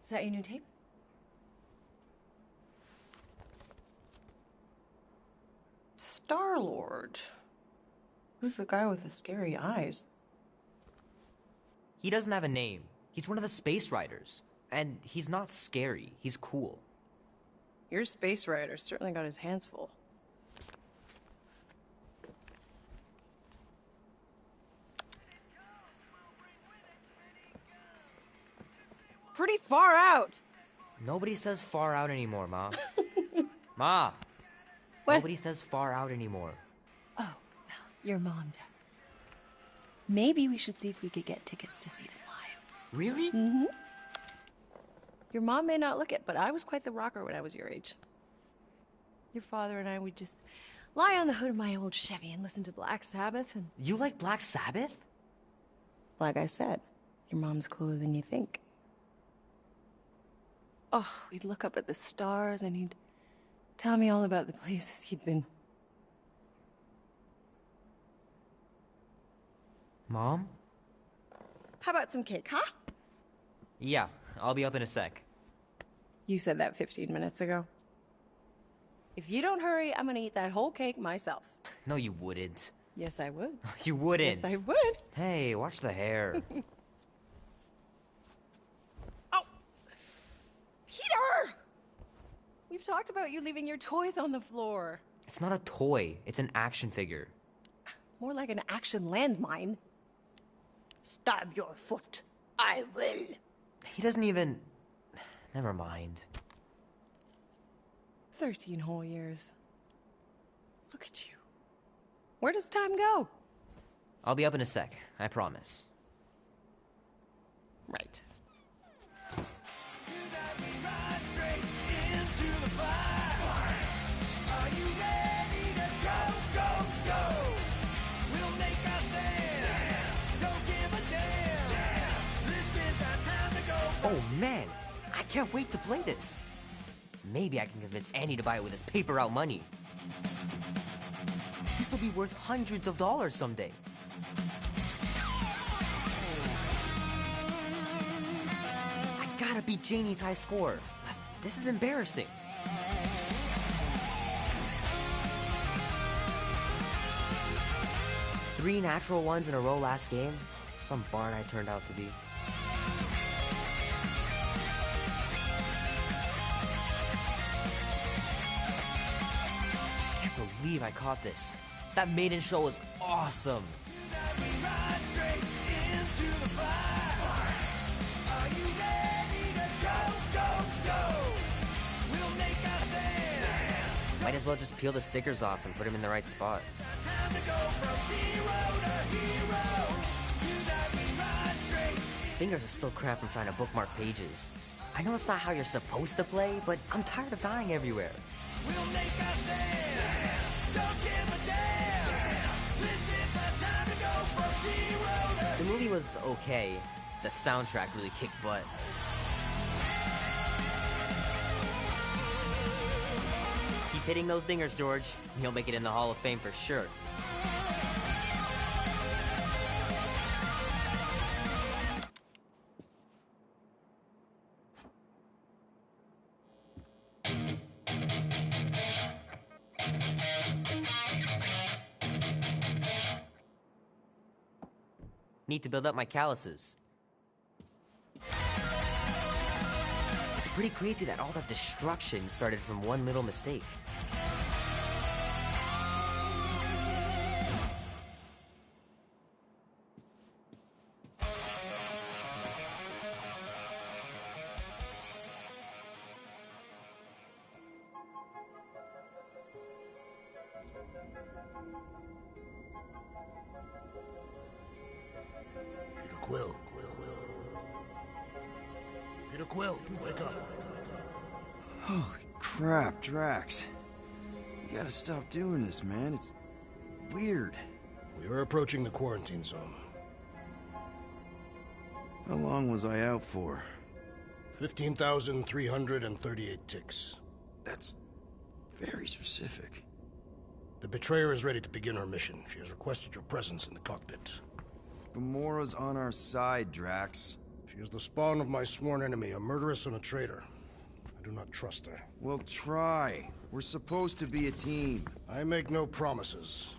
Is that your new tape? Star-Lord. Who's the guy with the scary eyes? He doesn't have a name. He's one of the Space Riders. And he's not scary. He's cool. Your Space Rider certainly got his hands full. Pretty far out! Nobody says far out anymore, Ma. Ma! What? Nobody says far out anymore. Oh, your mom does. Maybe we should see if we could get tickets to see them live. Really? Mm-hmm. Your mom may not look it, but I was quite the rocker when I was your age. Your father and I would just lie on the hood of my old Chevy and listen to Black Sabbath and... You like Black Sabbath? Like I said, your mom's cooler than you think. Oh, we'd look up at the stars and he'd tell me all about the places he'd been. Mom? How about some cake, huh? Yeah, I'll be up in a sec. You said that 15 minutes ago. If you don't hurry, I'm gonna eat that whole cake myself. No, you wouldn't. Yes, I would. You wouldn't. Yes, I would. Hey, watch the hair. Oh! Peter! We've talked about you leaving your toys on the floor. It's not a toy. It's an action figure. More like an action landmine. Stab your foot. I will. He doesn't even... Never mind. 13 whole years. Look at you. Where does time go? I'll be up in a sec. I promise. Right. Oh man, I can't wait to play this. Maybe I can convince Annie to buy it with his paper route money. This will be worth hundreds of dollars someday. I gotta beat Janie's high score. This is embarrassing. Three natural ones in a row last game. Some barn I turned out to be. I can't believe I caught this. That maiden show was awesome. Might as well just peel the stickers off and put them in the right spot. Fingers are still cramped from trying to bookmark pages. I know it's not how you're supposed to play, but I'm tired of dying everywhere. The movie was okay. The soundtrack really kicked butt. Keep hitting those dingers, George. You'll make it in the Hall of Fame for sure. Need to build up my calluses. It's pretty crazy that all that destruction started from one little mistake. Quill. Peter Quill, wake up. Holy crap, Drax. You gotta stop doing this, man. It's weird. We are approaching the quarantine zone. How long was I out for? 15,338 ticks. That's very specific. The Betrayer is ready to begin her mission. She has requested your presence in the cockpit. Gamora's on our side, Drax. She She is the spawn of my sworn enemy, a murderess and a traitor. I do not trust her. Well, try. We're supposed to be a team. I make no promises.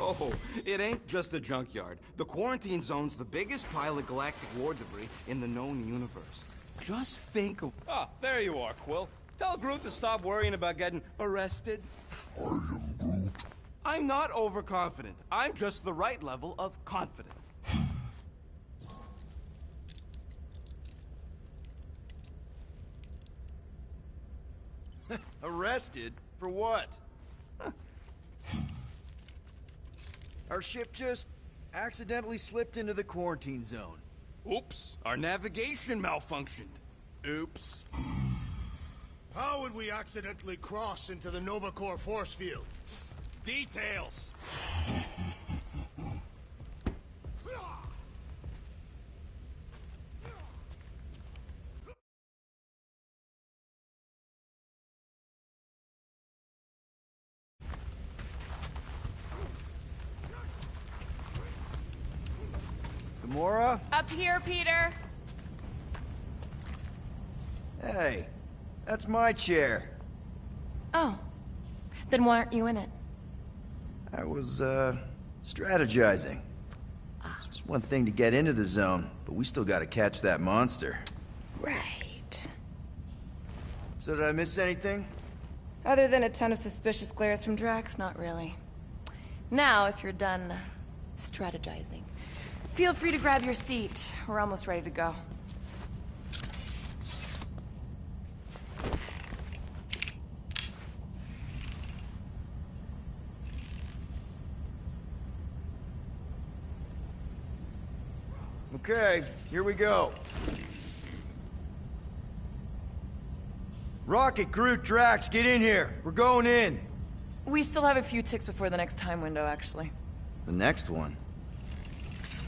Oh, it ain't just a junkyard. The quarantine zone's the biggest pile of galactic war debris in the known universe. Just think of... Ah, there you are, Quill. Tell Groot to stop worrying about getting arrested. I am Groot. I'm not overconfident. I'm just the right level of confident. Arrested? For what? Our ship just accidentally slipped into the quarantine zone. Oops, our navigation malfunctioned. Oops. How would we accidentally cross into the Nova Corps force field? Details. Gamora? Up here, Peter. Hey, that's my chair. Oh. Then why aren't you in it? I was, strategizing. It's one thing to get into the zone, but we still gotta catch that monster. Right. So did I miss anything? Other than a ton of suspicious glares from Drax, not really. Now, if you're done strategizing, feel free to grab your seat. We're almost ready to go. Okay, here we go. Rocket, Groot, Drax, get in here. We're going in. We still have a few ticks before the next time window, actually. The next one?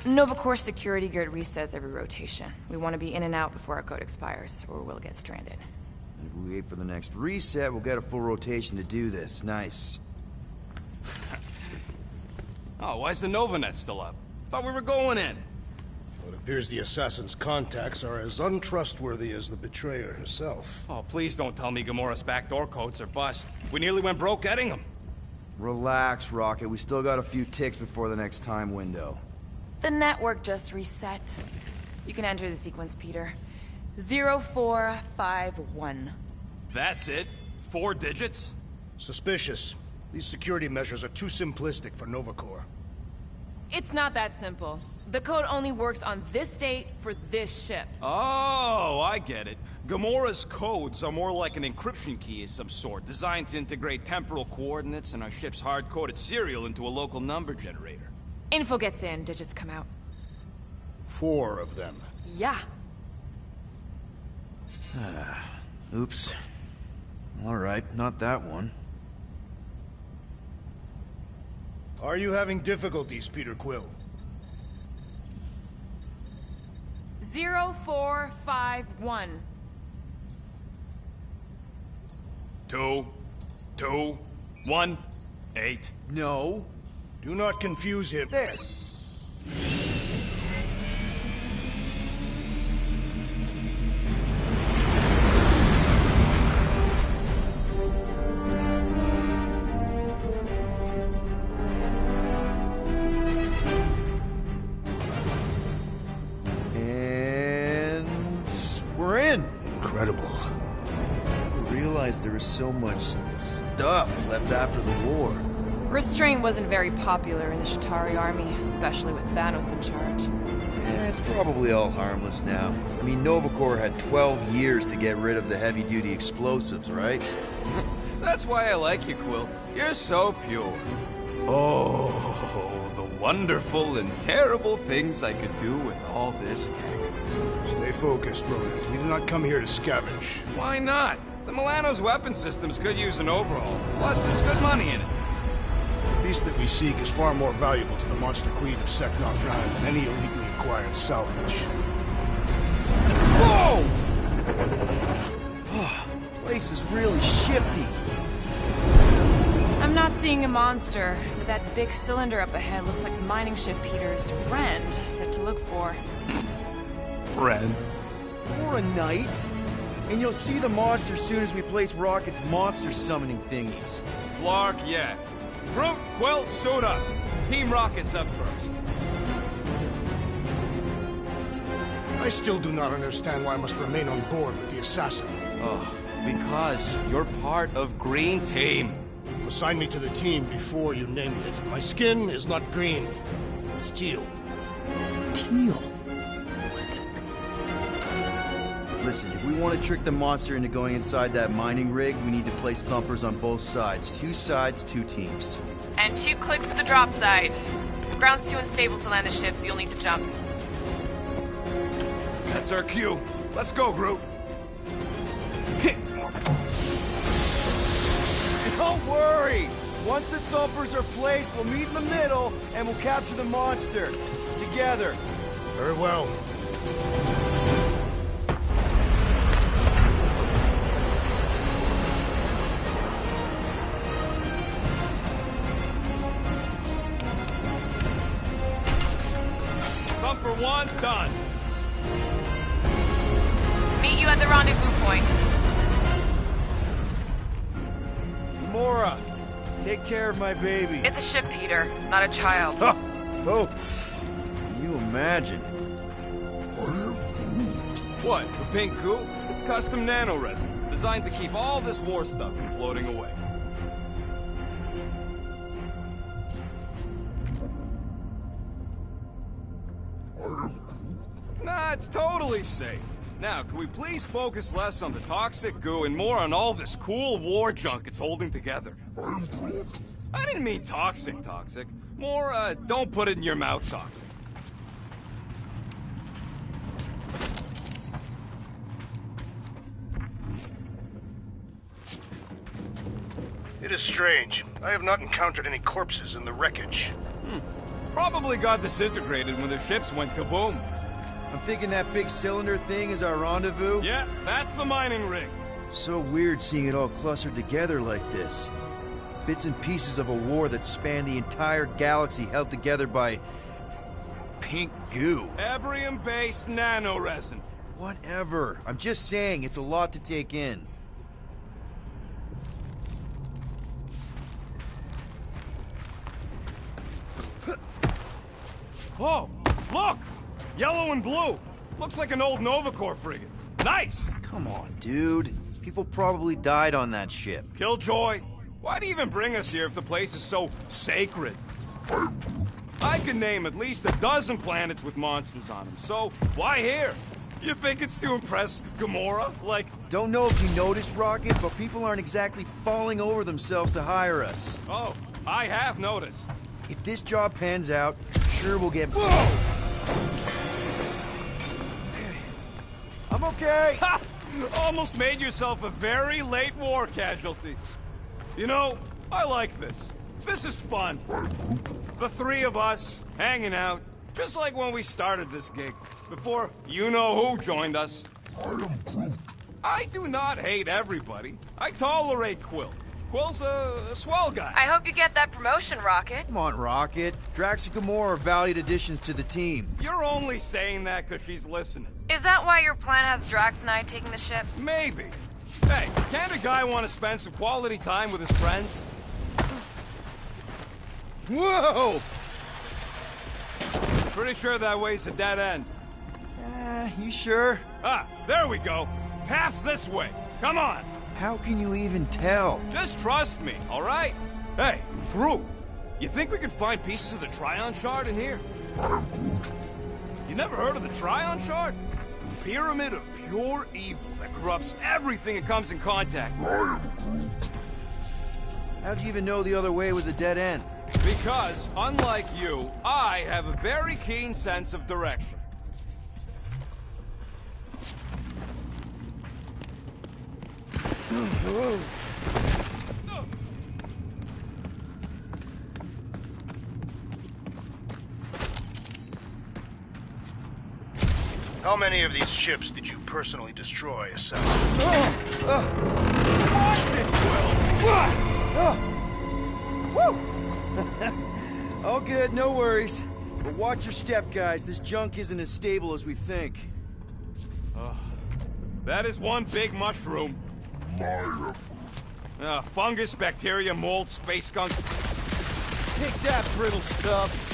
Nova Corps security grid resets every rotation. We want to be in and out before our code expires, or we'll get stranded. And if we wait for the next reset, we'll get a full rotation to do this. Nice. Oh, why's the Novanet still up? Thought we were going in. Well, it appears the assassin's contacts are as untrustworthy as the betrayer herself. Oh, please don't tell me Gamora's backdoor codes are bust. We nearly went broke getting them. Relax, Rocket. We still got a few ticks before the next time window. The network just reset. You can enter the sequence, Peter. 0451. That's it? 4 digits? Suspicious. These security measures are too simplistic for Nova Corps. It's not that simple. The code only works on this date for this ship. Oh, I get it. Gamora's codes are more like an encryption key of some sort, designed to integrate temporal coordinates and our ship's hard-coded serial into a local number generator. Info gets in, digits come out. 4 of them. Yeah. Oops. All right, not that one. Are you having difficulties, Peter Quill? 0451. 2, 2, 1. 8. No. Do not confuse him. There. And we're in. Incredible. I didn't realize there was so much stuff left after the war. Restraint wasn't very popular in the Shatari army, especially with Thanos in charge. Yeah, it's probably all harmless now. I mean, Nova Corps had 12 years to get rid of the heavy-duty explosives, right? That's why I like you, Quill. You're so pure. Oh, the wonderful and terrible things I could do with all this tech. Stay focused, Rodent. We did not come here to scavenge. Why not? The Milano's weapon systems could use an overhaul. Plus, there's good money in it. The piece that we seek is far more valuable to the Monster Queen of Seknarf 9 than any illegally acquired salvage. Whoa! Place is really shifty. I'm not seeing a monster, but that big cylinder up ahead looks like the mining ship Peter's friend said to look for. Friend? For a night? And you'll see the monster soon as we place Rocket's monster summoning thingies. Flark, yeah. Groot, Quill, suit up. Team Rocket's up first. I still do not understand why I must remain on board with the assassin. Oh, because you're part of Green Team. You assigned me to the team before you named it. My skin is not green. It's teal. Teal? Listen, if we want to trick the monster into going inside that mining rig, we need to place thumpers on both sides. 2 sides, 2 teams. And 2 clicks for the drop side. Ground's too unstable to land the ship, so you'll need to jump. That's our cue. Let's go, Groot. Don't worry! Once the thumpers are placed, we'll meet in the middle, and we'll capture the monster. Together. Very well. Thumper 1, done. Meet you at the rendezvous point. Gamora, take care of my baby. It's a ship, Peter, not a child. Huh. Oh, can you imagine? What, the pink goo? It's custom nano resin, designed to keep all this war stuff from floating away. Nah, it's totally safe. Now, can we please focus less on the toxic goo and more on all this cool war junk it's holding together? I didn't mean toxic. More, don't put it in your mouth toxic. It is strange. I have not encountered any corpses in the wreckage. Probably got disintegrated when the ships went kaboom. I'm thinking that big cylinder thing is our rendezvous. Yeah, that's the mining rig. So weird seeing it all clustered together like this. Bits and pieces of a war that spanned the entire galaxy held together by... pink goo. Ebrium-based nanoresin. Whatever. I'm just saying, it's a lot to take in. Oh, look! Yellow and blue. Looks like an old Nova Corps frigate. Nice! Come on, dude. People probably died on that ship. Killjoy, why do you even bring us here if the place is so sacred? I can name at least a dozen planets with monsters on them, so why here? You think it's to impress Gamora? Like... Don't know if you noticed, Rocket, but people aren't exactly falling over themselves to hire us. Oh, I have noticed. If this job pans out, sure we'll get... Whoa! I'm okay! Ha! Almost made yourself a very late war casualty. You know, I like this. This is fun. The 3 of us, hanging out, just like when we started this gig, before you-know-who joined us. I do not hate everybody. I tolerate Quill. Quill's a swell guy. I hope you get that promotion, Rocket. Come on, Rocket. Drax and Gamora are valued additions to the team. You're only saying that because she's listening. Is that why your plan has Drax and I taking the ship? Maybe. Hey, can't a guy want to spend some quality time with his friends? Whoa! Pretty sure that way's a dead end. You sure? Ah, there we go. Path's this way. Come on. How can you even tell? Just trust me, all right? Hey, Groot, you think we can find pieces of the Trion Shard in here? I'm Groot. You never heard of the Trion Shard? Pyramid of pure evil that corrupts everything it comes in contact with. I am Groot. How'd you even know the other way was a dead end? Because, unlike you, I have a very keen sense of direction. How many of these ships did you personally destroy, Assassin? All good, no worries. But watch your step, guys. This junk isn't as stable as we think. That is one big mushroom. Fungus, bacteria, mold, space skunk. Take that, brittle stuff.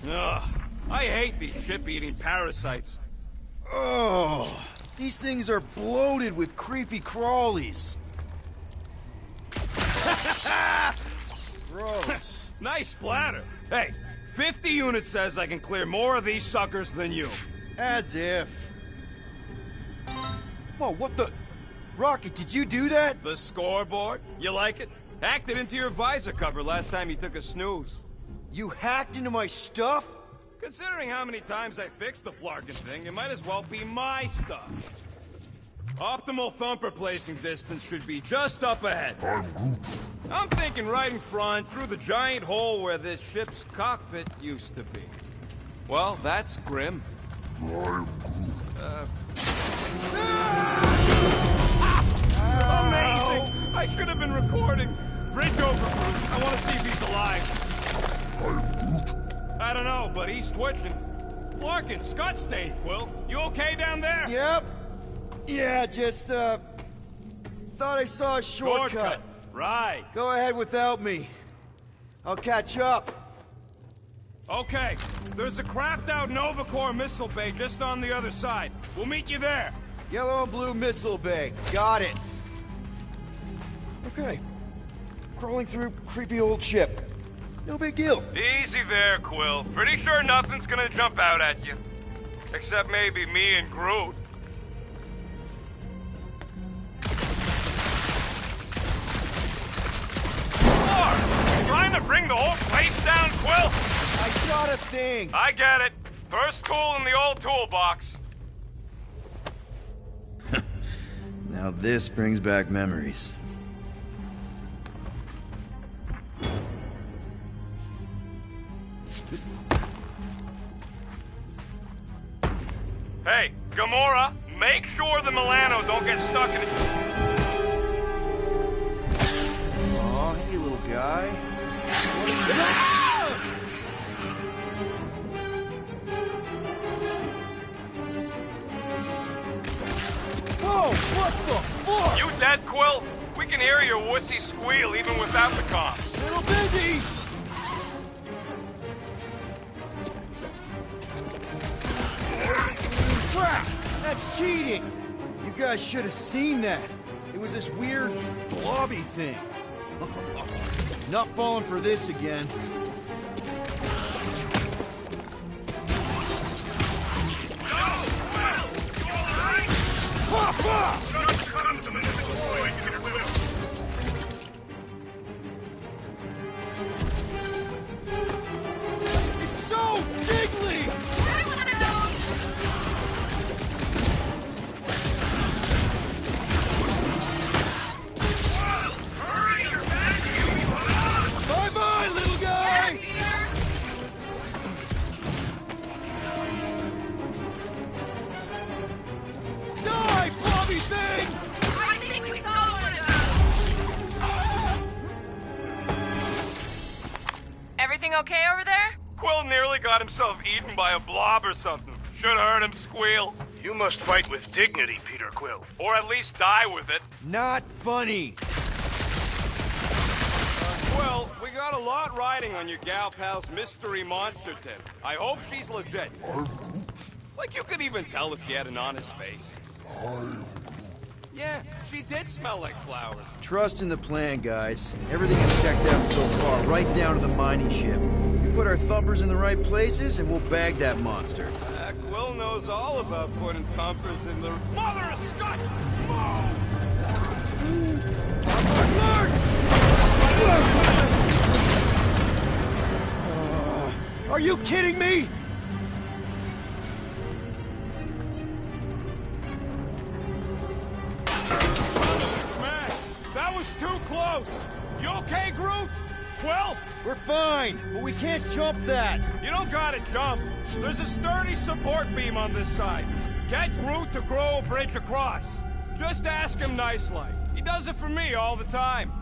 Ugh, I hate these ship-eating parasites. Oh, these things are bloated with creepy crawlies. Gross. Nice splatter. Hey, 50 units says I can clear more of these suckers than you. As if. Whoa, what the... Rocket, did you do that? The scoreboard? You like it? Hacked it into your visor cover last time you took a snooze. You hacked into my stuff? Considering how many times I fixed the Flarkin thing, it might as well be my stuff. Optimal thumper placing distance should be just up ahead. I'm Groot. I'm thinking right in front, through the giant hole where this ship's cockpit used to be. Well, that's grim. I'm Groot. Amazing! I should have been recording. Bridge over, Groot. I want to see if he's alive. I'm Groot. I don't know, but he's twitching. Flarkin, Scott stained, Quill. You okay down there? Yep. Yeah, just, thought I saw a shortcut. Right. Go ahead without me. I'll catch up. Okay, there's a crapped-out Nova Corps missile bay just on the other side. We'll meet you there. Yellow and blue missile bay. Got it. Okay. Crawling through creepy old ship. No big deal. Easy there, Quill. Pretty sure nothing's gonna jump out at you. Except maybe me and Groot. Trying to bring the whole place down, Quill? I shot a thing. I get it. First tool in the old toolbox. Now this brings back memories. Hey, Gamora, make sure the Milano don't get stuck in it. Aw, hey little guy. Whoa, what the fuck? You dead, Quill? We can hear your wussy squeal even without the comms. Little busy! Crap! That's cheating! You guys should have seen that. It was this weird blobby thing. Not falling for this again. It's so jiggly! Bye-bye, little guy! okay over there? Quill nearly got himself eaten by a blob or something. Should've heard him squeal. You must fight with dignity, Peter Quill. Or at least die with it. Not funny. Well, we got a lot riding on your gal pal's mystery monster tip. I hope she's legit. Like, you could even tell if she had an honest face. Yeah, she did smell like flowers. Trust in the plan, guys. Everything is checked out so far, right down to the mining ship. We put our thumpers in the right places, and we'll bag that monster. Quill knows all about putting thumpers in the... Mother of Scott! Move! Are you kidding me? Man, that was too close! You okay, Groot? Quill? We're fine, but we can't jump that. You don't gotta jump. There's a sturdy support beam on this side. Get Groot to grow a bridge across. Just ask him nice-like. He does it for me all the time.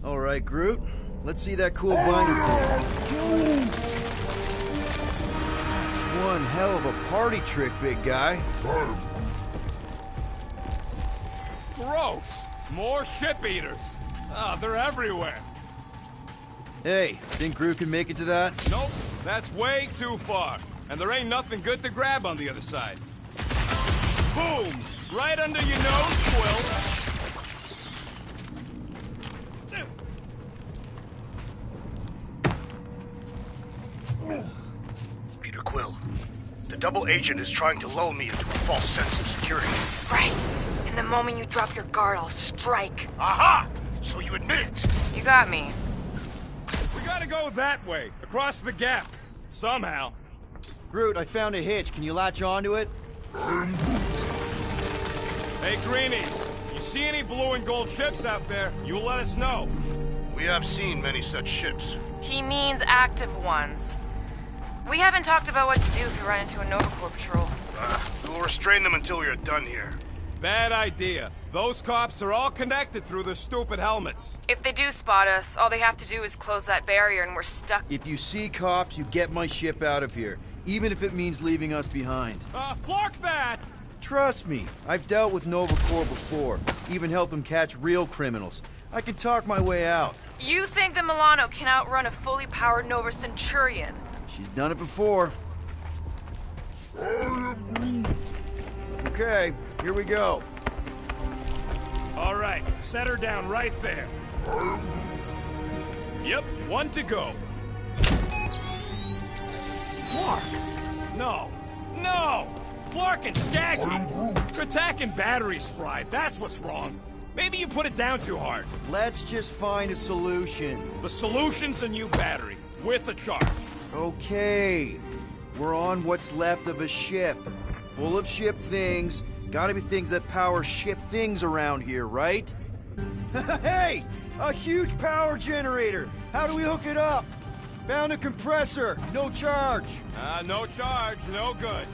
All right, Groot. Let's see that cool vine. It's one hell of a party trick, big guy. Gross! More ship-eaters. Ah, they're everywhere. Hey, think Groot can make it to that? Nope, that's way too far. And there ain't nothing good to grab on the other side. Boom! Right under your nose, Quill. Peter Quill, the double agent is trying to lull me into a false sense of security. Right. And the moment you drop your guard, I'll strike. Aha! So you admit it? You got me. We gotta go that way, across the gap. Somehow. Groot, I found a hitch. Can you latch onto it? Hey, Greenies, you see any blue and gold ships out there, you let us know. We have seen many such ships. He means active ones. We haven't talked about what to do if we run into a Nova Corps patrol. We will restrain them until we are done here. Bad idea. Those cops are all connected through their stupid helmets. If they do spot us, all they have to do is close that barrier and we're stuck. If you see cops, you get my ship out of here, even if it means leaving us behind. Flark that! Trust me, I've dealt with Nova Corps before, even helped them catch real criminals. I can talk my way out. You think the Milano can outrun a fully powered Nova Centurion? She's done it before. Okay, here we go. All right, set her down right there. Yep, one to go. Flark! No, no! Flark and Skaggy! Attack and batteries fried, that's what's wrong. Maybe you put it down too hard. Let's just find a solution. The solution's a new battery, with a charge. Okay, we're on what's left of a ship. Full of ship things. Gotta be things that power ship things around here, right? Hey! A huge power generator! How do we hook it up? Found a compressor. No charge. No charge, no good.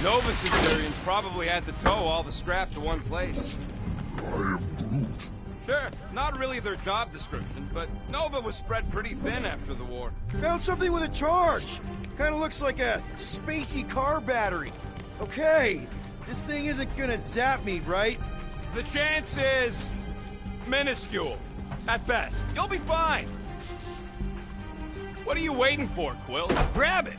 Nova Centurions probably had to tow all the scrap to one place. I am Groot. Sure, not really their job description, but Nova was spread pretty thin after the war. Found something with a charge. Kinda looks like a spacey car battery. Okay, this thing isn't gonna zap me, right? The chance is minuscule, at best. You'll be fine. What are you waiting for, Quill? Grab it!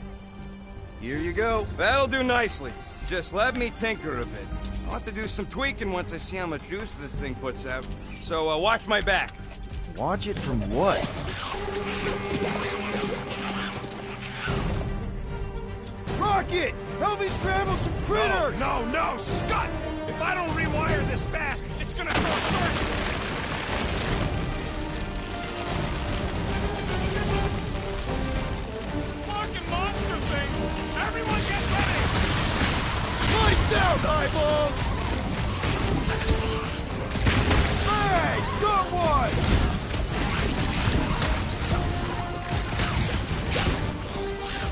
Here you go. That'll do nicely. Just let me tinker a bit. I'll have to do some tweaking once I see how much juice this thing puts out. So, watch my back. Watch it from what? Rocket! Help me scramble some critters! No, no, Scott! If I don't rewire this fast, it's gonna short circuit! Fucking monster thing! Everyone get ready! Lights out, eyeballs! Hey! Got one!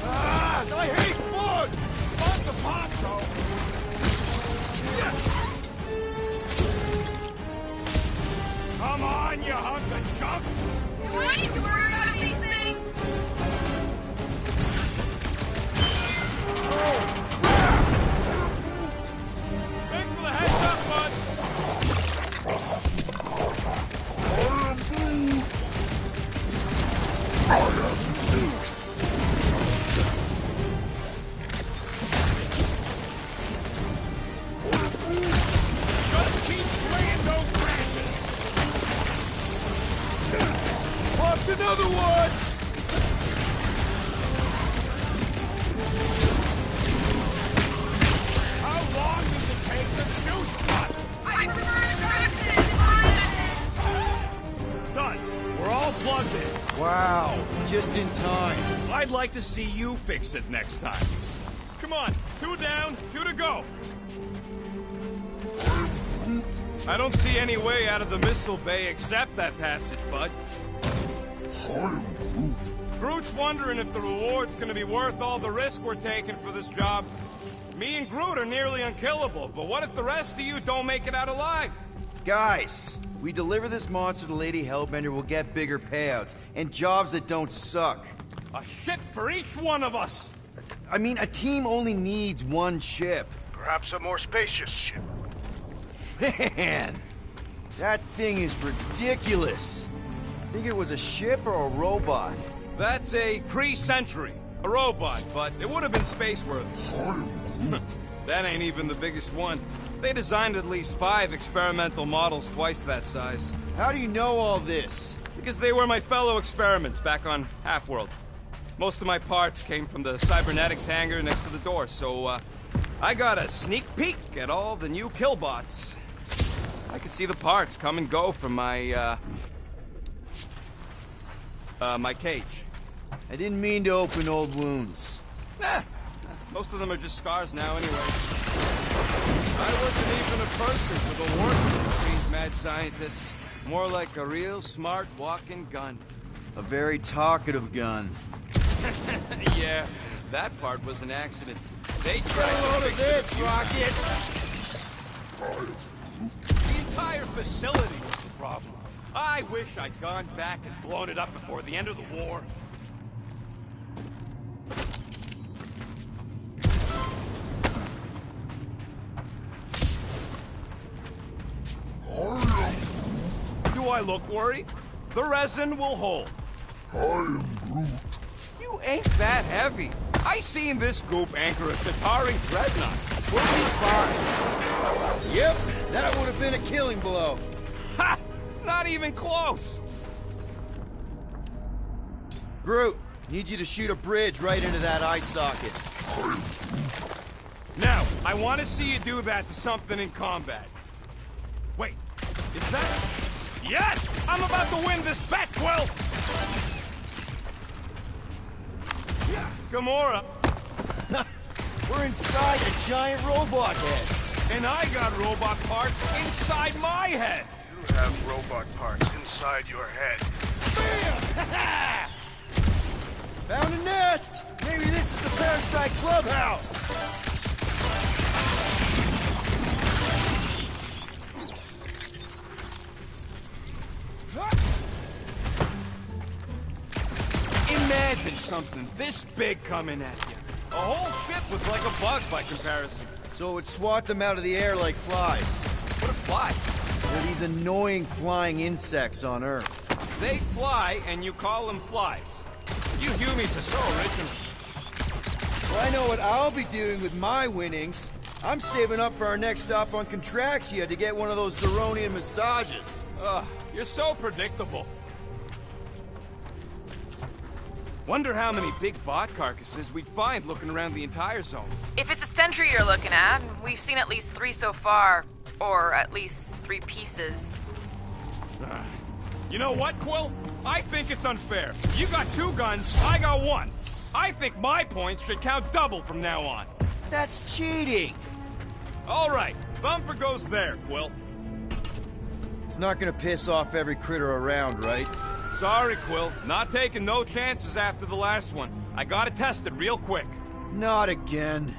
Ah! I hate bugs! Bugs a pop, bro! punk! Do I need to worry about these things? Thanks for the heads up, bud! Just keep swinging those branches! Popped another one! How long does it take to shoot stuff? I prefer to practice. Done. We're all plugged in. Wow, just in time. I'd like to see you fix it next time. Come on, 2 down, 2 to go. I don't see any way out of the missile bay except that passage, bud. I'm Groot. Groot's wondering if the reward's gonna be worth all the risk we're taking for this job. Me and Groot are nearly unkillable, but what if the rest of you don't make it out alive? Guys, we deliver this monster to Lady Hellbender, we'll get bigger payouts and jobs that don't suck. A ship for each one of us! I mean, a team only needs one ship. Perhaps a more spacious ship. Man, that thing is ridiculous. Think it was a ship or a robot? That's a Kree-Sentry, a robot, but it would have been space-worthy. That ain't even the biggest one. They designed at least 5 experimental models twice that size. How do you know all this? Because they were my fellow experiments back on Half-World. Most of my parts came from the cybernetics hangar next to the door, so I got a sneak peek at all the new killbots. I could see the parts come and go from my my cage. I didn't mean to open old wounds. Most of them are just scars now anyway. I wasn't even a person for the worst of these mad scientists. More like a real smart walking gun. A very talkative gun. Yeah, that part was an accident. They tried to load of this, Rocket! The entire facility was the problem. I wish I'd gone back and blown it up before the end of the war. Do I look worried? The resin will hold. I am Groot. You ain't that heavy. I seen this goop anchor a Tatari dreadnought. We'll be fine. Yep, that would have been a killing blow. Ha! Not even close. Groot, need you to shoot a bridge right into that eye socket. Now, I want to see you do that to something in combat. Wait, is that... Yes! I'm about to win this bet, Quill! Gamora. We're inside a giant robot head. And I got robot parts inside my head. You have robot parts inside your head. Bam! Found a nest! Maybe this is the Parasite Clubhouse! Imagine something this big coming at you. A whole ship was like a bug by comparison. So it would swat them out of the air like flies. What a fly. They're these annoying flying insects on Earth. They fly, and you call them flies. You Humies are so original. Well, I know what I'll be doing with my winnings. I'm saving up for our next stop on Contraxia to get one of those Zeronian massages. Ugh, you're so predictable. Wonder how many big bot carcasses we'd find looking around the entire zone. If it's a sentry you're looking at, we've seen at least 3 so far. Or at least 3 pieces. You know what, Quill? I think it's unfair. You got 2 guns, I got 1. I think my points should count double from now on. That's cheating! All right, Thumper goes there, Quill. It's not gonna piss off every critter around, right? Sorry, Quill. Not taking no chances after the last one. I gotta test it real quick. Not again.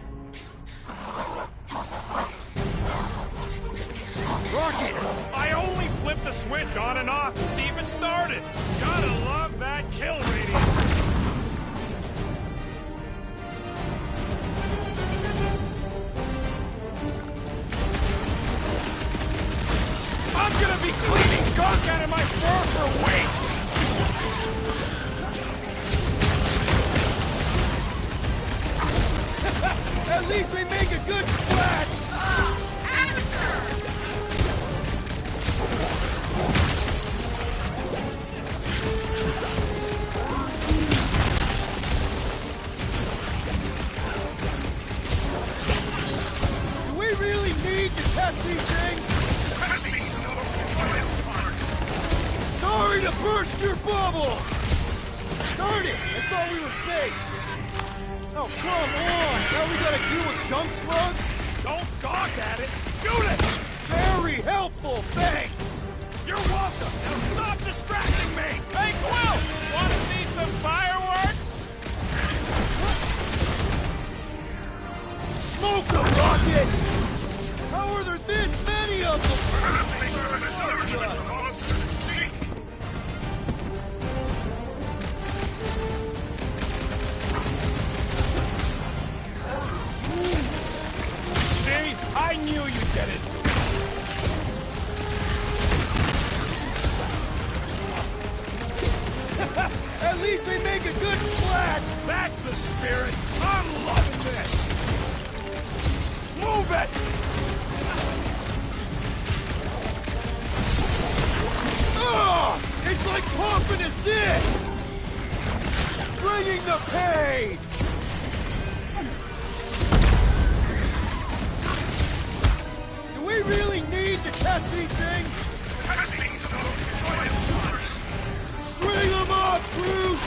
Rocket! I I only flipped the switch on and off to see if it started. Gotta love that kill radius. I'm gonna be cleaning gunk out of my fur for weeks! At least they make a good splash! Do we really need to test these things? Sorry to burst your bubble! Darn it! I thought we were safe! Oh, come on! Now we gotta deal with junk slugs? Don't gawk at it! Shoot it! Very helpful, thanks! You're welcome! Now stop distracting me! Hey, Quill! Wanna see some fireworks? Smoke them, Rocket! How are there this many of them? See? I knew you'd get it. At least they make a good splash! That's the spirit! I'm loving this! Move it! Ugh! It's like pumping a zit! Bringing the pain! Do we really need to test these things? String them up, Groot!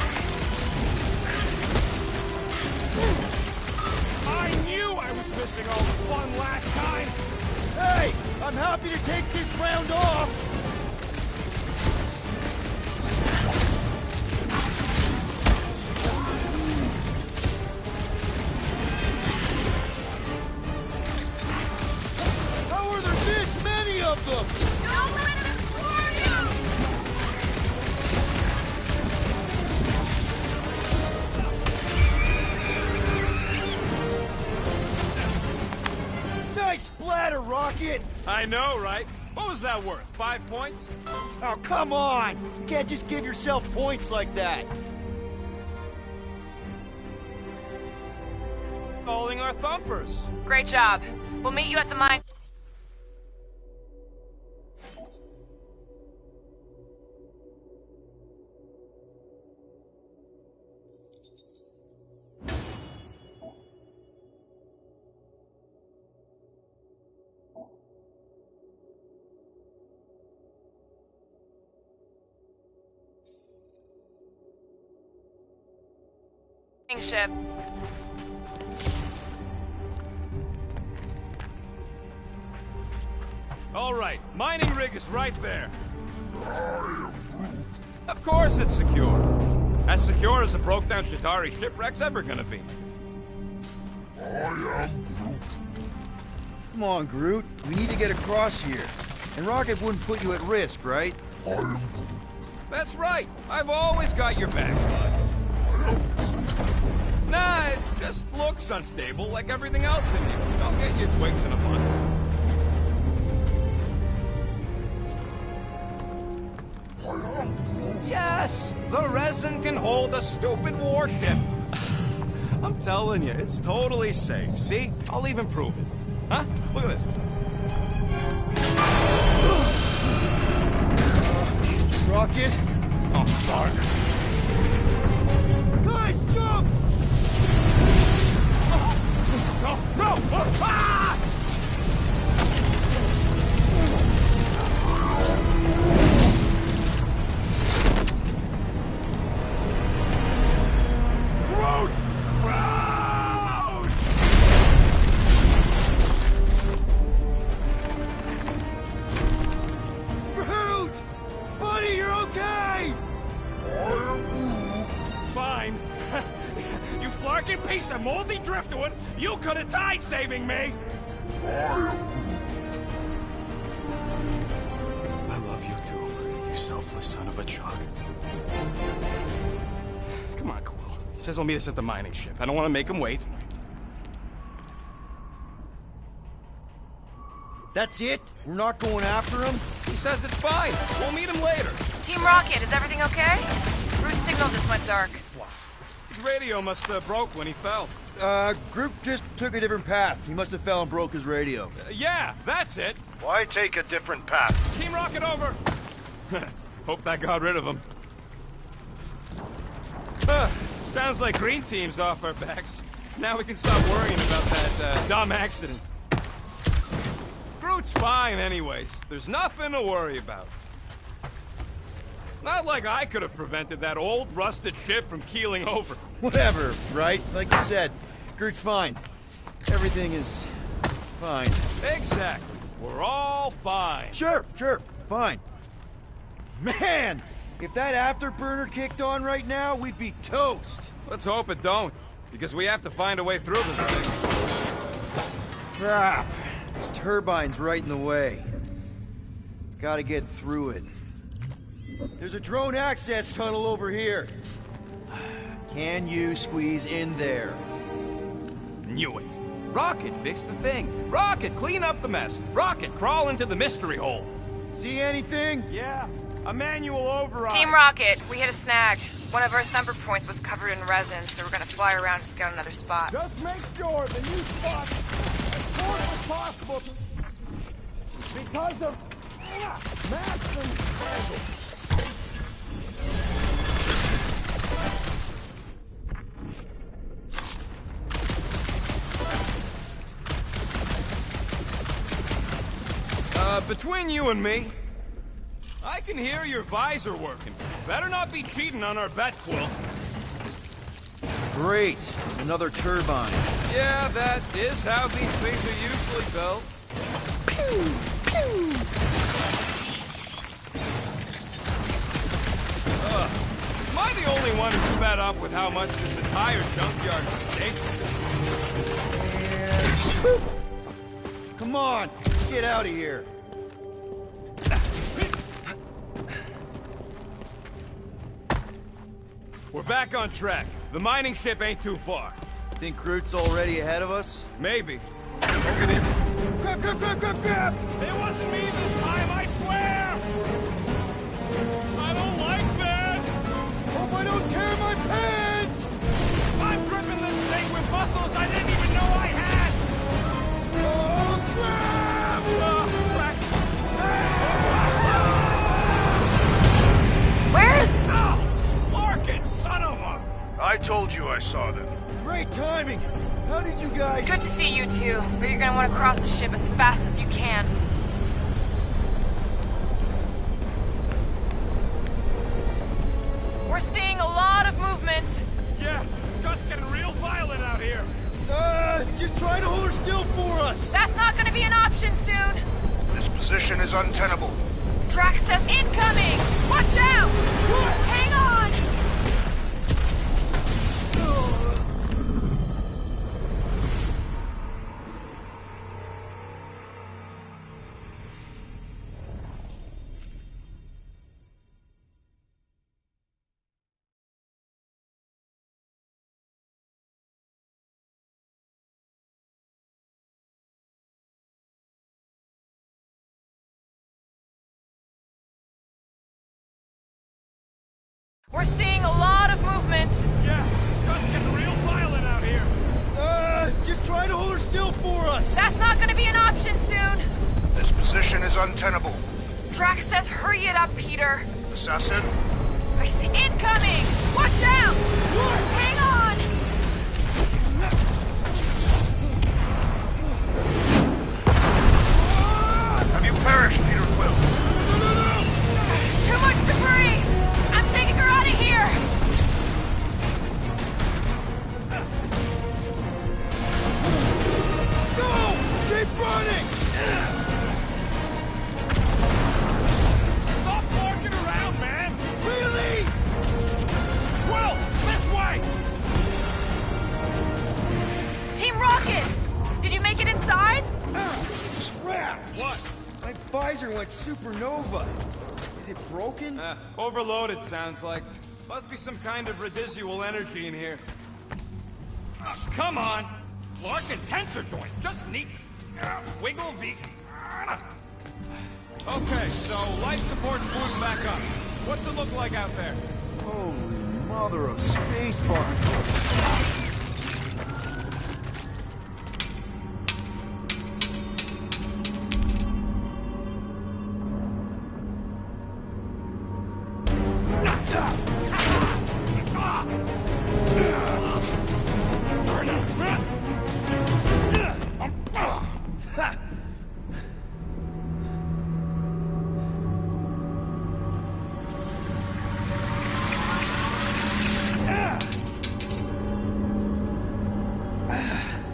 I knew I was missing all the fun last time! Hey! I'm happy to take this round off! How are there this many of them? Don't let them score you! Nice splatter, Rocket! I know, right? What was that worth? 5 points? Oh, come on! You can't just give yourself points like that! Calling our thumpers! Great job. We'll meet you at the mine. Ship. All right, mining rig is right there. Of course it's secure. As secure as a broke-down Chitauri shipwreck's ever gonna be. I am Groot. Come on, Groot. We need to get across here. And Rocket wouldn't put you at risk, right? I am Groot. That's right. I've always got your back, bud. Nah, it just looks unstable like everything else in here. I'll get your twigs in a bundle. Yes! The resin can hold a stupid warship. I'm telling you, it's totally safe. See? I'll even prove it. Huh? Look at this. Rocket? Oh, fuck. Guys, jump! No! No! Ah! Groot! Groot! Groot! Buddy, you're okay! Fine. You flarking piece of moldy driftwood! You could have died saving me! Useless son of a truck. Come on, Quill. He says he'll meet us at the mining ship. I don't want to make him wait. That's it? We're not going after him? He says it's fine. We'll meet him later. Team Rocket, is everything okay? Root signal just went dark. His radio must have broke when he fell. Groot just took a different path. He must have fell and broke his radio. Yeah, that's it. Why take a different path? Team Rocket over. Hope that got rid of him. Sounds like Green Team's off our backs. Now we can stop worrying about that dumb accident. Groot's fine anyways. There's nothing to worry about. Not like I could have prevented that old rusted ship from keeling over. Whatever, right? Like you said, Groot's fine. Everything is fine. Exactly. We're all fine. Sure, fine. Man, if that afterburner kicked on right now, we'd be toast. Let's hope it don't, because we have to find a way through this thing. Crap. This turbine's right in the way. Gotta get through it. There's a drone access tunnel over here. Can you squeeze in there? Knew it. Rocket, fix the thing. Rocket, clean up the mess. Rocket, crawl into the mystery hole. See anything? Yeah, a manual override. Team Rocket, we hit a snag. One of our thumper points was covered in resin, so we're gonna fly around to scout another spot. Just make sure the new spot as short as possible because of mass and Between you and me, I can hear your visor working. Better not be cheating on our bet, Quill. Great. Another turbine. Yeah, that is how these things are usually built. Pew! Pew! Am I the only one who's fed up with how much this entire junkyard stinks? Come on, let's get out of here. We're back on track. The mining ship ain't too far. Think Groot's already ahead of us? Maybe. Hope it is. Grab! It wasn't me this time, I swear! I don't like this! Hope I don't tear my pants! I'm gripping this thing with muscles I didn't even know I had! Oh, crap! Where's... Larkin, son of a... I told you I saw them. Great timing! How did you guys... Good to see you two, but you're gonna want to cross the ship as fast as you can. We're seeing a lot of movement. Yeah, Scott's getting real violent out here. Just try to hold her still for us! That's not gonna be an option soon. This position is untenable. Drax says incoming! Watch out! Hang on! We're seeing a lot of movement. Yeah, Scott's getting real violent out here. Just try to hold her still for us! That's not gonna be an option soon. This position is untenable. Drax says hurry it up, Peter. Assassin? I see incoming! Watch out! Hang on! Have you perished, Peter Quill? Too much debris! I'm taking her out of here! Go! Keep running! Stop barking around, man! Really? Quill, this way! Team Rocket! Did you make it inside? Crap! What? My visor went supernova. Is Is it broken? Overloaded, sounds like. Must be some kind of residual energy in here. Come on! Clark and tensor joint, just neat. Wiggle the... Okay, so life support's booting back up. What's it look like out there? Holy mother of space particles.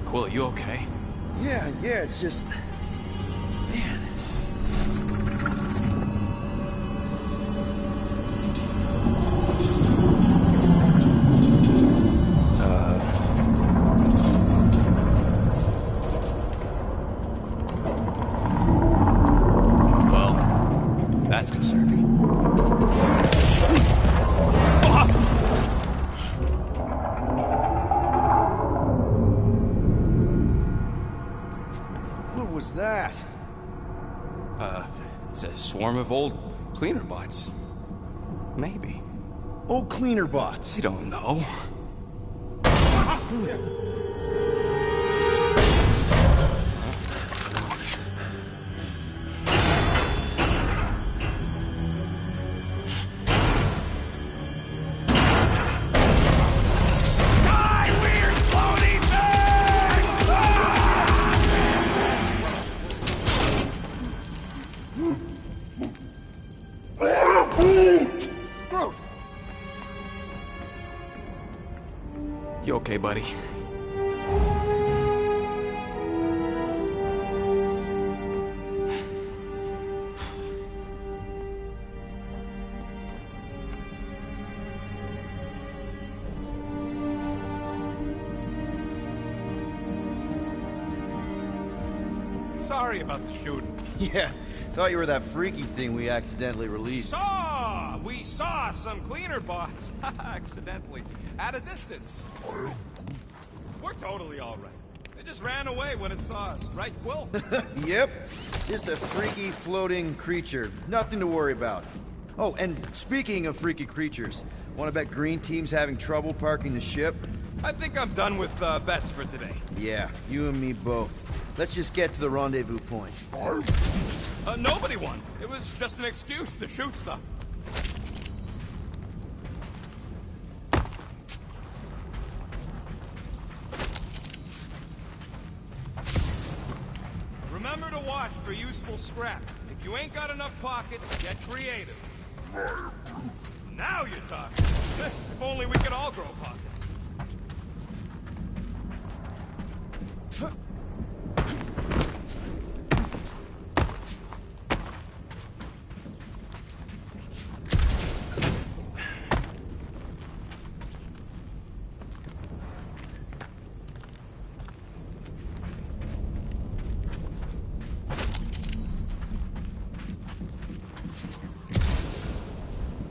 Quill, you okay? Yeah, it's just... Man. Well, that's concerning. What was that? It's a swarm of old cleaner bots. Maybe. Old cleaner bots. I don't know. Groot! You okay, buddy? Sorry about the shooting. Yeah, thought you were that freaky thing we accidentally released. We saw some cleaner bots. Accidentally. At a distance. We're totally alright. They just ran away when it saw us, right, Quill? Yep, just a freaky floating creature. Nothing to worry about. Oh, and speaking of freaky creatures, wanna bet Green Team's having trouble parking the ship? I think I'm done with bets for today. Yeah, you and me both. Let's just get to the rendezvous point. Nobody won. It was just an excuse to shoot stuff. Remember to watch for useful scrap. If you ain't got enough pockets, get creative. Now you're talking. If only we could all grow pockets.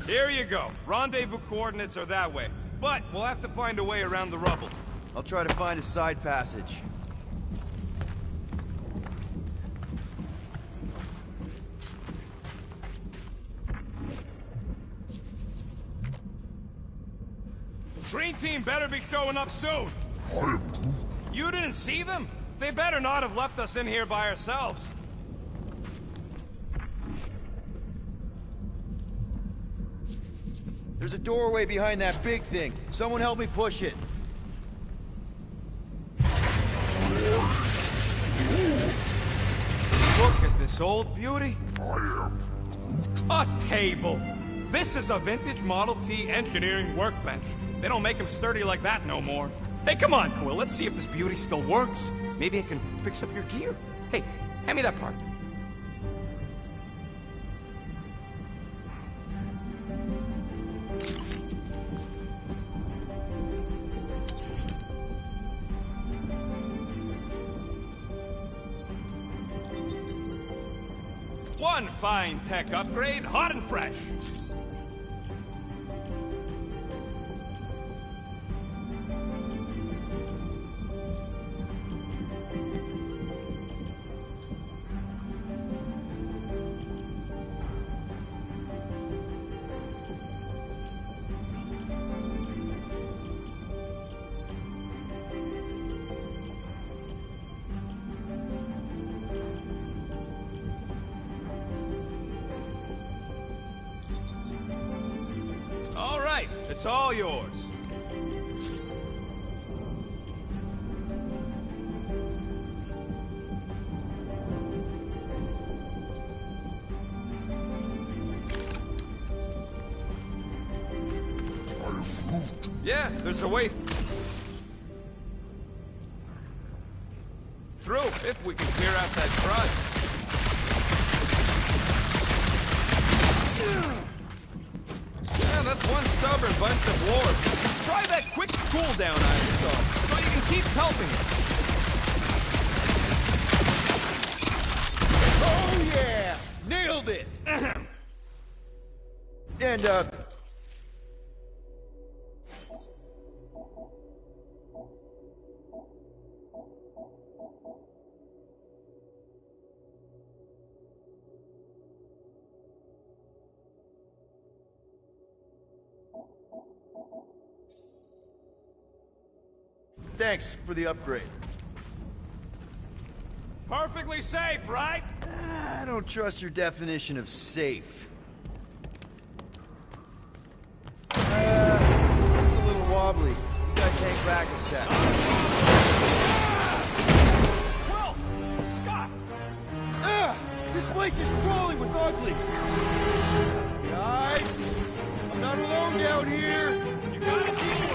Here you go. Rendezvous coordinates are that way. But we'll have to find a way around the rubble. I'll try to find a side passage. Green Team better be showing up soon. You didn't see them? They better not have left us in here by ourselves. There's a doorway behind that big thing. Someone help me push it. Look at this old beauty. A table. This is a vintage Model T engineering workbench. They don't make them sturdy like that no more. Hey, come on, Quill. Let's see if this beauty still works. Maybe I can fix up your gear. Hey, hand me that part. One fine tech upgrade, hot and fresh. All right, it's all yours. Yeah, there's a way through if we can clear out that crud. Yeah, that's one stubborn bunch of dwarves. Try that quick cooldown I installed, so you can keep helping it. Oh yeah! Nailed it! And, thanks for the upgrade. Perfectly safe, right? I don't trust your definition of safe. Seems a little wobbly. You guys hang back a sec. Well, Scott! This place is crawling with ugly! Guys! I'm not alone down here! You gotta keep it.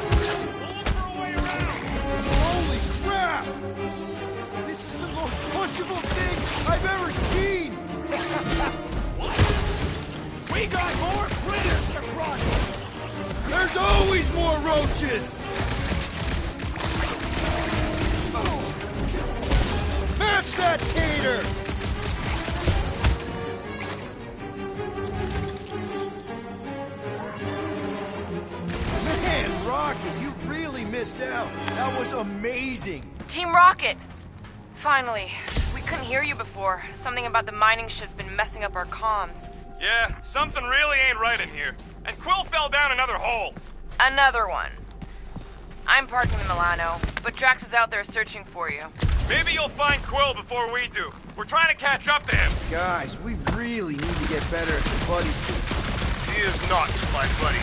Look for a way around. Holy crap! This is the most punchable thing I've ever seen! What? We got more critters to crush! There's always more roaches! Mash that tater! Man, Rocket, you really missed out. That was amazing. Team Rocket! Finally. We couldn't hear you before. Something about the mining ship's been messing up our comms. Yeah, something really ain't right in here. And Quill fell down another hole. Another one. I'm parking in Milano, but Drax is out there searching for you. Maybe you'll find Quill before we do. We're trying to catch up to him. Guys, we really need to get better at the buddy system. He is not my buddy.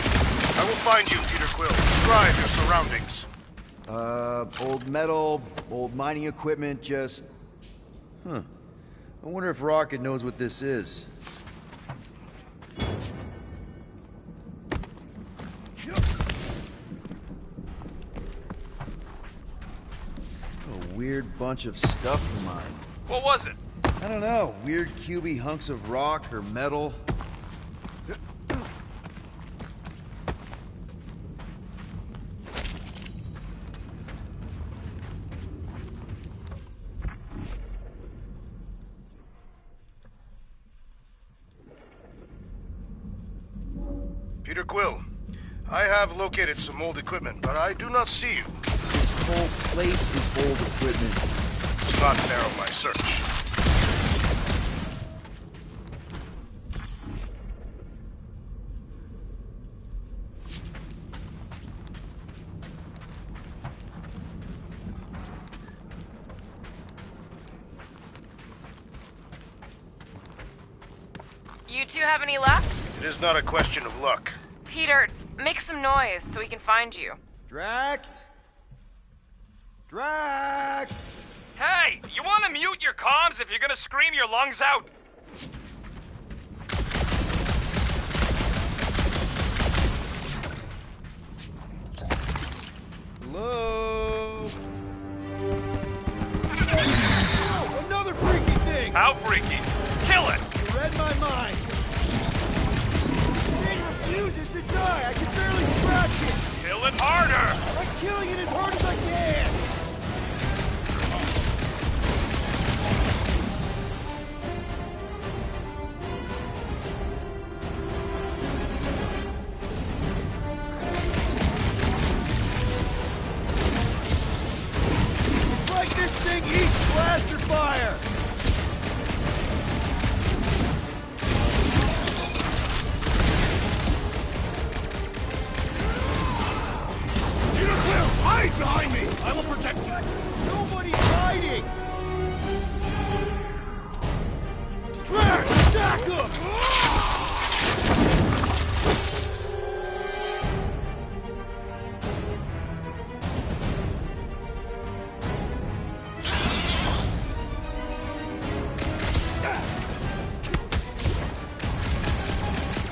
I will find you, Peter Quill. Describe your surroundings. Old metal, old mining equipment, just... I wonder if Rocket knows what this is. A weird bunch of stuff to mine. What was it? I don't know. Weird cubey hunks of rock or metal. Peter Quill, I have located some old equipment, but I do not see you. This whole place is old equipment. It's not narrow my search. You two have any luck? It is not a question of luck. Peter, make some noise so we can find you. Drax? Drax! Hey, you want to mute your comms if you're gonna scream your lungs out? Hello? Oh, another freaky thing! How freaky? Kill it! You read my mind. It refuses to die. I can barely scratch it. Kill it harder! I'm killing it as hard as I can. it! Nobody's hiding! Drax, sack him!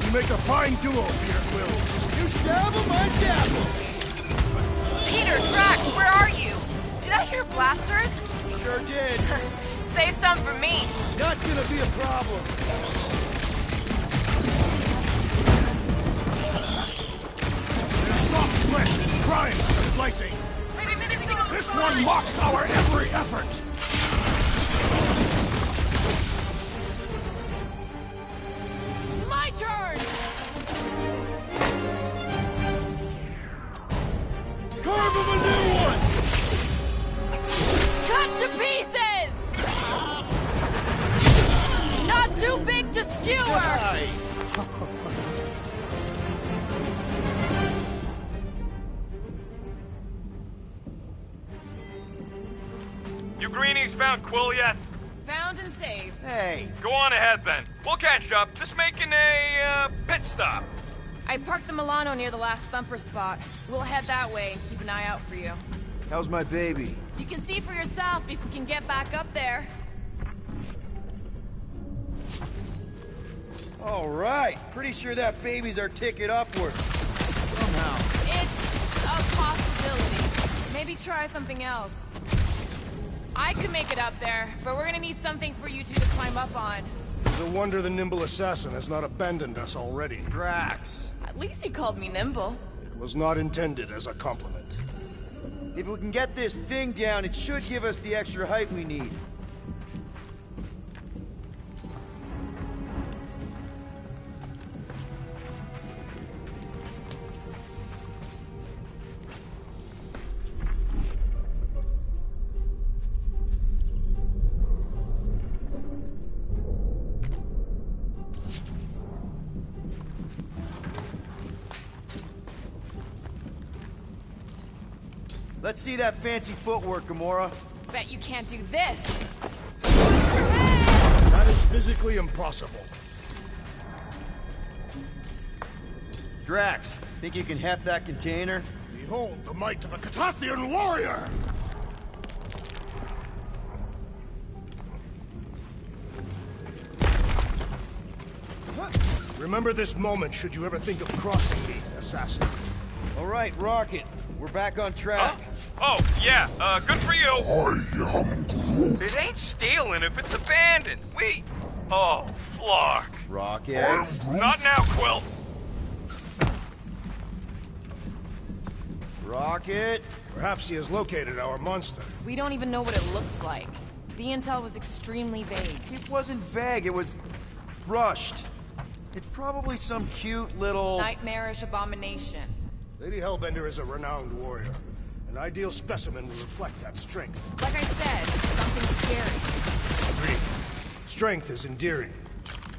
You make a fine duo, Peter Quill. You stab him, I stab him! Peter, Drax, where are you? Did I hear blasters? Sure did. Save some for me. Not gonna be a problem. Their soft flesh is prime for slicing. This one mocks our every effort. My turn! Carve him a new one! Cut to pieces! Not too big to skewer! Die. You greenies found Quill yet? Found and saved. Hey, Go on ahead then. We'll catch up. Just making a pit stop. I parked the Milano near the last thumper spot. We'll head that way and keep an eye out for you. how's my baby? You can see for yourself if we can get back up there. All right, pretty sure that baby's our ticket upward. Somehow. It's a possibility. Maybe try something else. I could make it up there, but we're gonna need something for you two to climb up on. It's a wonder the nimble assassin has not abandoned us already. Drax. At least he called me nimble. It was not intended as a compliment. If we can get this thing down, it should give us the extra height we need. Let's see that fancy footwork, Gamora. Bet you can't do this. That is physically impossible. Drax, think you can heft that container? Behold the might of a Catathian warrior! Remember this moment should you ever think of crossing me, assassin. All right, Rocket. We're back on track. Oh, yeah, good for you. I am Groot. It ain't stealing if it's abandoned. Oh, Flark. Rocket. Not now, Quill. Rocket. Perhaps he has located our monster. We don't even know what it looks like. The intel was extremely vague. It wasn't vague, it was rushed. It's probably some cute little... Nightmarish abomination. Lady Hellbender is a renowned warrior. An ideal specimen will reflect that strength. Like I said, something scary. Disagree. Strength is endearing.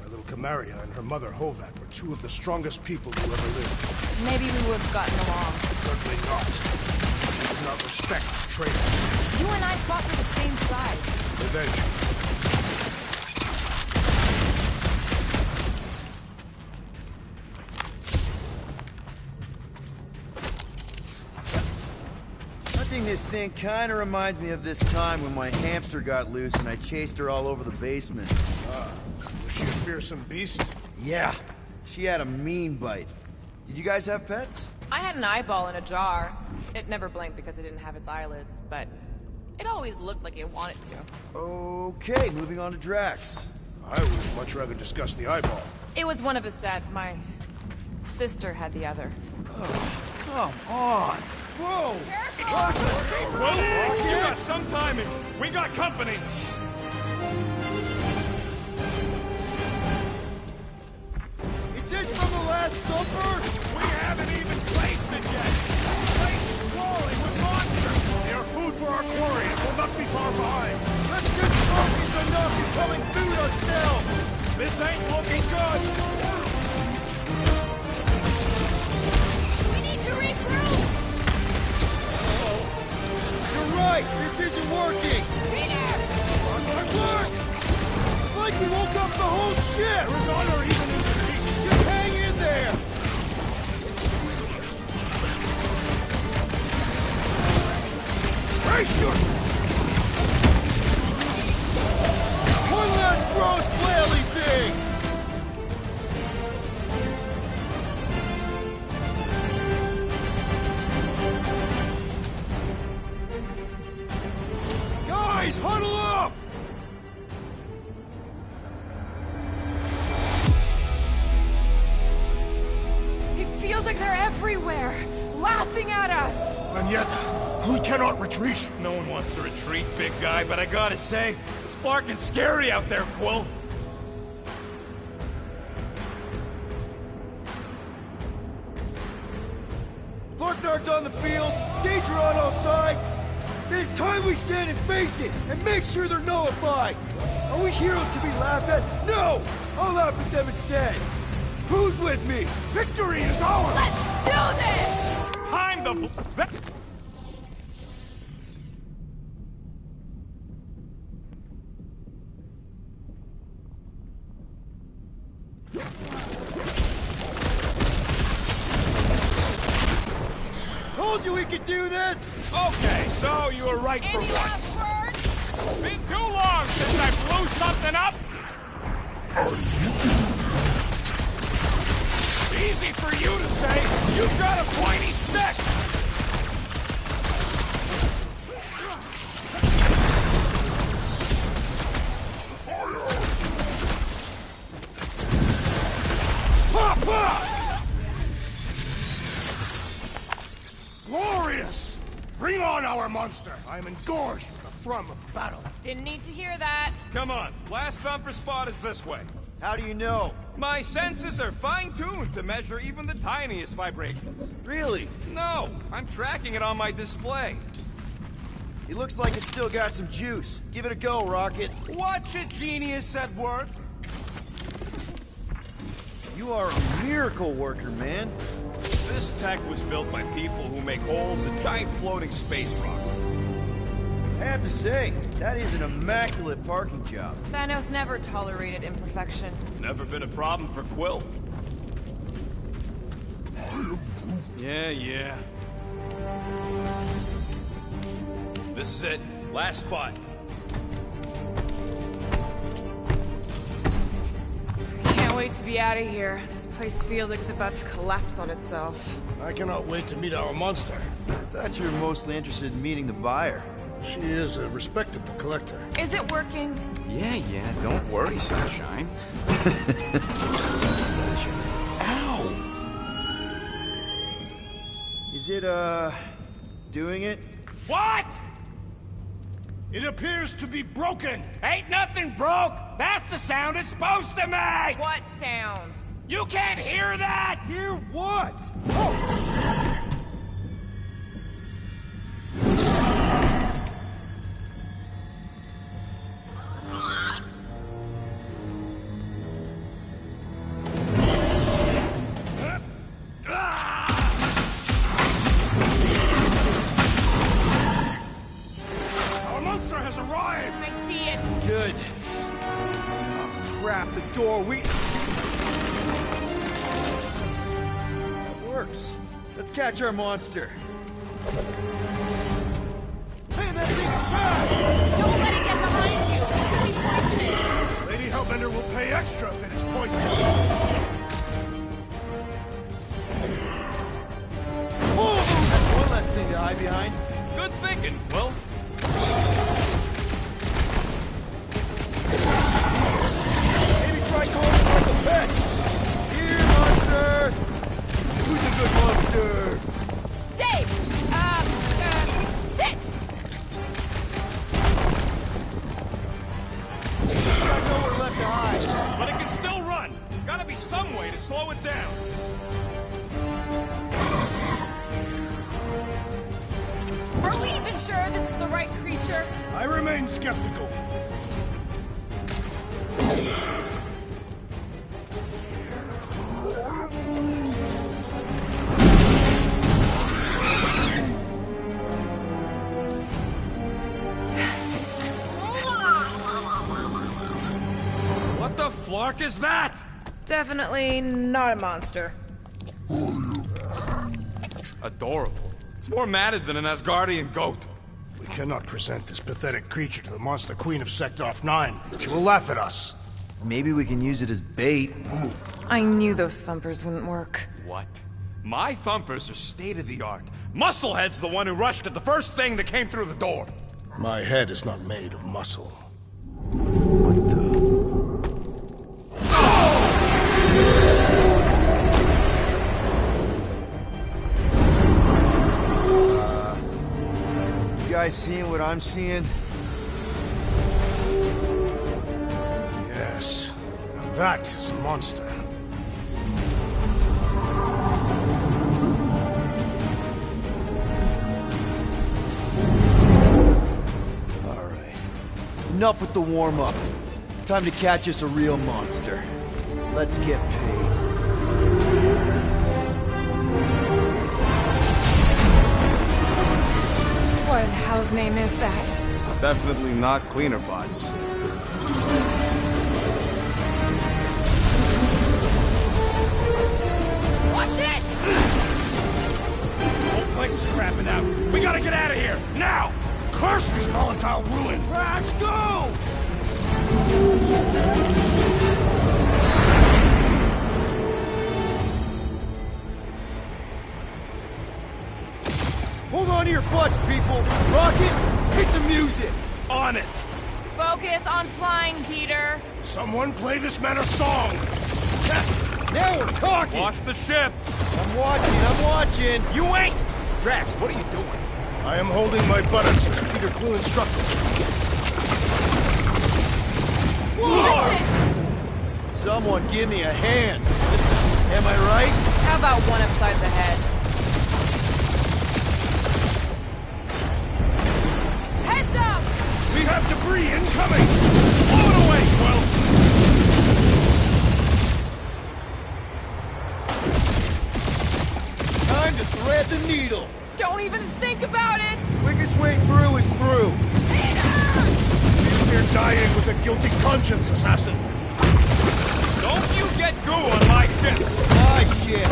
My little Camaria and her mother Hovat were two of the strongest people who ever lived. Maybe we would have gotten along. Certainly not. I do not respect traitors. You and I fought for the same side. Revenge. Hunting this thing kinda reminds me of this time when my hamster got loose and I chased her all over the basement. Was she a fearsome beast? Yeah, she had a mean bite. Did you guys have pets? I had an eyeball in a jar. It never blinked because it didn't have its eyelids, but it always looked like it wanted to. Okay, moving on to Drax. I would much rather discuss the eyeball. It was one of a set. My sister had the other. Come on! Whoa! Well, you got some timing. We got company. Is this from the last thumper? We haven't even placed it yet. This place is crawling with monsters. They are food for our quarry and will not be far behind. Let's just focus enough becoming food ourselves! This ain't looking good. We need to regroup! You're right! Brace your... One last gross whaley thing! Guys, huddle up! It feels like they're everywhere, laughing at us. And yet, we cannot retreat. No one wants to retreat, big guy, but I gotta say, it's fucking scary out there, Quill. Thorgnard's on the field, danger on all sides. Then it's time we stand and face it, and make sure they're nullified. Are we heroes to be laughed at? No! I'll laugh at them instead. Who's with me? Victory is ours! Let's do this! Time to... Told you we could do this! Okay, so you were right for Any once. last words? Been too long since I blew something up. Easy for you to say. You've got a pointy stick. Pop, pop! Glorious! Bring on our monster! I am engorged with the thrum of battle. Didn't need to hear that. Come on, last thumper spot is this way. How do you know? My senses are fine-tuned to measure even the tiniest vibrations. Really? No, I'm tracking it on my display. It looks like it's still got some juice. Give it a go, Rocket. Watch a genius at work. You are a miracle worker, man. This tech was built by people who make holes in giant floating space rocks. I have to say, that is an immaculate parking job. Thanos never tolerated imperfection. Never been a problem for Quill. Yeah. This is it. Last spot. Can't wait to be out of here. This place feels like it's about to collapse on itself. I cannot wait to meet our monster. I thought you were mostly interested in meeting the buyer. She is a respectable collector. Is it working? Yeah, don't worry, Sunshine. Ow! Is it, doing it? What? It appears to be broken! Ain't nothing broke! That's the sound it's supposed to make! What sound? You can't hear that! Hear what? Our monster has arrived! I see it. Good. Oh, crap, the door, That works. Let's catch our monster. Hey, that thing's fast! Don't let it get behind you. It could be poisonous. Lady Hellbender will pay extra if it is poisonous. Oh, that's one less thing to hide behind. Good thinking, Quill. Maybe try calling it like a pet. Here, monster! Who's a good monster? Stay! Sit! It's got nowhere left to hide. But it can still run. Gotta be some way to slow it down. Are we even sure this is the right creature? I remain skeptical. What the flark is that? Definitely not a monster. Adorable. It's more matted than an Asgardian goat. We cannot present this pathetic creature to the monster queen of Seknarf 9. She will laugh at us. Maybe we can use it as bait. I knew those thumpers wouldn't work. What? My thumpers are state-of-the-art. Musclehead's the one who rushed at the first thing that came through the door. My head is not made of muscle. What the? You guys seeing what I'm seeing? Yes. Now that is a monster. Enough with the warm-up. Time to catch us a real monster. Let's get paid. What in hell's name is that? Definitely not cleaner bots. Watch it! Whole place is crapping out. We gotta get out of here, now! Curse these volatile ruins! Let's go! Hold on to your butts, people! Rocket, hit the music! On it! Focus on flying, Peter. Someone play this man a song! Now we're talking! Watch the ship! I'm watching! You ain't! Drax, what are you doing? I am holding my buttocks as Peter Quill instructed. Watch it! Someone give me a hand! Am I right? How about one upside the head? Heads up! We have debris incoming! Blow it away, Quill! Time to thread the needle! Don't even think about it! Quickest way through is through! You're dying with a guilty conscience, assassin! Don't you get goo on my ship! My shit!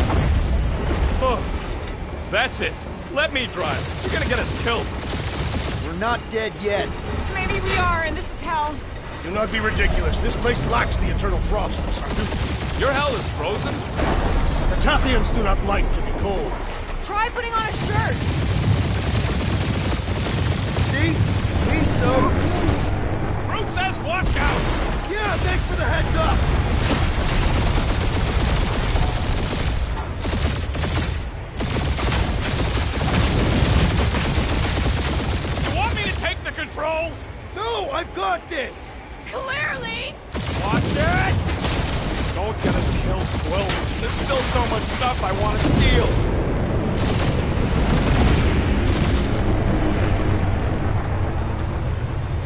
Oh, that's it. Let me drive. You're gonna get us killed. We're not dead yet. Maybe we are, and this is hell. Do not be ridiculous. This place lacks the eternal frost of Sardu. Your hell is frozen? The Tathians do not like to be cold. Try putting on a shirt. See? Me so. Groot says watch out! Yeah, thanks for the heads up! You want me to take the controls? No, I've got this! Clearly! Watch it! Don't get us killed, Quill. There's still so much stuff I want to steal.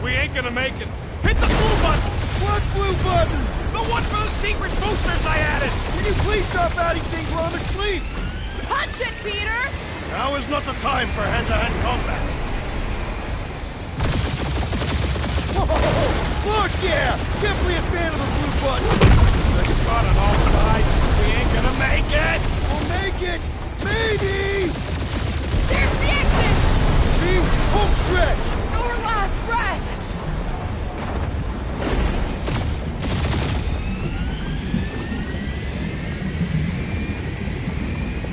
We ain't gonna make it. Hit the blue button! What blue button? The one for the secret boosters I added! Can you please stop adding things while I'm asleep? Punch it, Peter! Now is not the time for hand-to-hand combat. Whoa! Look, yeah! Definitely a fan of the blue button! There's Scott on all sides. We ain't gonna make it! We'll make it! Maybe! There's the exit! See? Home stretch! Your last breath!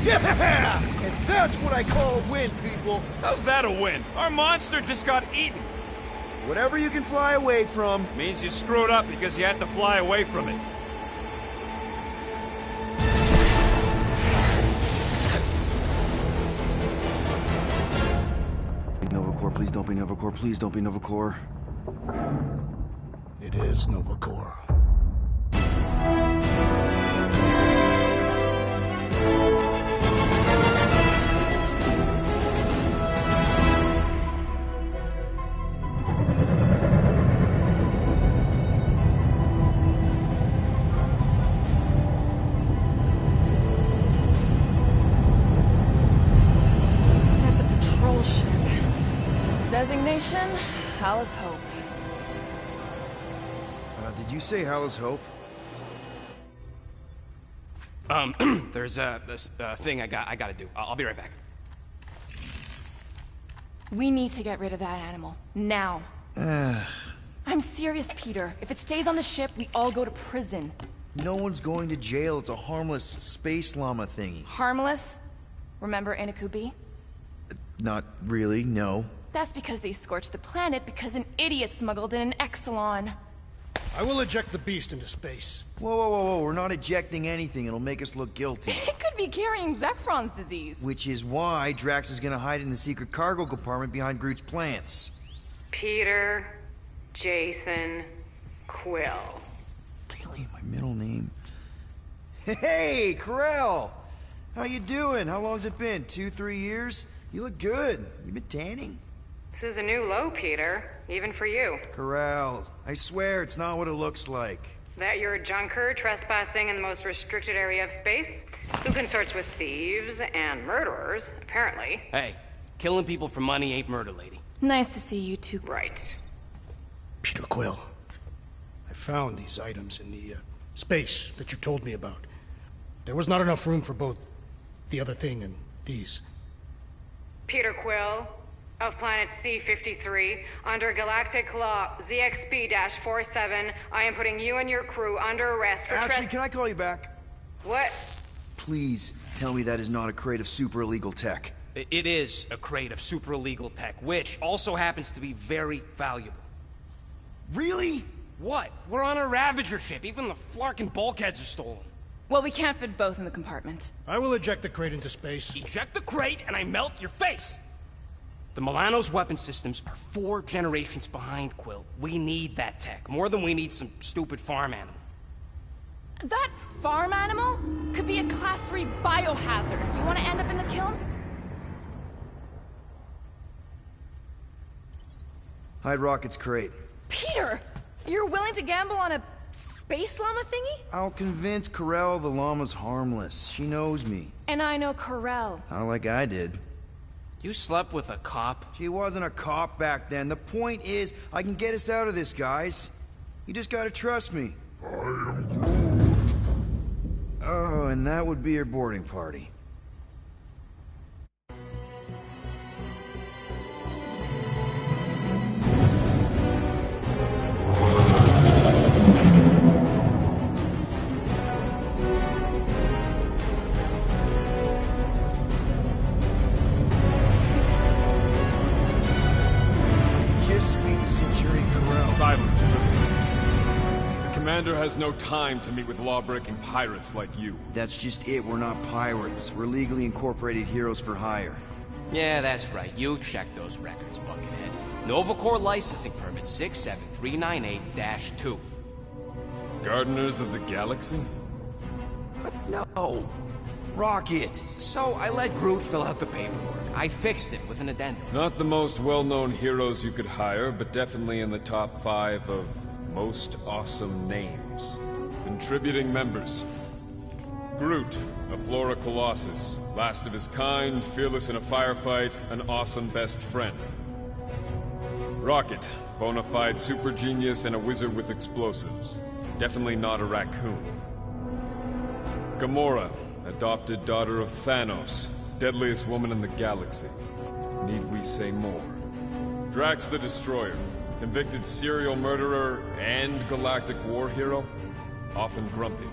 Yeah! And that's what I call a win, people! How's that a win? Our monster just got eaten. Whatever you can fly away from. Means you screwed up because you had to fly away from it. Nova Corps, please don't be Nova Corps, please don't be Nova Corps. It is Nova Corps. That's a patrol ship. Designation, Hal's Hope. Did you say Hal's Hope? There's this thing I gotta do. I'll be right back. We need to get rid of that animal. Now. I'm serious, Peter. If it stays on the ship, we all go to prison. No one's going to jail. It's a harmless space llama thingy. Harmless? Remember Inakubi? Not really, no. That's because they scorched the planet because an idiot smuggled in an Exelon. I will eject the beast into space. Whoa, whoa, whoa, whoa. We're not ejecting anything. It'll make us look guilty. It could be carrying Zephron's disease. Which is why Drax is gonna hide in the secret cargo compartment behind Groot's plants. Peter, Jason, Quill. Really? My middle name? Hey, Corell! How you doing? How long's it been? 2-3 years? You look good. You been tanning? This is a new low, Peter. Even for you. Corell, I swear it's not what it looks like. That you're a junker trespassing in the most restricted area of space? Who consorts with thieves and murderers, apparently. Hey, killing people for money ain't murder, lady. Nice to see you two. Right. Peter Quill, I found these items in the space that you told me about. There was not enough room for both the other thing and these. Peter Quill, of planet C-53, under Galactic Law ZXP-47, I am putting you and your crew under arrest for Actually, can I call you back? What? Please tell me that is not a crate of super illegal tech. It is a crate of super illegal tech, which also happens to be very valuable. Really? What? We're on a Ravager ship. Even the Flarkin bulkheads are stolen. Well, we can't fit both in the compartment. I will eject the crate into space. Eject the crate and I melt your face! The Milano's weapon systems are 4 generations behind, Quill. We need that tech, more than we need some stupid farm animal. That farm animal could be a Class 3 biohazard. You want to end up in the kiln? Hide Rocket's crate. Peter! You're willing to gamble on a space llama thingy? I'll convince Corell the llama's harmless. She knows me. And I know Corell. Not like I did. You slept with a cop? She wasn't a cop back then. The point is, I can get us out of this, guys. You just gotta trust me. I am Groot. Oh, and that would be your boarding party. Silence, prisoner. The commander has no time to meet with law-breaking pirates like you. That's just it. We're not pirates. We're legally incorporated heroes for hire. Yeah, that's right. You check those records, Buckethead. Novacore licensing permit 67398-2. Gardeners of the Galaxy? No. Rocket. So I let Groot fill out the paperwork. I fixed it with an addendum. Not the most well-known heroes you could hire, but definitely in the top 5 of most awesome names. Contributing members. Groot, a Flora Colossus, last of his kind, fearless in a firefight, an awesome best friend. Rocket, bona fide super genius and a wizard with explosives. Definitely not a raccoon. Gamora, adopted daughter of Thanos, deadliest woman in the galaxy. Need we say more? Drax the Destroyer, convicted serial murderer and galactic war hero, often grumpy.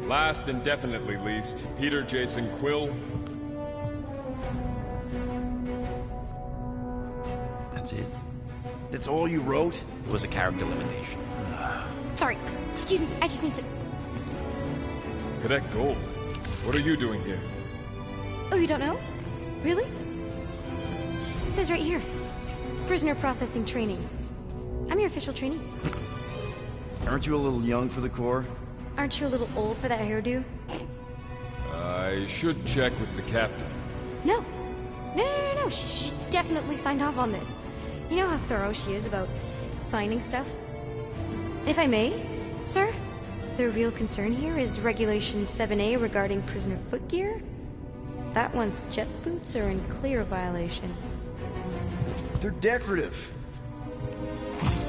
Last and definitely least, Peter Jason Quill. That's it? That's all you wrote? It was a character limitation. Sorry, excuse me, I just need to... Cadet Gold, what are you doing here? Oh, you don't know? Really? It says right here. Prisoner processing training. I'm your official trainee. Aren't you a little young for the Corps? Aren't you a little old for that hairdo? I should check with the captain. No. No. She definitely signed off on this. You know how thorough she is about signing stuff? And if I may, sir, the real concern here is Regulation 7A regarding prisoner footgear. That one's jet boots are in clear violation. They're decorative.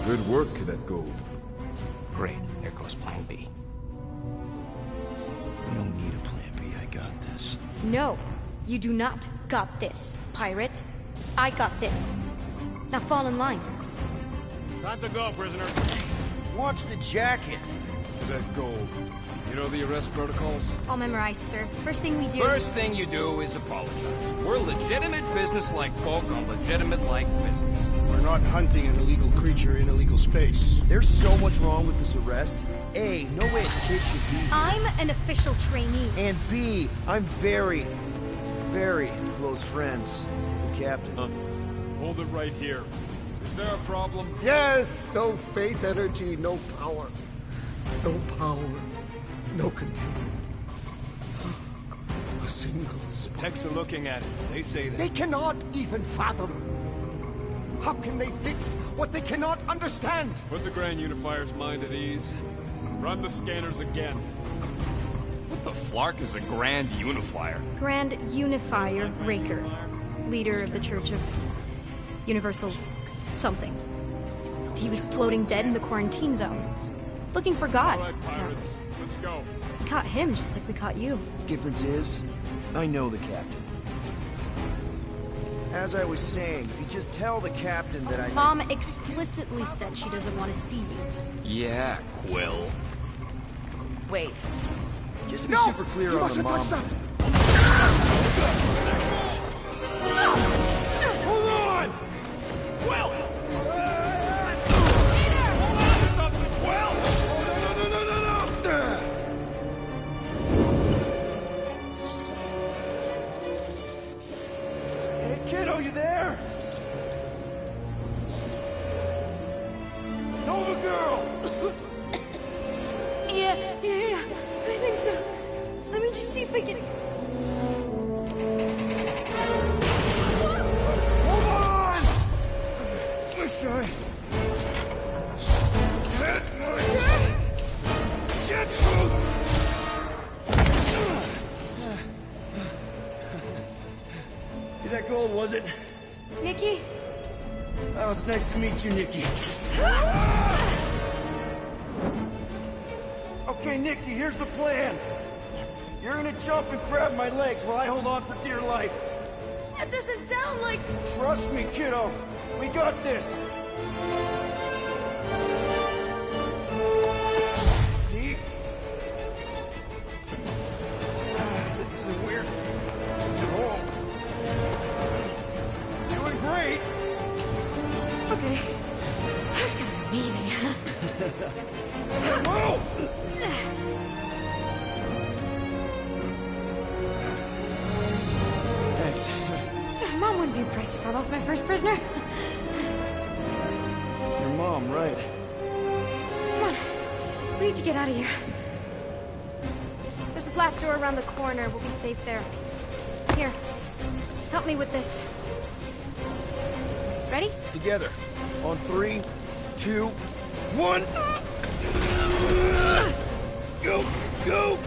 Good work, Cadet Gold. Great. There goes Plan B. We don't need a Plan B. I got this. No, you do not got this, pirate. I got this. Now fall in line. Time to go, prisoner. Watch the jacket. To that gold. You know the arrest protocols? All memorized, sir. First thing we do... First thing you do is apologize. We're legitimate business-like folk on legitimate-like business. We're not hunting an illegal creature in illegal space. There's so much wrong with this arrest. A, no way a kid should be here. I'm an official trainee. And B, I'm very, very close friends with the captain. Hold it right here. Is there a problem? Yes, no faith energy, no power. No power, no containment. A single spark. Techs are looking at it. They say that. They cannot even fathom. How can they fix what they cannot understand? Put the Grand Unifier's mind at ease. Run the scanners again. What the flark is a Grand Unifier? Grand Unifier Raker. Leader of the Church of Universal something. He was floating dead in the quarantine zone. Looking for God. All right, pirates. Let's go. We caught him just like we caught you. Difference is, I know the captain. As I was saying, if you just tell the captain that I... Mom explicitly said she doesn't want to see you. Yeah, Quill. Wait. Just to be super clear on the mom... Hold on! Quill! Hold on to something, Quill! No! Hey, kiddo, you there? Nova girl! Yeah, I think so. Let me just see if I can... Hold on! Wish I... Get loose! Hey, that gold, was it? Nikki? Oh, it's nice to meet you, Nikki. Okay, Nikki, here's the plan. You're gonna jump and grab my legs while I hold on for dear life. That doesn't sound like... Trust me, kiddo. We got this. See? This isn't weird. Oh. Doing great. Okay. That was kind of amazing. Whoa! Thanks. Mom wouldn't be impressed if I lost my first prisoner. Your mom, right? Come on. We need to get out of here. There's a glass door around the corner. We'll be safe there. Here. Help me with this. Ready? Together. On 3, 2, 1. Go! Go!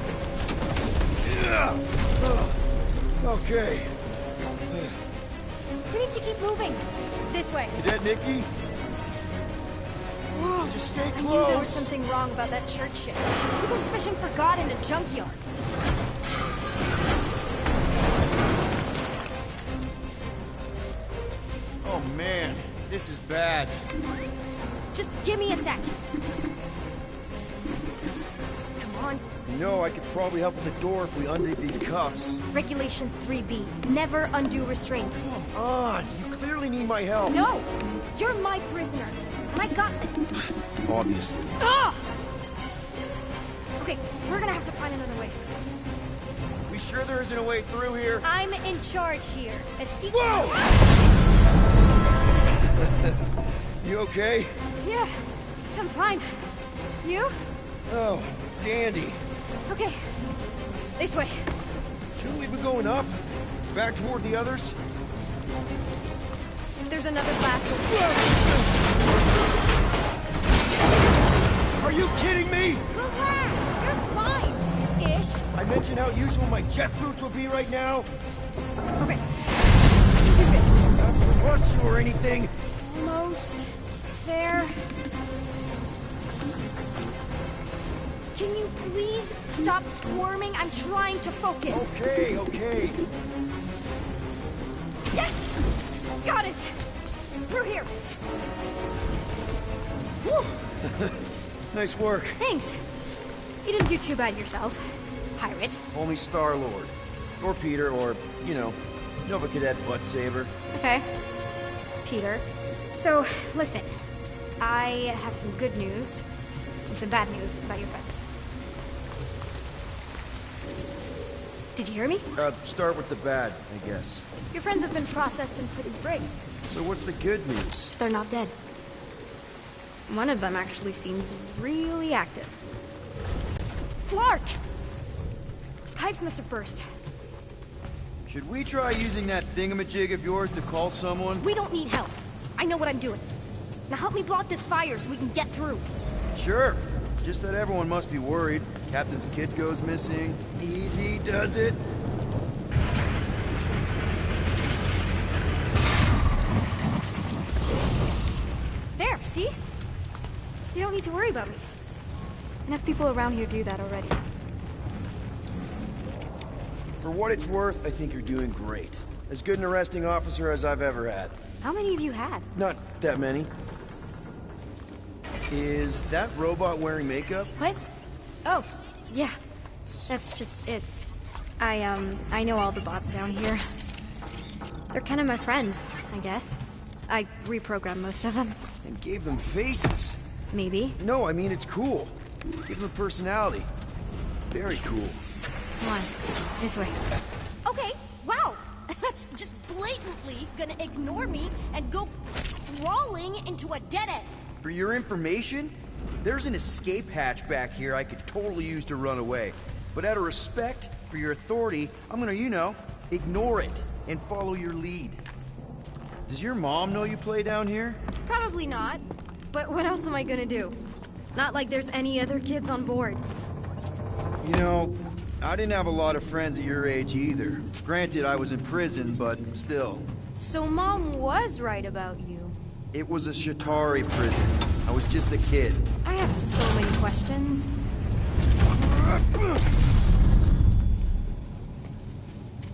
Okay. We need to keep moving. This way. Cadet Nikki? Just stay I knew there was close. something wrong about that church ship. People's fishing for God in a junkyard. Oh man, this is bad. Just give me a sec. Come on. You know, I could probably help with the door if we undid these cuffs. Regulation 3B. Never undo restraints. Come on, you clearly need my help. No! You're my prisoner. And I got this. Obviously. Ah! Okay, we're gonna have to find another way. We sure there isn't a way through here? I'm in charge here. A secret. Whoa! You okay? Yeah, I'm fine. You? Oh, dandy. Okay. This way. Shouldn't we be going up? Back toward the others? There's another glass door. Are you kidding me? Relax, you're fine. Ish. I mentioned how useful my jet boots will be right now. Okay. Let's do this. Not to rush you or anything. Almost there. Can you please stop squirming? I'm trying to focus. Okay. Yes! through here! Whew. Nice work. Thanks. You didn't do too bad yourself, pirate. Only Star-Lord. Or Peter, or, you know, Nova Cadet Butt Saver. Okay. Peter. So, listen. I have some good news and some bad news about your friends. Did you hear me? Start with the bad, I guess. Your friends have been processed and put in the brig. So what's the good news? They're not dead. One of them actually seems really active. Flark! Pipes must have burst. Should we try using that thingamajig of yours to call someone? We don't need help. I know what I'm doing. Now help me block this fire so we can get through. Sure. Just that everyone must be worried. Captain's kid goes missing. Easy does it. There, see? You don't need to worry about me. Enough people around here do that already. For what it's worth, I think you're doing great. As good an arresting officer as I've ever had. How many have you had? Not that many. Is that robot wearing makeup? What? Oh, yeah. That's just, I know all the bots down here. They're kind of my friends, I guess. I reprogrammed most of them. And gave them faces. Maybe. No, I mean, it's cool. Gives them personality. Very cool. Come on, this way. Okay, wow! That's just blatantly gonna ignore me and go crawling into a dead end. For your information, there's an escape hatch back here I could totally use to run away. But out of respect for your authority, I'm gonna, you know, ignore it and follow your lead. Does your mom know you play down here? Probably not. But what else am I gonna do? Not like there's any other kids on board. You know, I didn't have a lot of friends at your age either. Granted, I was in prison, but still. So Mom was right about you. It was a Shatari prison. I was just a kid. I have so many questions.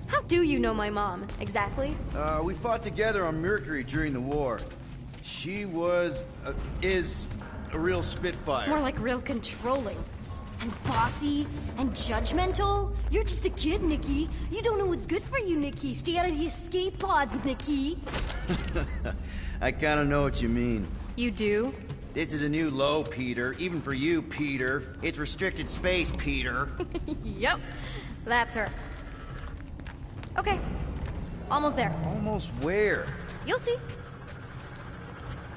How do you know my mom, exactly? We fought together on Mercury during the war. She was, is a real spitfire. More like real controlling. And bossy, and judgmental. You're just a kid, Nikki. You don't know what's good for you, Nikki. Stay out of the escape pods, Nikki. I kinda know what you mean. You do? This is a new low, Peter. Even for you, Peter. It's restricted space, Peter. Yep, that's her. Okay, almost there. Almost where? You'll see.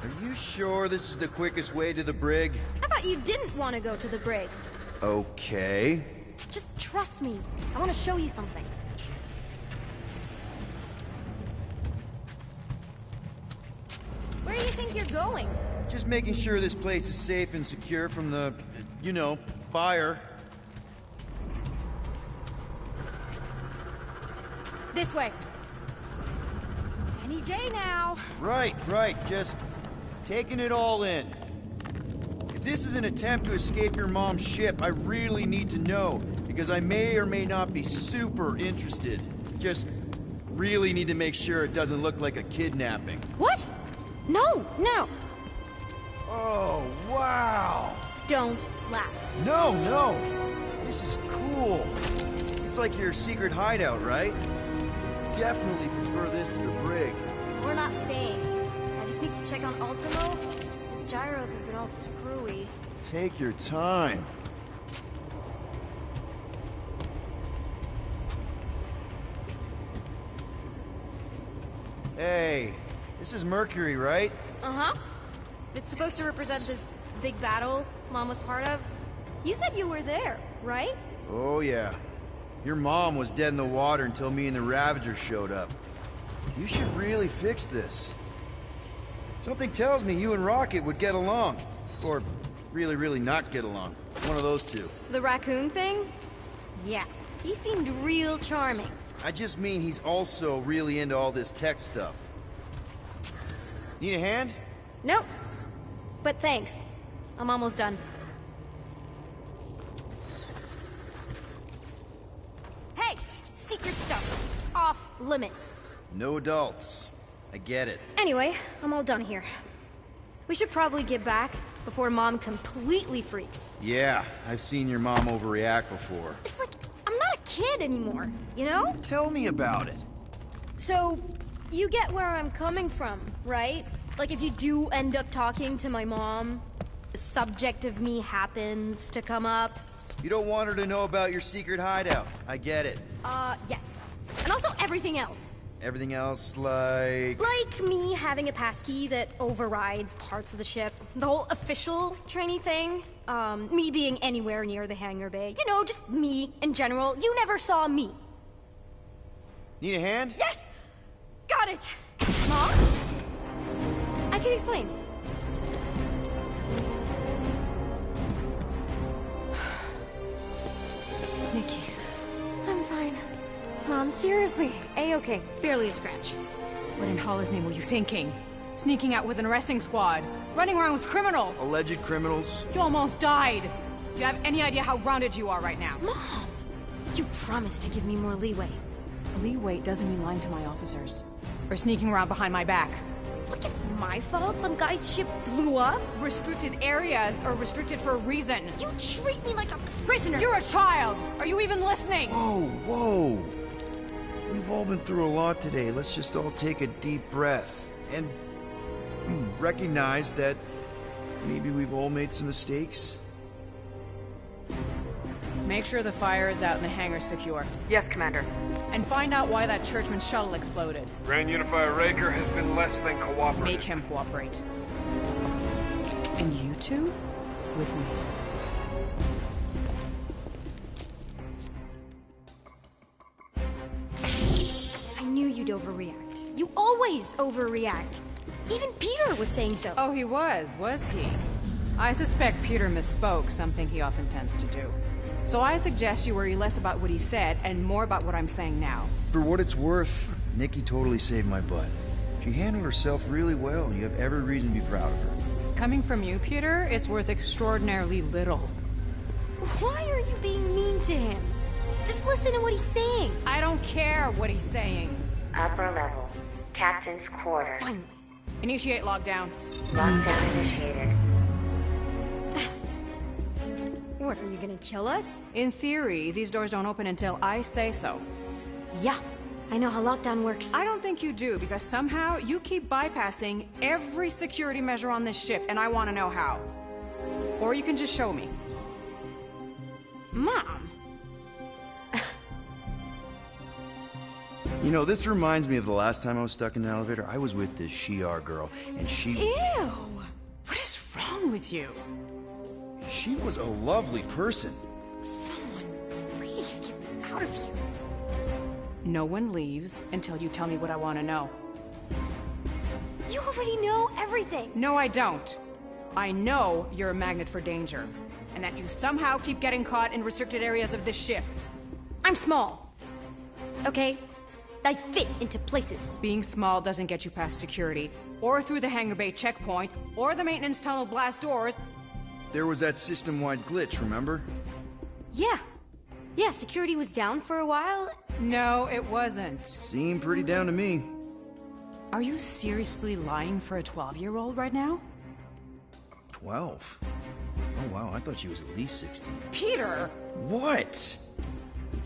Are you sure this is the quickest way to the brig? I thought you didn't want to go to the brig. Okay. Just trust me. I want to show you something. Where do you think you're going? Just making sure this place is safe and secure from the, you know, fire. This way. Any day now. Right. Just taking it all in. If this is an attempt to escape your mom's ship, I really need to know, because I may or may not be super interested. Just really need to make sure it doesn't look like a kidnapping. What? No. Oh, wow. Don't laugh. No. This is cool. It's like your secret hideout, right? Definitely prefer this to the brig. We're not staying. I just need to check on Ultimo. His gyros have been all screwy. Take your time. Hey, this is Mercury, right? Uh-huh. It's supposed to represent this big battle Mom was part of. You said you were there, right? Oh, yeah. Your mom was dead in the water until me and the Ravagers showed up. You should really fix this. Something tells me you and Rocket would get along. Or really not get along. One of those two. The raccoon thing? Yeah. He seemed real charming. I just mean he's also really into all this tech stuff. Need a hand? Nope. But thanks. I'm almost done. Hey! Secret stuff. Off limits. No adults. I get it. Anyway, I'm all done here. We should probably get back before Mom completely freaks. Yeah, I've seen your mom overreact before. It's like, I'm not a kid anymore, you know? Tell me about it. So, you get where I'm coming from, right? Like, if you do end up talking to my mom, the subject of me happens to come up. You don't want her to know about your secret hideout. I get it. Yes. And also everything else. Everything else, like... Like me having a passkey that overrides parts of the ship. The whole official trainee thing. Me being anywhere near the hangar bay. You know, just me in general. You never saw me. Need a hand? Yes! Got it! Mom? I can explain. Nikki. I'm fine. Mom, seriously. A-okay. Barely a scratch. What in Hollis' name were you thinking? Sneaking out with an arresting squad? Running around with criminals? Alleged criminals? You almost died! Do you have any idea how grounded you are right now? Mom! You promised to give me more leeway. Leeway doesn't mean lying to my officers. Or sneaking around behind my back. Look, it's my fault some guy's ship blew up. Restricted areas are restricted for a reason. You treat me like a prisoner. You're a child! Are you even listening? Whoa. We've all been through a lot today. Let's just all take a deep breath and recognize that maybe we've all made some mistakes. Make sure the fire is out and the hangar's secure. Yes, Commander. And find out why that churchman's shuttle exploded. Grand Unifier Raker has been less than cooperative. Make him cooperate. And you two? With me. I knew you'd overreact. You always overreact. Even Peter was saying so. Oh, he was he? I suspect Peter misspoke, something he often tends to do. So I suggest you worry less about what he said and more about what I'm saying now. For what it's worth, Nikki totally saved my butt. She handled herself really well, and you have every reason to be proud of her. Coming from you, Peter, it's worth extraordinarily little. Why are you being mean to him? Just listen to what he's saying. I don't care what he's saying. Upper level. Captain's quarters. Finally. Initiate lockdown. Lockdown initiated. What, are you gonna kill us? In theory, these doors don't open until I say so. Yeah, I know how lockdown works. I don't think you do, because somehow you keep bypassing every security measure on this ship, and I want to know how. Or you can just show me. Mom! You know, this reminds me of the last time I was stuck in an elevator. I was with this Shi'ar girl, and she... Ew! What is wrong with you? She was a lovely person. Someone, please get me out of here. No one leaves until you tell me what I want to know. You already know everything. No, I don't. I know you're a magnet for danger, and that you somehow keep getting caught in restricted areas of this ship. I'm small. Okay? I fit into places. Being small doesn't get you past security, or through the hangar bay checkpoint, or the maintenance tunnel blast doors. There was that system-wide glitch, remember? Yeah. Yeah, security was down for a while. No, it wasn't. Seemed pretty down to me. Are you seriously lying for a 12-year-old right now? 12? Oh wow, I thought she was at least 16. Peter! What?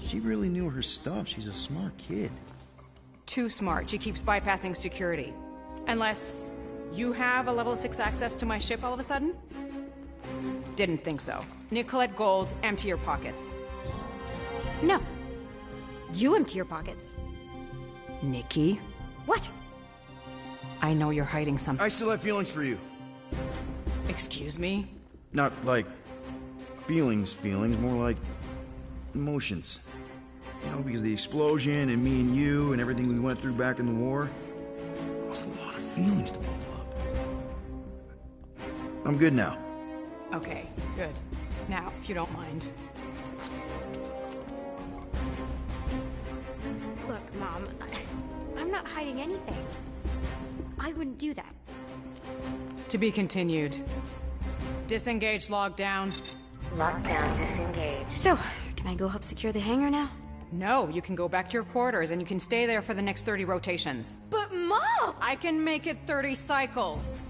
She really knew her stuff. She's a smart kid. Too smart. She keeps bypassing security. Unless you have a level 6 access to my ship all of a sudden? Didn't think so. Nicolette Gold, empty your pockets. No. You empty your pockets. Nikki? What? I know you're hiding something. I still have feelings for you. Excuse me? Not like feelings, more like emotions. You know, because the explosion and me and you and everything we went through back in the war caused a lot of feelings to bubble up. I'm good now. Okay, good. Now, if you don't mind. Look, Mom, I'm not hiding anything. I wouldn't do that. To be continued. Disengage lockdown. Lockdown disengaged. So, can I go help secure the hangar now? No, you can go back to your quarters and you can stay there for the next 30 rotations. But Mom! I can make it 30 cycles.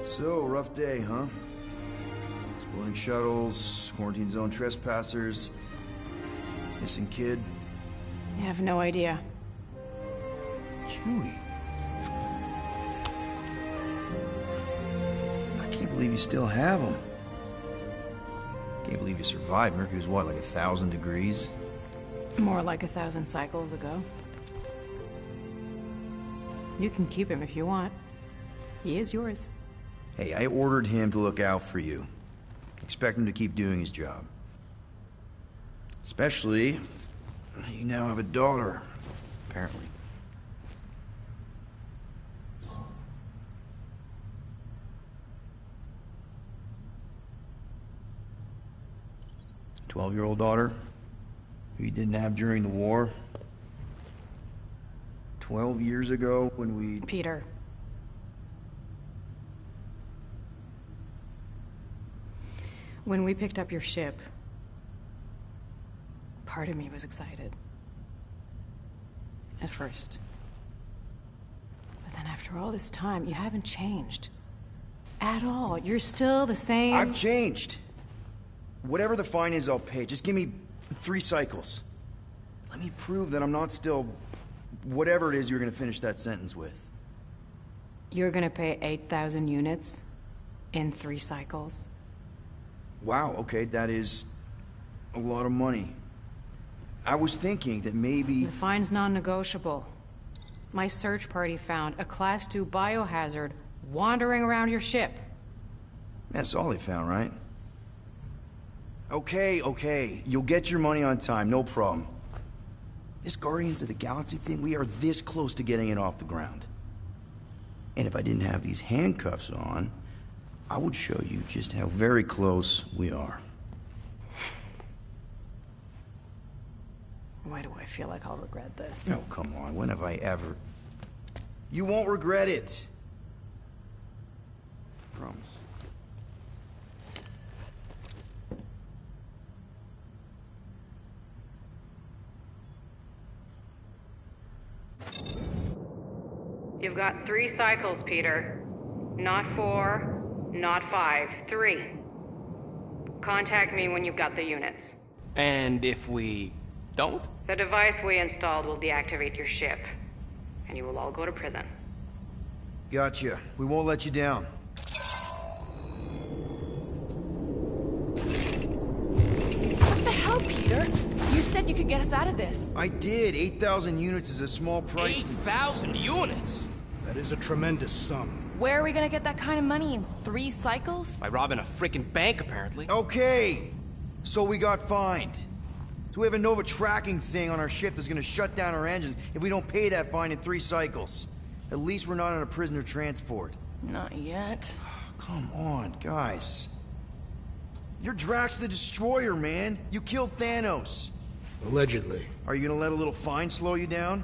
So, rough day, huh? Exploding shuttles, quarantine zone trespassers, missing kid. I have no idea. Chewie. I can't believe you still have him. Can't believe you survived. Mercury's what, like 1,000 degrees? More like 1,000 cycles ago. You can keep him if you want. He is yours. Hey, I ordered him to look out for you. Expect him to keep doing his job. Especially, you now have a daughter, apparently. A 12-year-old daughter who you didn't have during the war. 12 years ago when we... Peter. When we picked up your ship, part of me was excited. At first. But then after all this time, you haven't changed. At all. You're still the same... I've changed. Whatever the fine is, I'll pay. Just give me 3 cycles. Let me prove that I'm not still... whatever it is you're gonna finish that sentence with. You're gonna pay 8,000 units in 3 cycles? Wow, okay, that is a lot of money. I was thinking that maybe... The fine's non-negotiable. My search party found a Class 2 biohazard wandering around your ship. That's all they found, right? Okay, you'll get your money on time, no problem. This Guardians of the Galaxy thing, we are this close to getting it off the ground. And if I didn't have these handcuffs on, I would show you just how very close we are. Why do I feel like I'll regret this? No, come on, when have I ever... You won't regret it. Promise. You've got 3 cycles, Peter. Not 4, not 5, 3. Contact me when you've got the units. And if we don't? The device we installed will deactivate your ship, and you will all go to prison. Gotcha. We won't let you down. What the hell, Peter? You said you could get us out of this. I did. 8,000 units is a small price. 8,000 units? That is a tremendous sum. Where are we gonna get that kind of money in 3 cycles? By robbing a frickin' bank, apparently. Okay, so we got fined. So we have a Nova tracking thing on our ship that's gonna shut down our engines if we don't pay that fine in 3 cycles. At least we're not on a prisoner transport. Not yet. Come on, guys. You're Drax the Destroyer, man. You killed Thanos. Allegedly. Are you gonna let a little fine slow you down?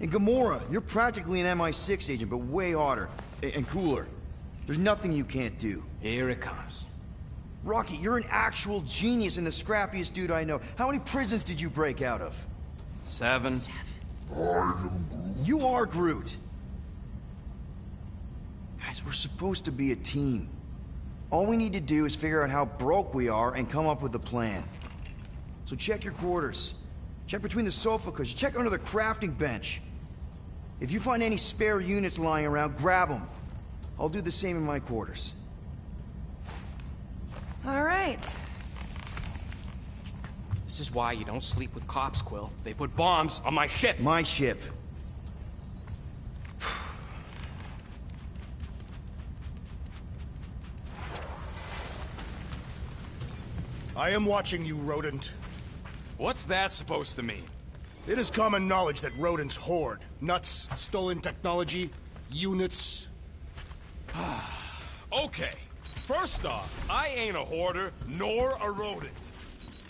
And Gamora, you're practically an MI6 agent, but way hotter and cooler. There's nothing you can't do. Here it comes. Rocky, you're an actual genius and the scrappiest dude I know. How many prisons did you break out of? 7. You are Groot. Guys, we're supposed to be a team. All we need to do is figure out how broke we are and come up with a plan. So check your quarters. Check between the sofa cushions. Check under the crafting bench. If you find any spare units lying around, grab them. I'll do the same in my quarters. All right. This is why you don't sleep with cops, Quill. They put bombs on my ship. My ship. I am watching you, rodent. What's that supposed to mean? It is common knowledge that rodents hoard nuts, stolen technology, units. Okay. First off, I ain't a hoarder nor a rodent.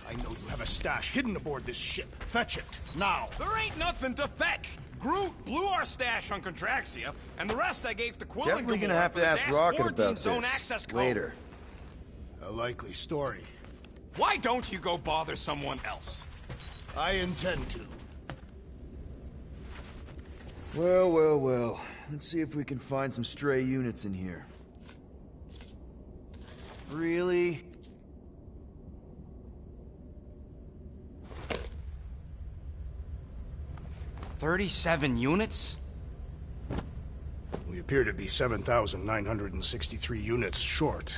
I know you have a stash hidden aboard this ship. Fetch it, now. There ain't nothing to fetch. Groot blew our stash on Contraxia, and the rest I gave to Quill and Definitely gonna Gamora have for to the ask Dash Rocket Quarantine about Zone this access code. later. A likely story. Why don't you go bother someone else? I intend to. Well, well, well. Let's see if we can find some stray units in here. Really? $37 units? We appear to be 7,963 units short.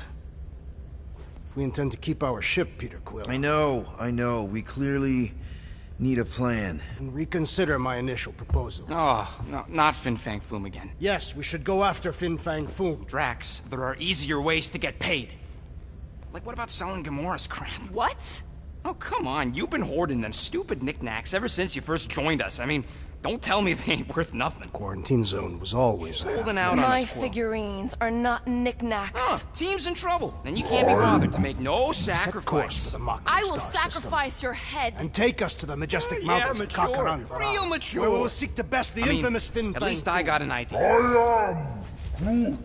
If we intend to keep our ship, Peter Quill... I know. We clearly need a plan. And reconsider my initial proposal. Oh, no, not Fin Fang Foom again. Yes, we should go after Fin Fang Foom. Drax, there are easier ways to get paid. Like, what about selling Gamora's crap? What? Oh, come on. You've been hoarding them stupid knickknacks ever since you first joined us. I mean, don't tell me they ain't worth nothing. Quarantine zone was always holding out on My us, Quill. figurines are not knickknacks. Team's in trouble, and you can't be bothered to make no sacrifice. For the Mako I will Star sacrifice system. your head. And take us to the majestic Yeah, mountains of mature. Kakarandhara. Real mature. Where we will seek to best the I mean, infamous Fin at Fang least I Foom. got an idea. I am Groot.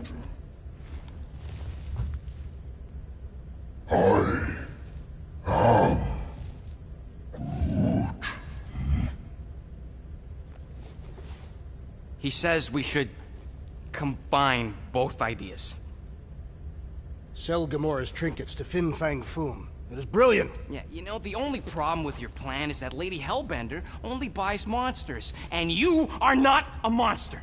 I am Groot. He says we should combine both ideas. Sell Gamora's trinkets to Fin Fang Foom. It is brilliant. Yeah, you know, the only problem with your plan is that Lady Hellbender only buys monsters, and you are not a monster.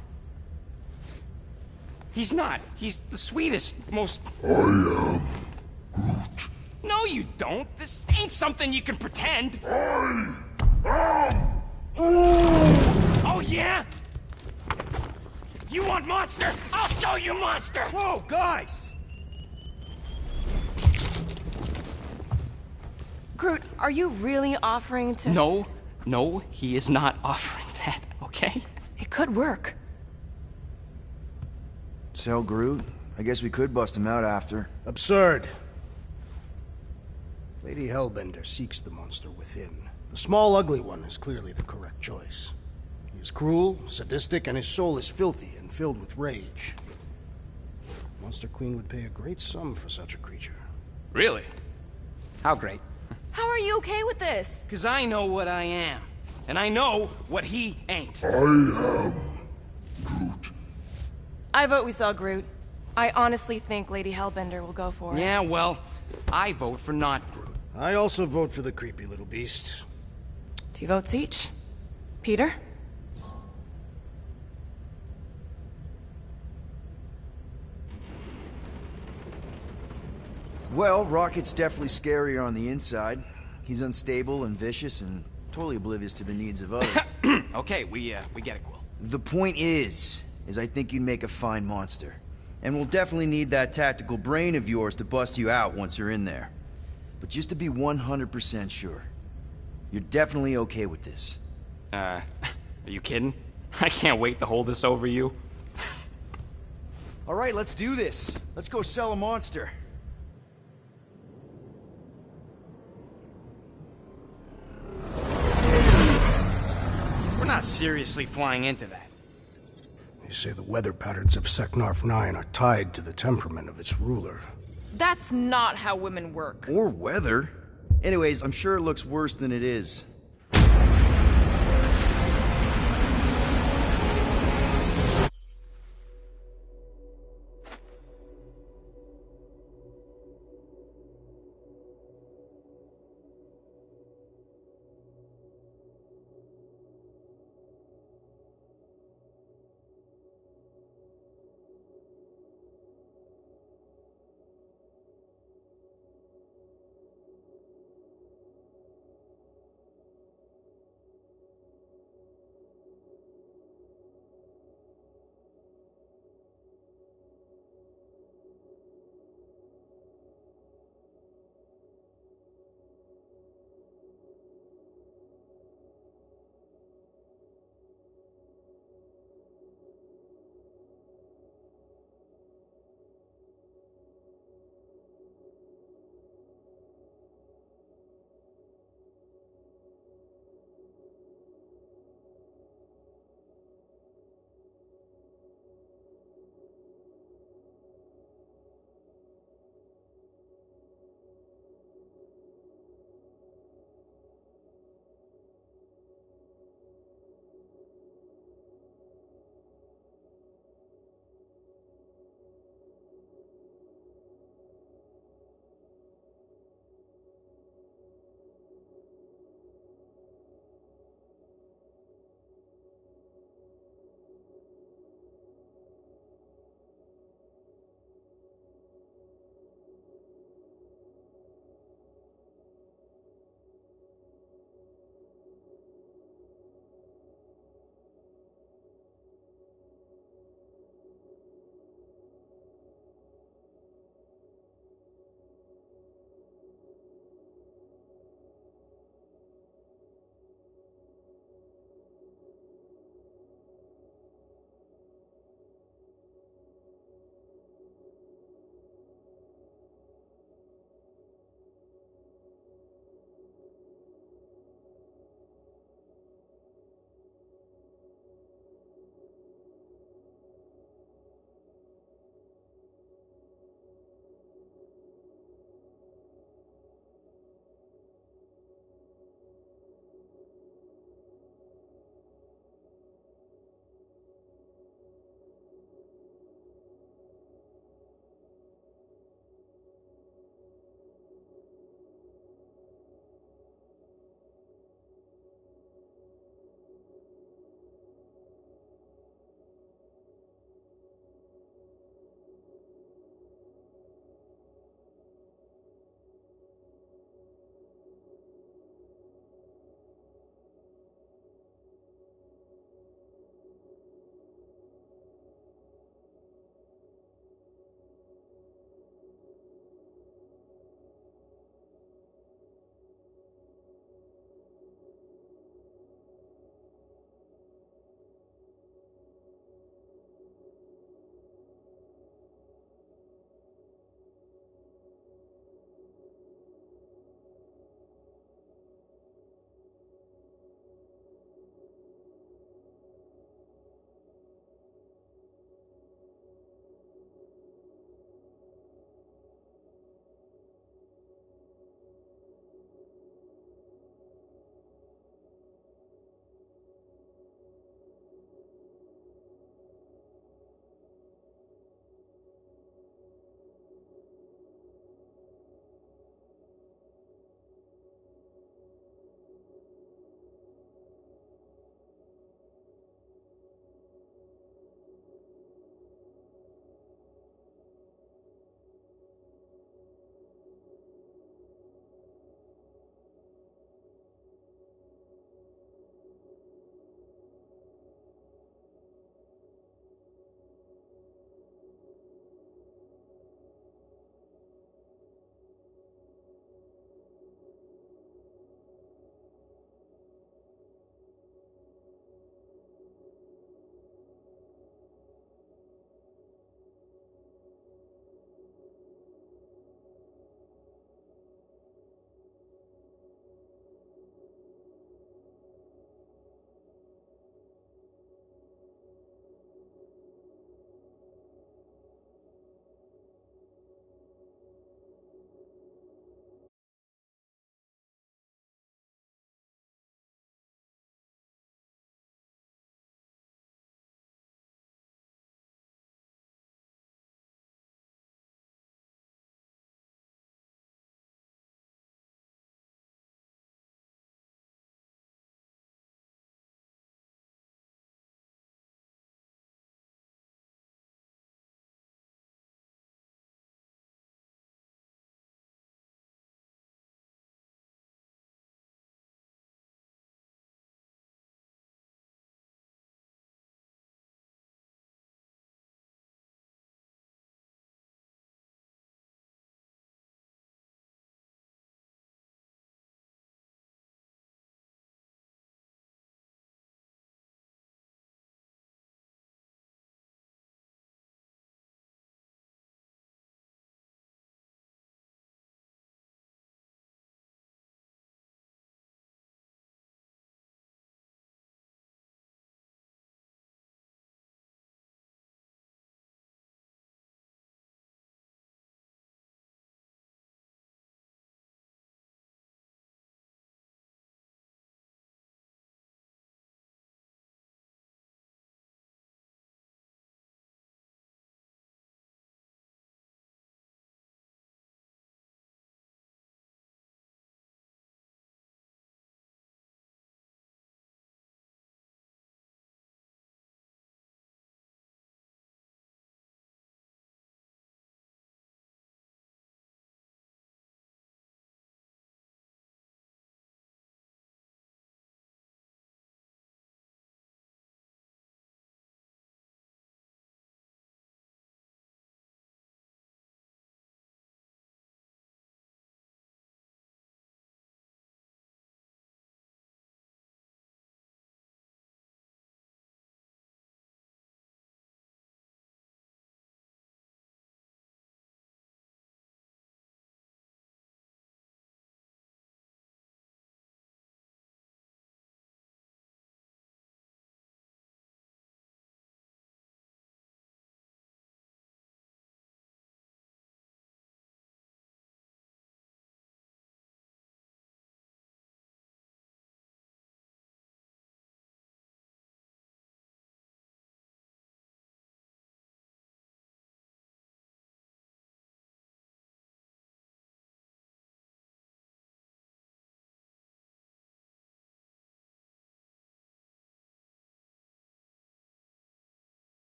He's not. He's the sweetest, most... I am Groot. No, you don't. This ain't something you can pretend. I am Oh, yeah? You want monster? I'll show you monster! Whoa, guys! Groot, are you really offering to... No, he is not offering that, okay? It could work. Sell Groot? I guess we could bust him out after. Absurd. Lady Hellbender seeks the monster within. The small, ugly one is clearly the correct choice. He is cruel, sadistic, and his soul is filthy and filled with rage. Monster Queen would pay a great sum for such a creature. Really? How great? How are you okay with this? Because I know what I am. And I know what he ain't. I am Groot. I vote we sell Groot. I honestly think Lady Hellbender will go for it. Yeah, well, I vote for not Groot. I also vote for the creepy little beast. 2 votes each. Peter? Well, Rocket's definitely scarier on the inside. He's unstable and vicious and totally oblivious to the needs of others. Okay, we get it, Quill. The point is I think you'd make a fine monster. And we'll definitely need that tactical brain of yours to bust you out once you're in there. But just to be 100% sure, you're definitely okay with this. Are you kidding? I can't wait to hold this over you. All right, let's do this. Let's go sell a monster. We're not seriously flying into that. They say the weather patterns of Seknarf 9 are tied to the temperament of its ruler. That's not how women work. Or weather. Anyways, I'm sure it looks worse than it is.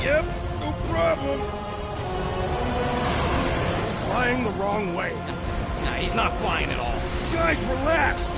Yep, no problem. Flying the wrong way. Nah, he's not flying at all. Guys, relax.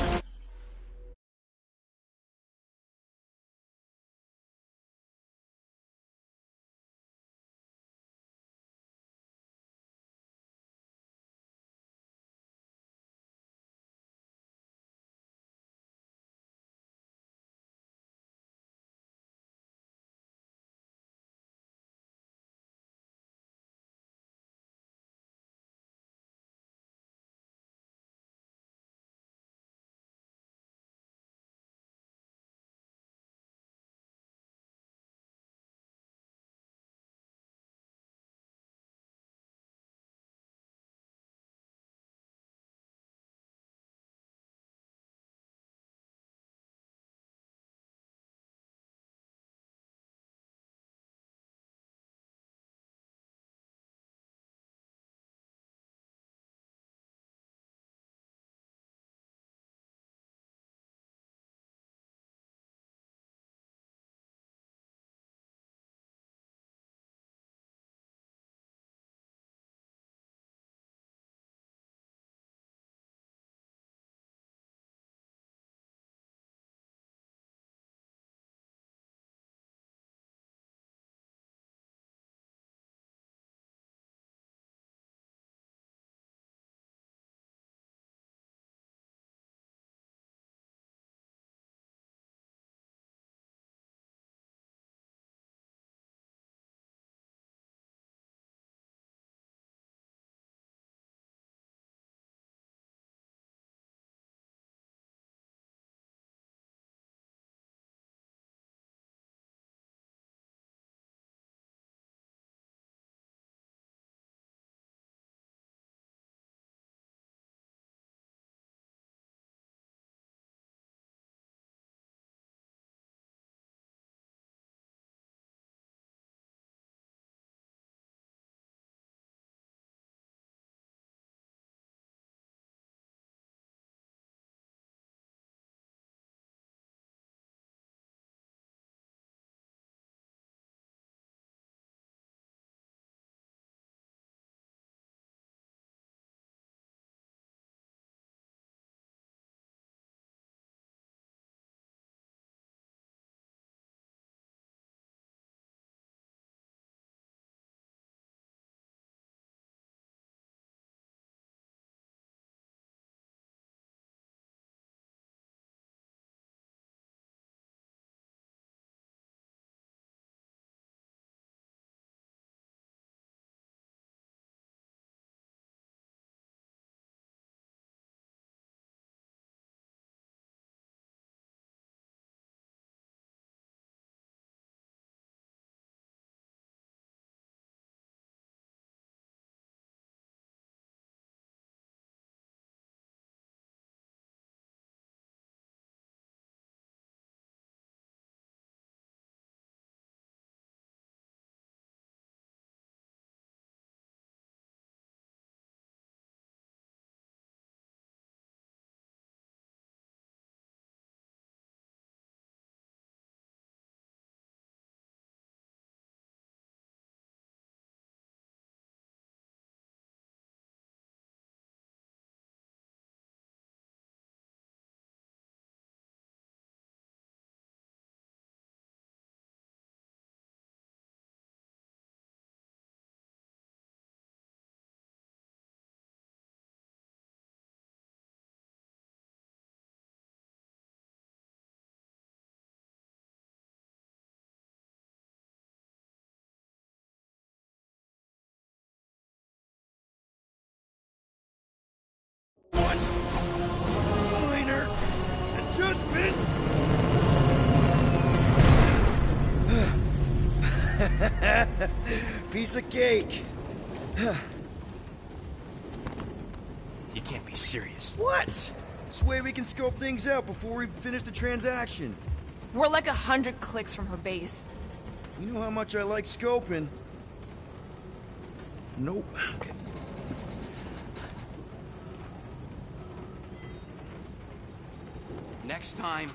Just minor adjustment. Piece of cake. You can't be serious. What? This way we can scope things out before we finish the transaction. We're like 100 clicks from her base. You know how much I like scoping. Nope. Okay. Next time,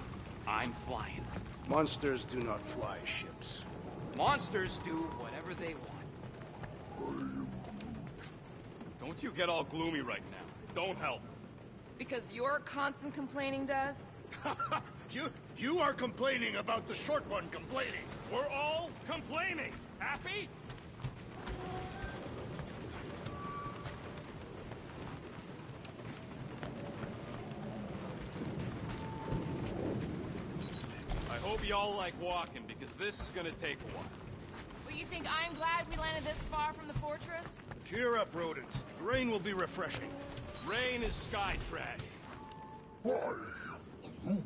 I'm flying. Monsters do not fly ships. Monsters do whatever they want. Don't you get all gloomy right now. It don't help. Because your constant complaining does? You are complaining about the short one complaining. We're all complaining. Happy? I hope y'all like walking, because this is gonna take a while. Well, you think I'm glad we landed this far from the fortress? Cheer up, rodents. The rain will be refreshing. Rain is sky trash. Why, Groot?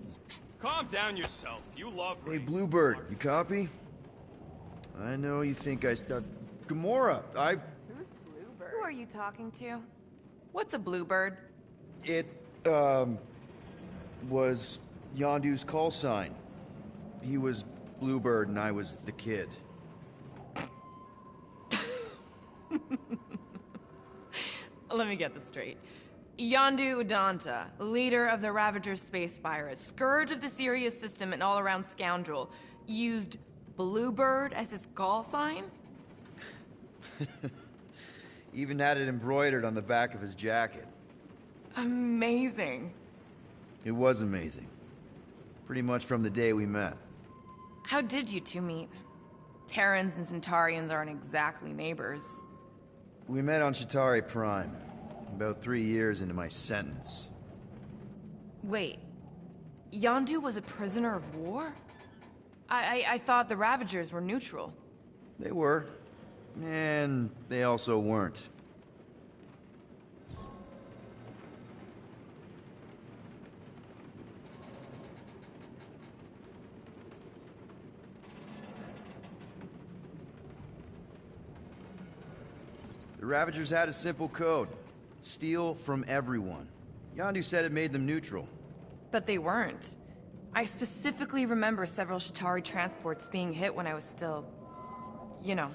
Calm down yourself. You love Hey, rain. Bluebird, you copy? I know you think I Gamora, Who are you talking to? What's a bluebird? It, was Yondu's call sign. He was Bluebird and I was the kid. Let me get this straight. Yondu Udonta, leader of the Ravagers space virus, scourge of the Sirius system and all-around scoundrel, used Bluebird as his call sign? Even had it embroidered on the back of his jacket. Amazing. It was amazing. Pretty much from the day we met. How did you two meet? Terrans and Centaurians aren't exactly neighbors. We met on Chitauri Prime, about 3 years into my sentence. Wait, Yondu was a prisoner of war? I thought the Ravagers were neutral. They were. And they also weren't. The Ravagers had a simple code. Steal from everyone. Yondu said it made them neutral. But they weren't. I specifically remember several Chitauri transports being hit when I was still... you know.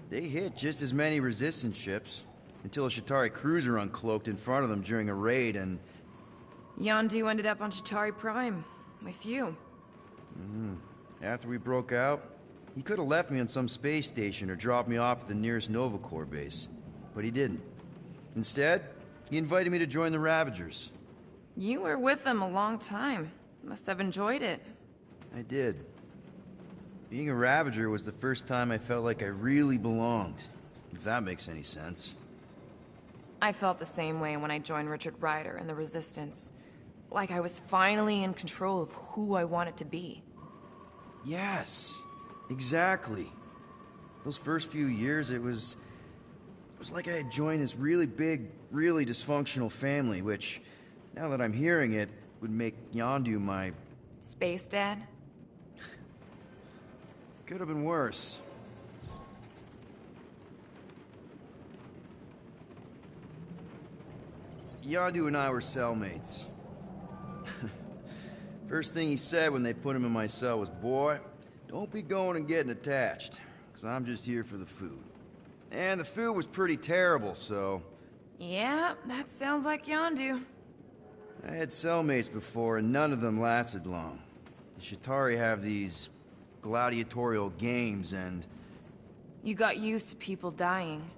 They hit just as many resistance ships, until a Chitauri cruiser uncloaked in front of them during a raid and... Yondu ended up on Chitauri Prime, with you. After we broke out, he could have left me on some space station or dropped me off at the nearest Nova Corps base. But he didn't. Instead, he invited me to join the Ravagers. You were with them a long time. Must have enjoyed it. I did. Being a Ravager was the first time I felt like I really belonged, if that makes any sense. I felt the same way when I joined Richard Rider and the Resistance. Like I was finally in control of who I wanted to be. Yes, exactly. Those first few years, it was like I had joined this really big, really dysfunctional family, which, now that I'm hearing it, would make Yondu my... Space Dad? Could have been worse. Yondu and I were cellmates. First thing he said when they put him in my cell was, "Boy, don't be going and getting attached, because I'm just here for the food." And the food was pretty terrible, so... Yeah, that sounds like Yondu. I had cellmates before, and none of them lasted long. The Chitauri have these gladiatorial games, and... You got used to people dying.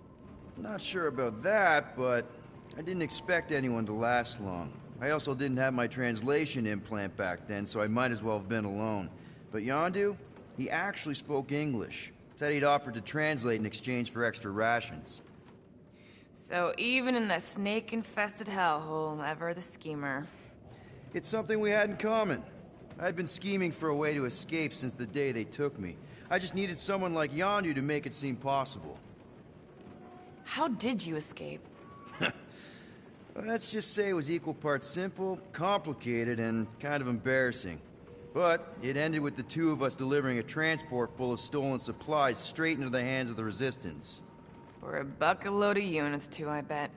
Not sure about that, but I didn't expect anyone to last long. I also didn't have my translation implant back then, so I might as well have been alone. But Yondu, he actually spoke English. Said he'd offered to translate in exchange for extra rations. So even in that snake-infested hellhole, ever the schemer. It's something we had in common. I'd been scheming for a way to escape since the day they took me. I just needed someone like Yondu to make it seem possible. How did you escape? Let's just say it was equal parts simple, complicated, and kind of embarrassing. But it ended with the two of us delivering a transport full of stolen supplies straight into the hands of the Resistance. For a bucket-load of units, too, I bet.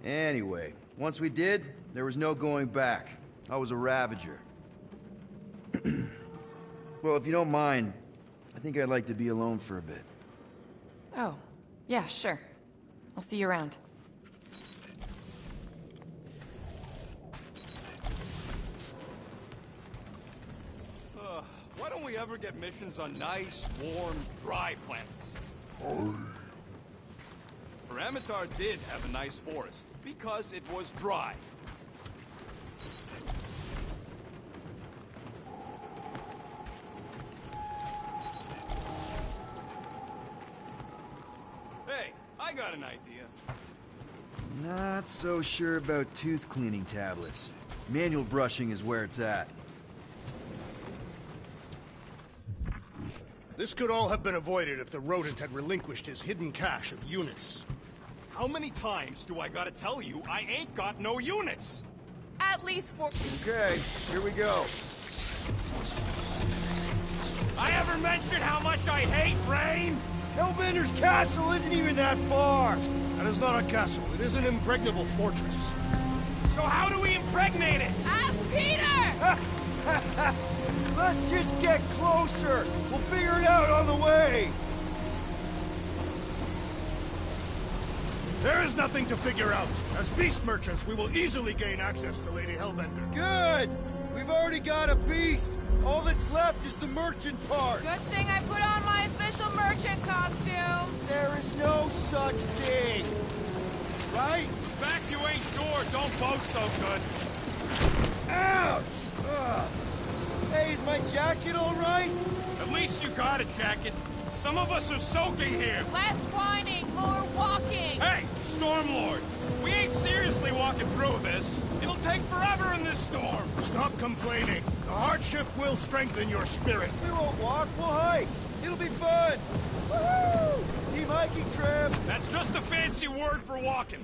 Anyway, once we did, there was no going back. I was a Ravager. Well, if you don't mind, I think I'd like to be alone for a bit. Oh, yeah, sure. I'll see you around. Why don't we ever get missions on nice, warm, dry planets. Paramitar did have a nice forest, because it was dry. Hey, I got an idea. Not so sure about tooth cleaning tablets. Manual brushing is where it's at. This could all have been avoided if the rodent had relinquished his hidden cache of units. How many times do I gotta tell you I ain't got no units? At least 4. Okay, here we go. I ever mentioned how much I hate rain? Hellbender's castle isn't even that far! That is not a castle. It is an impregnable fortress. So how do we impregnate it? Ask Peter! Let's just get closer! We'll figure it out on the way! There is nothing to figure out. As beast merchants, we will easily gain access to Lady Hellbender. Good! We've already got a beast! All that's left is the merchant part! Good thing I put on my official merchant costume! There is no such thing! Right? The fact you ain't sure, don't boast so good. Ouch! Ugh. Hey, is my jacket all right? At least you got a jacket. Some of us are soaking here. Less whining, more walking! Hey, Stormlord! We ain't seriously walking through this. It'll take forever in this storm. Stop complaining. The hardship will strengthen your spirit. We won't walk, we'll hike. It'll be fun. Woohoo! Team hiking trip. That's just a fancy word for walking.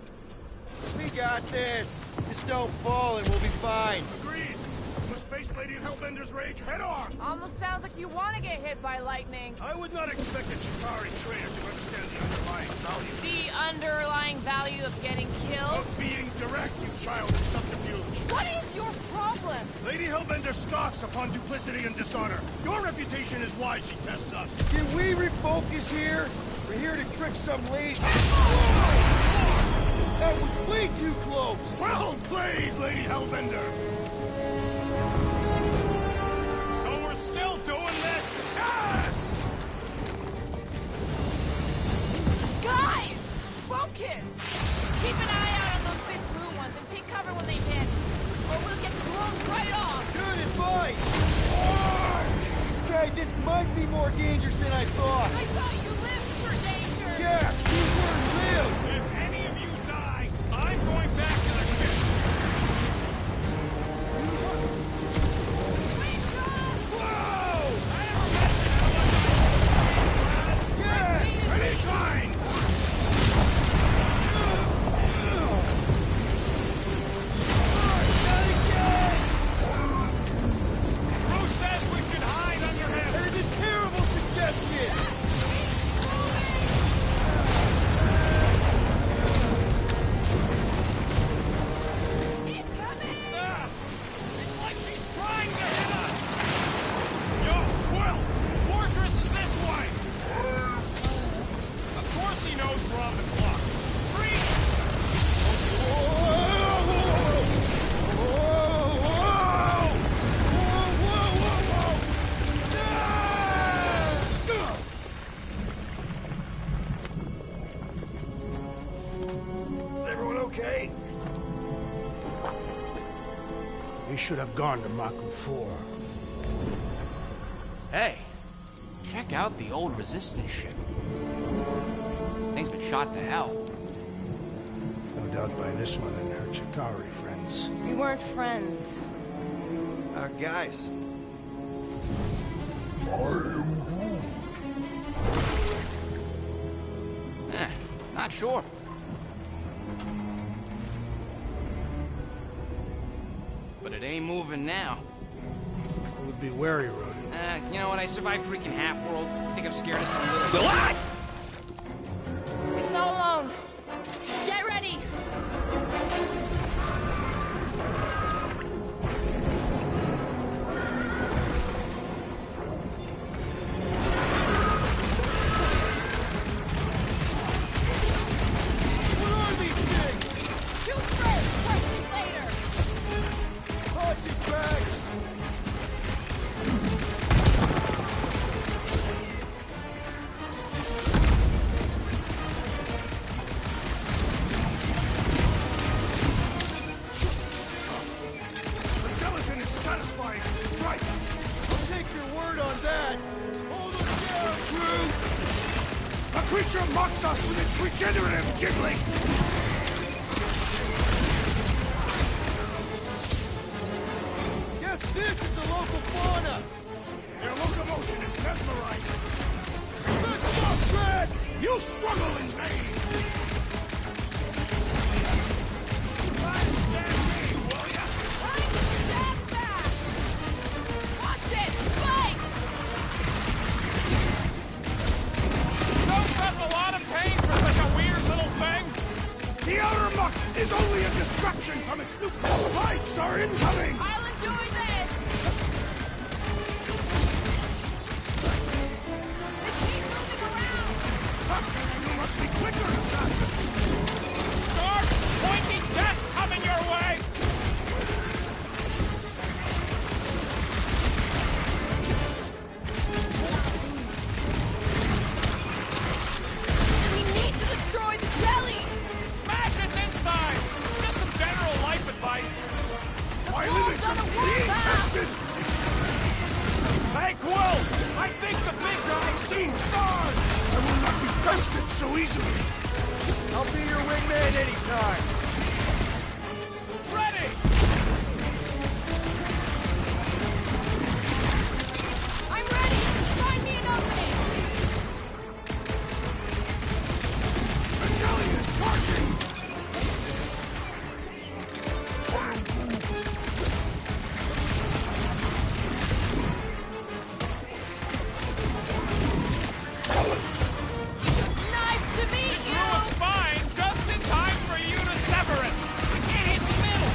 We got this. Just don't fall and we'll be fine. Agreed. We must face Lady Hellbender's rage head on. Almost sounds like you want to get hit by lightning. I would not expect a Chitauri trainer to understand the underlying value. The underlying value of getting killed? Of being direct, you child of subterfuge. What is your problem? Lady Hellbender scoffs upon duplicity and dishonor. Your reputation is why she tests us. Can we refocus here? We're here to trick some lady. That was way too close. Well played, Lady Hellbender. So we're still doing this? Yes! Guys! Focus! Keep an eye out on those big blue ones and take cover when they hit. Or we'll get blown right off! Good advice! Okay, this might be more dangerous than I thought. I thought you lived for danger! Yeah, keyword live! If any of you die, I'm going back to the ship. We should have gone to Maku 4. Hey, check out the old Resistance ship. Thing's been shot to hell. No doubt by this one and her Chitauri friends. We weren't friends. Guys. Not sure. But it ain't moving now. I would be wary, Rodent. You know what? I survived freaking Half-World. I think I'm scared of some little... What? It's not alone. Get ready! What are these things? Shoot first, questions later! Punching bags! creature mocks us with its regenerative jiggling! Guess this is the local fauna! Their locomotion is mesmerizing! Let's go, Drax! You struggle in vain! Try and stand me, will ya? Time to step back! Watch it! Spikes! Don't suffer a lot of pain for such a weird little thing! The outer muck is only a distraction from its nucleus. Spikes are incoming! I'll enjoy this! They keep moving around! You must be quicker, assassin! Dark, pointy death coming your way! We need to destroy the jelly! Smash its insides! Just some general life advice. My limits are being tested! Hey, Quill! I think the big guy's seen stars! I will not be bested so easily! I'll be your wingman anytime! Ready! I'm ready! Find me an opening! The jelly is charging! Nice to meet you! Through a spine just in time for you to sever it! You can't hit the middle!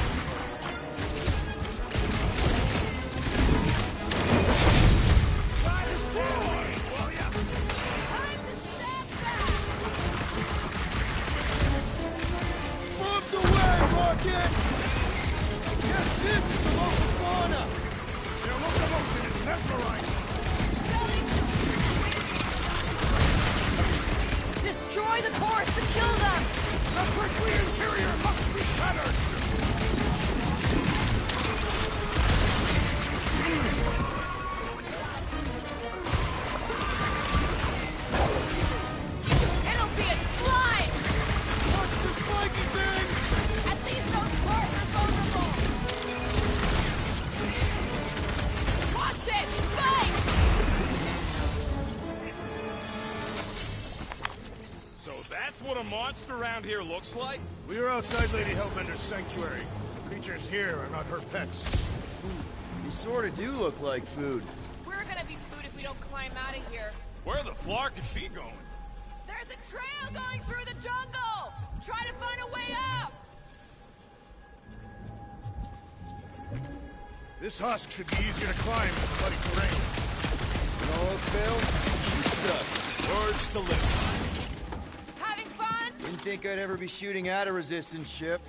Try to destroy, will ya? Time to step back! Bombs away, Rocket! Yes, this is the local fauna! Their locomotion is mesmerizing! Destroy the cores to kill them! The prickly interior must be shattered! It'll be a slide! Watch the spiky things! At least those cores are vulnerable! Watch it! Spike! So that's what a monster around here looks like? We are outside Lady Hellbender's sanctuary. The creatures here are not her pets. You sort of do look like food. We're gonna be food if we don't climb out of here. Where the flark is she going? There's a trail going through the jungle! Try to find a way up! This husk should be easier to climb than the muddy terrain. When all else fails, shoot stuff. Words to live Having fun? Didn't think I'd ever be shooting at a resistance ship.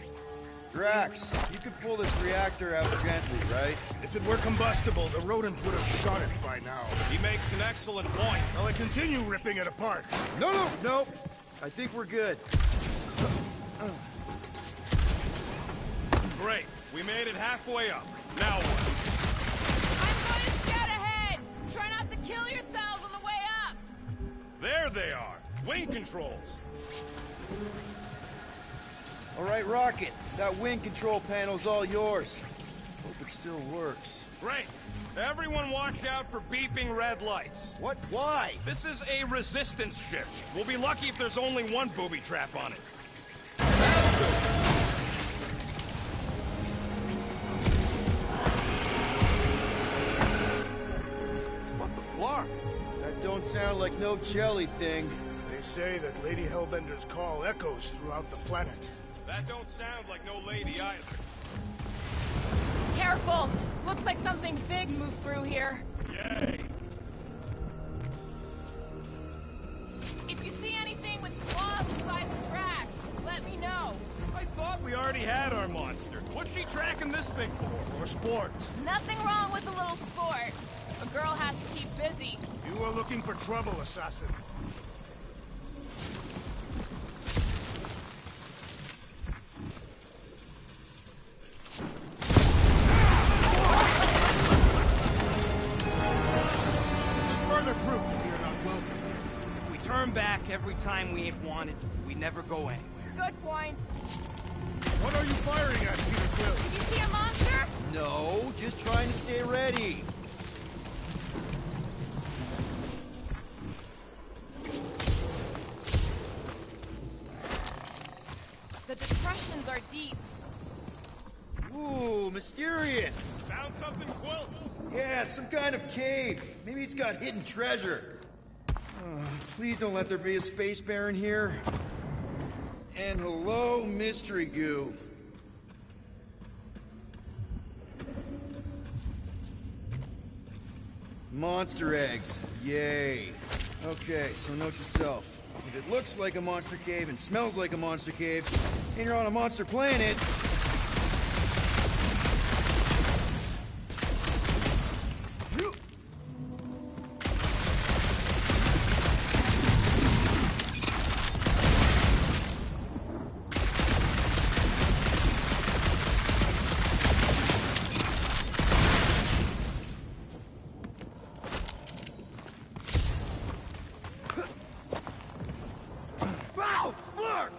Drax, you could pull this reactor out gently, right? If it were combustible, the rodent would have shot it by now. He makes an excellent point. Will I continue ripping it apart? No! I think we're good. Great. We made it halfway up. Now what? I'm going to scout ahead! Try not to kill yourselves on the way up! There they are. Wing controls. All right, Rocket. That wing control panel's all yours. Hope it still works. Great. Everyone watch out for beeping red lights. What? Why? This is a resistance ship. We'll be lucky if there's only one booby trap on it. What the flark? That don't sound like no jelly thing. They say that Lady Hellbender's call echoes throughout the planet. That don't sound like no lady either. Careful! Looks like something big moved through here. Yay! If you see anything with claws the size of Drax, let me know. I thought we already had our monster. What's she tracking this thing for? For sport. Nothing wrong with a little sport. A girl has to keep busy. You are looking for trouble, assassin. This is further proof that we are not welcome. If we turn back, back every time we ain't wanted, so we never go anywhere. Good point. What are you firing at, Peter Quill? Did you see a monster? No, just trying to stay ready. The depressions are deep. Ooh, mysterious. Found something, Quill? Yeah, some kind of cave. Maybe it's got hidden treasure. Please don't let there be a space baron here. And hello, mystery goo. Monster eggs. Yay. Okay, so note to self. If it looks like a monster cave and smells like a monster cave, and you're on a monster planet, Wow, fuck!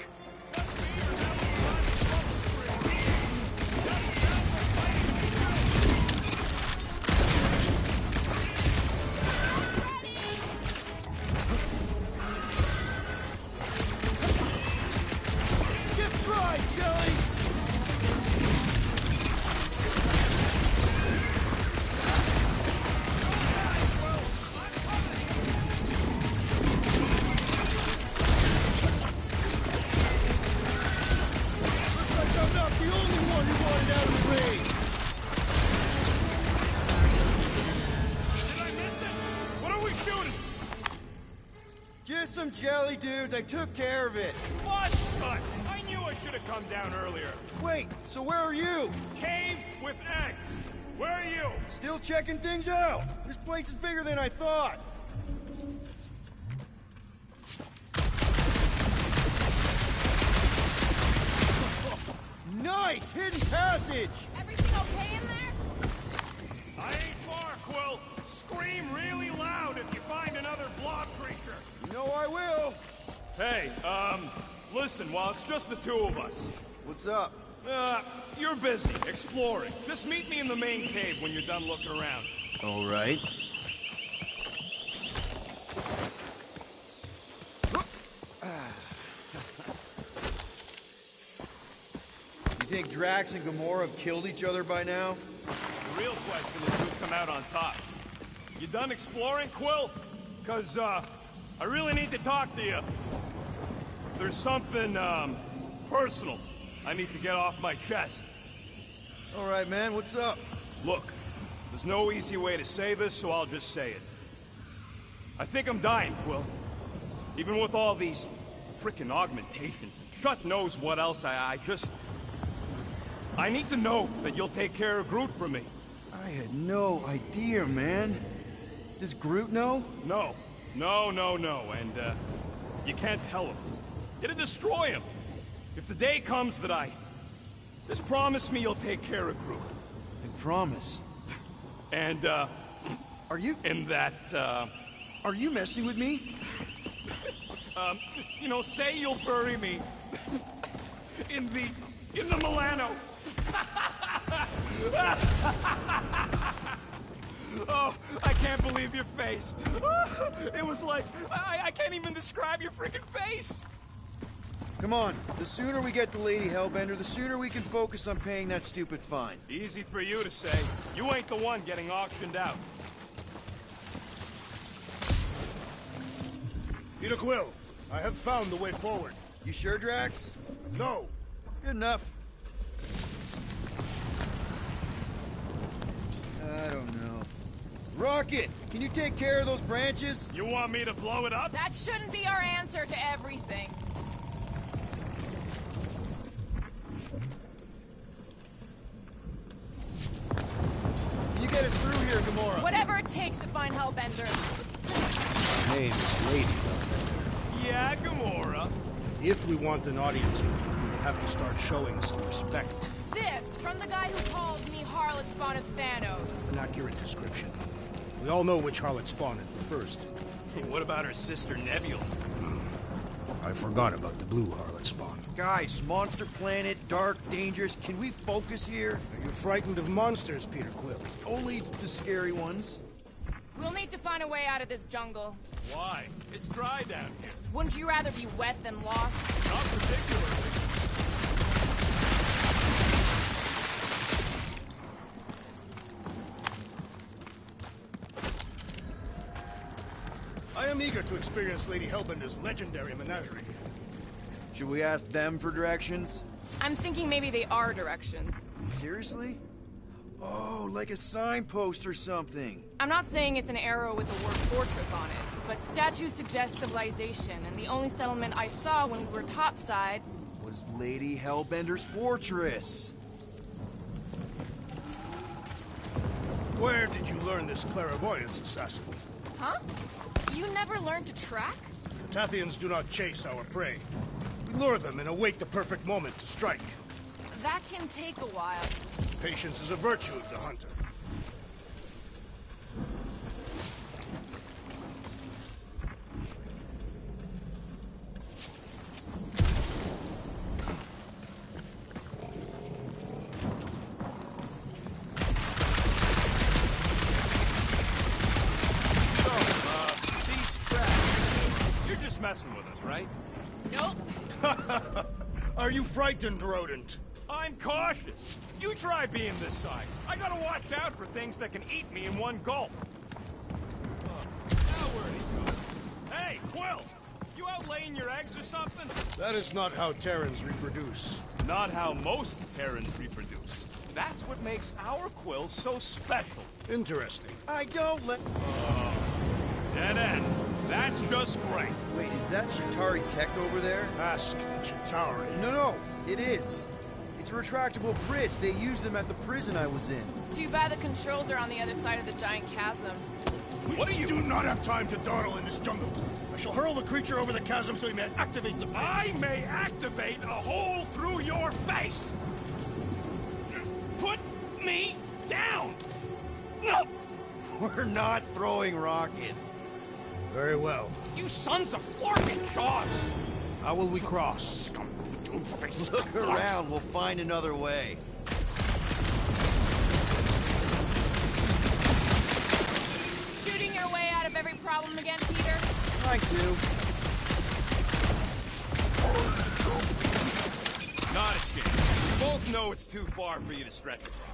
Get fried, Jelly! Looks like I'm not the only one who wanted out of the rain! Did I miss it? What are we shooting? Just some jelly dudes, I took care of it. What? I knew I should have come down earlier. Wait, so where are you? Cave with X. Where are you? Still checking things out. This place is bigger than I thought. Nice! Hidden passage! Everything okay in there? I ain't far, Quill. Scream really loud if you find another blob creature. You know I will. Hey, listen, while it's just the two of us. What's up? You're busy, exploring. Just meet me in the main cave when you're done looking around. All right. You think Drax and Gamora have killed each other by now? The real question is who'll come out on top. You done exploring, Quill? 'Cause, I really need to talk to you. There's something, personal I need to get off my chest. All right, man, what's up? Look, there's no easy way to say this, so I'll just say it. I think I'm dying, Quill. Even with all these frickin' augmentations and shut knows what else, I need to know that you'll take care of Groot for me. I had no idea, man. Does Groot know? No. And, you can't tell him. It'll destroy him. If the day comes that just promise me you'll take care of Groot. I promise. And, Are you? And that, Are you messing with me? Say you'll bury me in the Milano. Oh, I can't believe your face. It was like, I can't even describe your freaking face. Come on, the sooner we get the Lady Hellbender, the sooner we can focus on paying that stupid fine. Easy for you to say. You ain't the one getting auctioned out. Peter Quill, I have found the way forward. You sure, Drax? No. Good enough. I don't know. Rocket, can you take care of those branches? You want me to blow it up? That shouldn't be our answer to everything. Can you get us through here, Gamora? Whatever it takes to find Hellbender. Hey, Miss Lady Hellbender. Yeah, Gamora. If we want an audience, we'll have to start showing some respect. This, from the guy who calls me Harlot Spawn of Thanos. An accurate description. We all know which harlot spawned it first. What about her sister Nebula? forgot about the blue harlot spawn. Guys, monster planet, dark, dangerous. Can we focus here? Are you frightened of monsters, Peter Quill? Only the scary ones. We'll need to find a way out of this jungle. Why? It's dry down here. Wouldn't you rather be wet than lost? Not particularly. I am eager to experience Lady Hellbender's legendary menagerie. Should we ask them for directions? I'm thinking maybe they are directions. Seriously? Oh, like a signpost or something. I'm not saying it's an arrow with the word fortress on it, but statues suggest civilization, and the only settlement I saw when we were topside was Lady Hellbender's fortress. Where did you learn this clairvoyance, assassin? Huh? You never learned to track? Tathians do not chase our prey. We lure them and await the perfect moment to strike. That can take a while. Patience is a virtue of the hunter. Messing with us, right? Nope. Are you frightened, rodent? I'm cautious. You try being this size. I gotta watch out for things that can eat me in one gulp. Now where'd he go? Hey, Quill! You out laying your eggs or something? That is not how Terrans reproduce. Not how most Terrans reproduce. That's what makes our Quill so special. Interesting. I don't let... Dead end. That's just great. Wait, is that Chitauri tech over there? Ask the Chitauri. No, it is. It's a retractable bridge. They used them at the prison I was in. Too bad the controls are on the other side of the giant chasm. What are you... do not have time to dawdle in this jungle. I shall hurl the creature over the chasm so he may activate the bridge. I may activate a hole through your face! Put me down! No! We're not throwing rockets. Very well. You sons of forking jaws! How will we cross? Look around, we'll find another way. Shooting your way out of every problem again, Peter? Trying to. Not a chance. We both know it's too far for you to stretch across.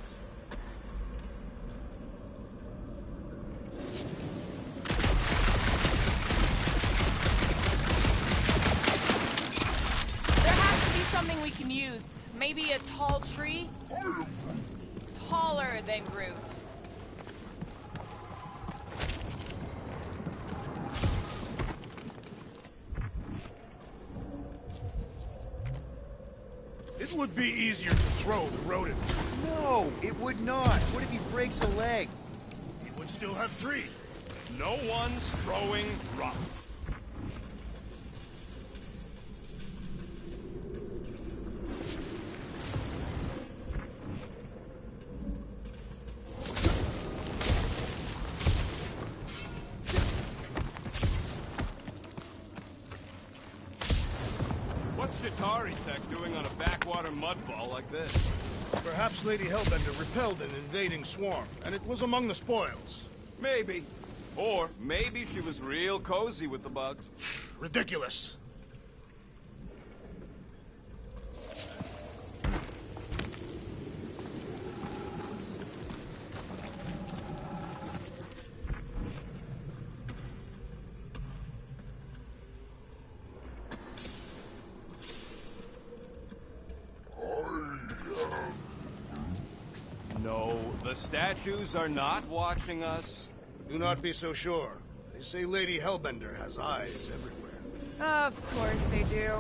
Something we can use. Maybe a tall tree? Taller than Groot. It would be easier to throw the rodent. No, it would not. What if he breaks a leg? He would still have 3. No one's throwing rock. What's Chitauri tech doing on a backwater mudball like this? Perhaps Lady Hellbender repelled an invading swarm, and it was among the spoils. Maybe. Or maybe she was real cozy with the bugs. Ridiculous. No, the statues are not watching us. Do not be so sure. They say Lady Hellbender has eyes everywhere. Of course they do.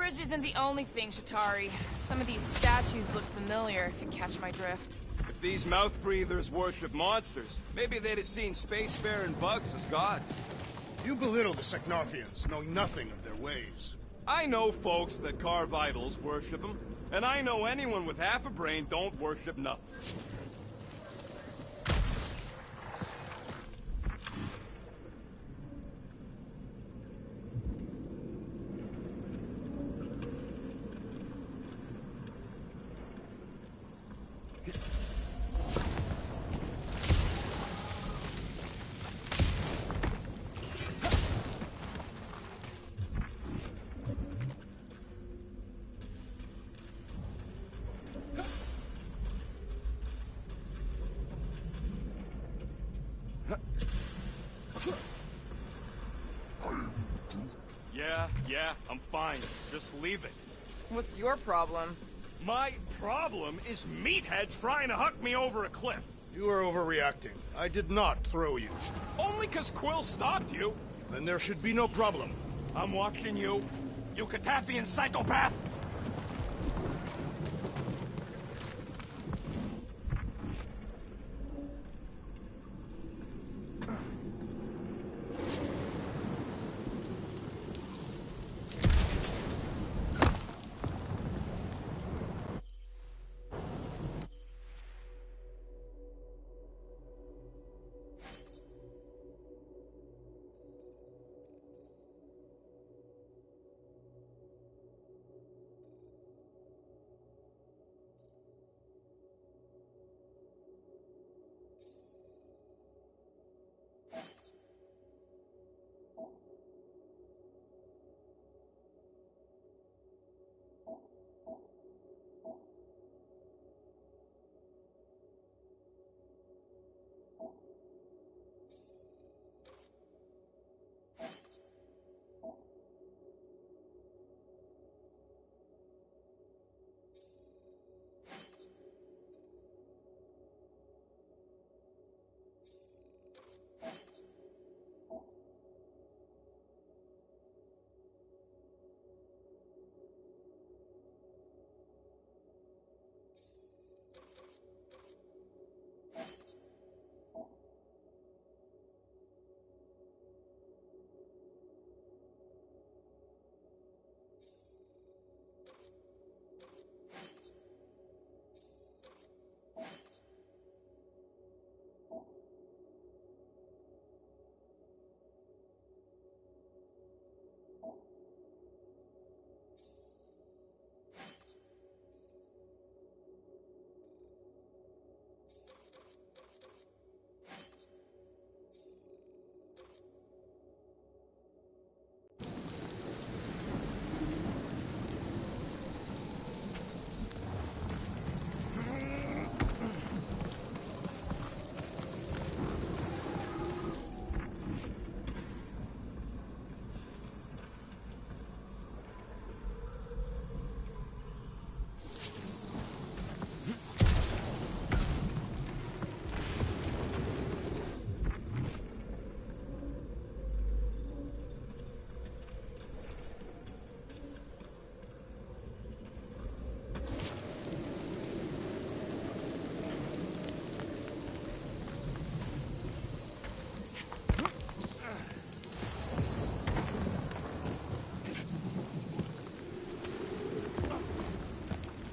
bridge isn't the only thing, Shatari. Some of these statues look familiar, if you catch my drift. If these mouth breathers worship monsters, maybe they'd have seen spacefaring bugs as gods. You belittle the Seknarfians, knowing nothing of their ways. I know folks that carve idols worship them, and I know anyone with half a brain don't worship nothing. Yeah, I'm fine. Just leave it. What's your problem? My problem is Meathead trying to huck me over a cliff. You are overreacting. I did not throw you. Only 'cause Quill stopped you. Then there should be no problem. I'm watching you, you Katafian psychopath!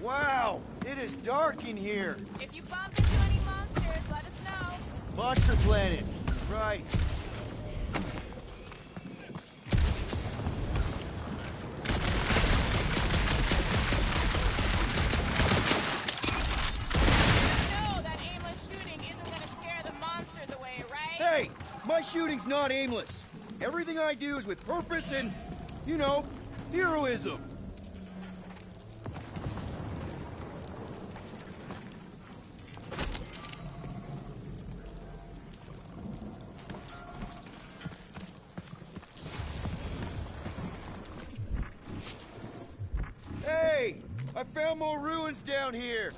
Wow, it is dark in here. If you bump into any monsters, let us know. Monster Planet. Right. You know that aimless shooting isn't gonna scare the monsters away, right? Hey, my shooting's not aimless. Everything I do is with purpose and, you know, heroism. Hey! I found more ruins down here!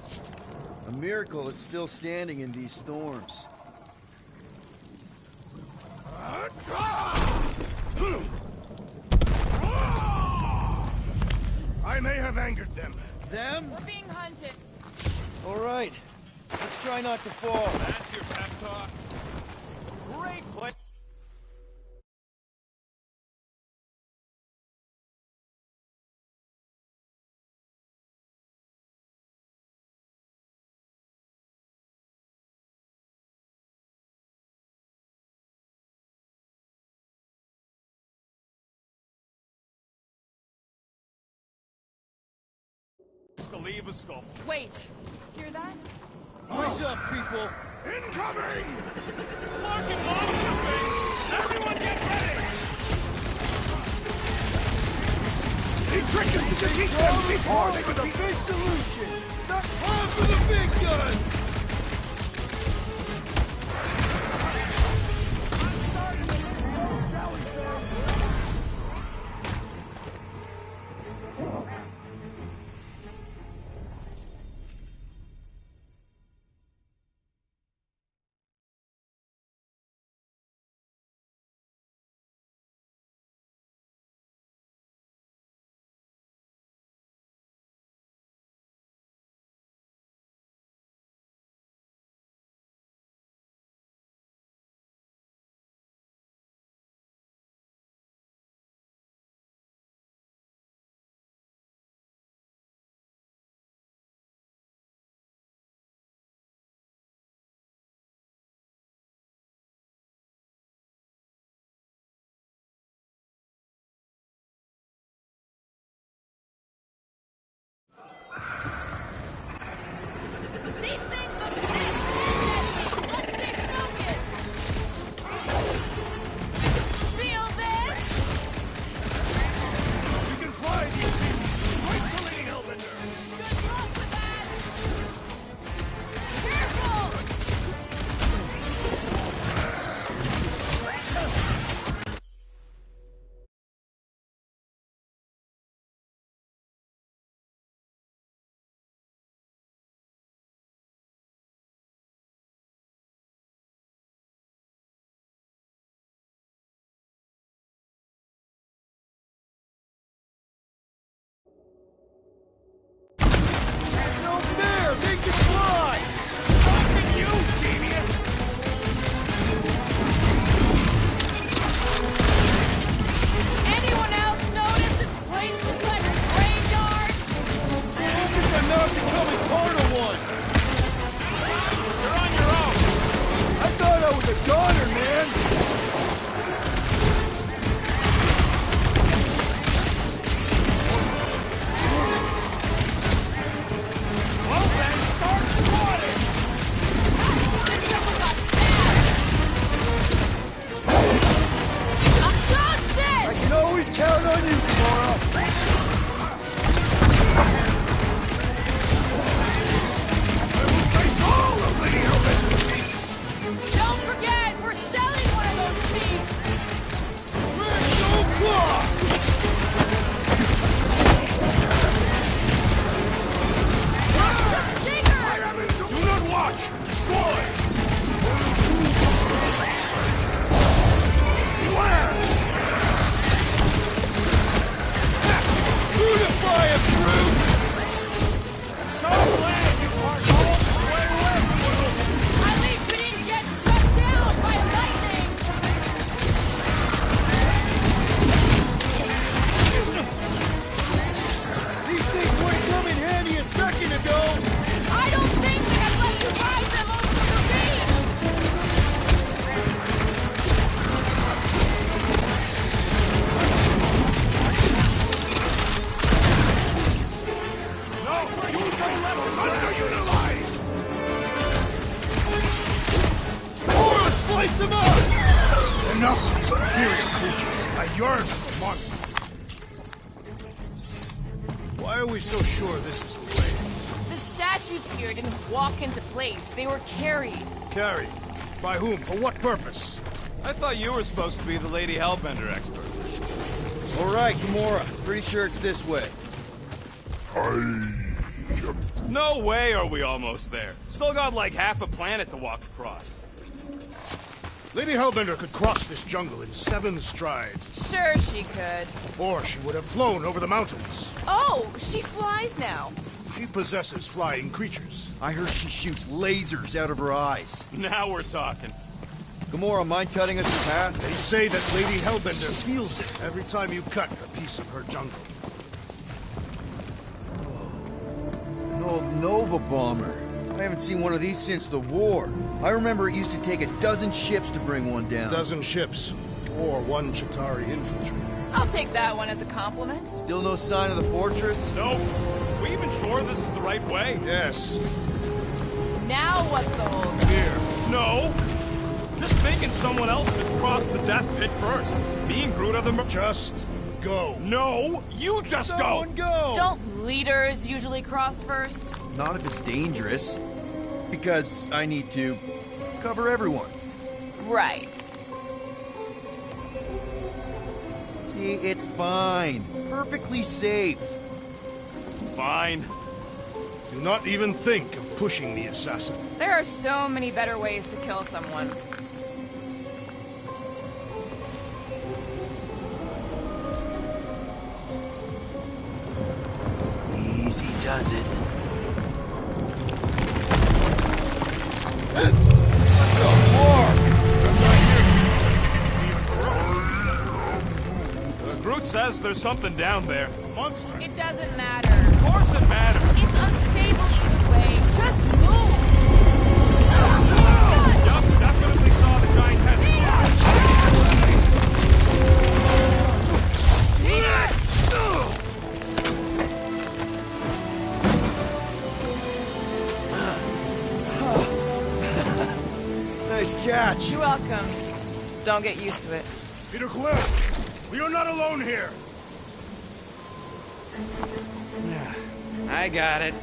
A miracle it's still standing in these storms. have angered them. Them? We're being hunted. All right. Let's try not to fall. That's your pep talk. Great play. To leave a sculpture. Wait. Hear that? What's up, people? Incoming! Larkin monster face! Everyone get ready! The trick is to defeat them before they defeat big solutions! Not time for the big guns! These things look pissed! Let's stay focused! Feel this? You can fly these beasts! Right to Lady Hellbender! Good luck with that! Careful! No fair! They can fly! Fucking you, genius! Anyone else notice this place looks like a graveyard? I guess I'm not becoming part of one! You're on your own! I thought I was a goner, man! Well then, start swatting! I can always count on you, Gamora! Face all of Lady Hellbender! Don't forget, we're selling one of those beasts! No claw! Do not watch! Destroy! Unify it, Groot! So glad you parked all this way away from us! At least we didn't get shut down by lightning! These things wouldn't come in handy a second ago! I don't think we had let you ride them over the ravine! No! Use your levels underutilized! Or slice them up! Enough of these inferior creatures. I yearn for one. Why are we so sure this is the way? The statues here didn't walk into place. They were carried. Carried? By whom? For what purpose? I thought you were supposed to be the Lady Hellbender expert. All right, Gamora. Pretty sure it's this way. No way are we almost there. Still got like half a planet to walk across. Lady Hellbender could cross this jungle in 7 strides. Sure she could. Or she would have flown over the mountains. Oh, she flies now. She possesses flying creatures. I heard she shoots lasers out of her eyes. Now we're talking. Gamora, mind cutting us a path? They say that Lady Hellbender feels it every time you cut a piece of her jungle. An old Nova bomber. I haven't seen one of these since the war. I remember it used to take 12 ships to bring one down. 12 ships. Or 1 Chitauri infiltrator. I'll take that one as a compliment. Still no sign of the fortress? Nope. We even sure this is the right way? Yes. Now what's the hold? Here. No. Just thinking someone else should cross the death pit first. Me and Groot are the... Just go. No, you just Someone go! Don't leaders usually cross first? Not if it's dangerous. Because I need to cover everyone. Right. See, it's fine. Perfectly safe. Fine. Do not even think of pushing the assassin. There are so many better ways to kill someone. Easy does it. Groot says there's something down there. A monster. It doesn't matter. Of course it matters. It's unstable either way. Just move! Yup, definitely saw the giant head. Nice catch. You're welcome. Don't get used to it. Peter Quill, we are not alone here. I got it.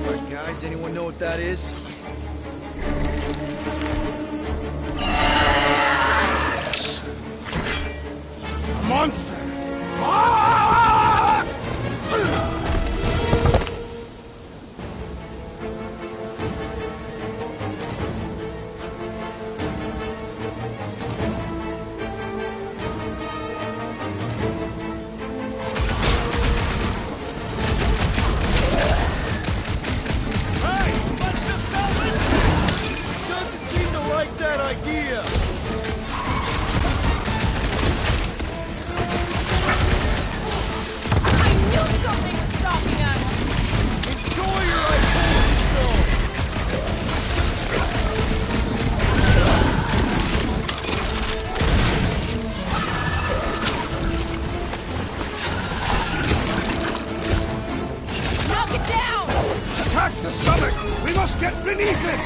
Alright, guys, anyone know what that is? A monster. The stomach! We must get beneath it!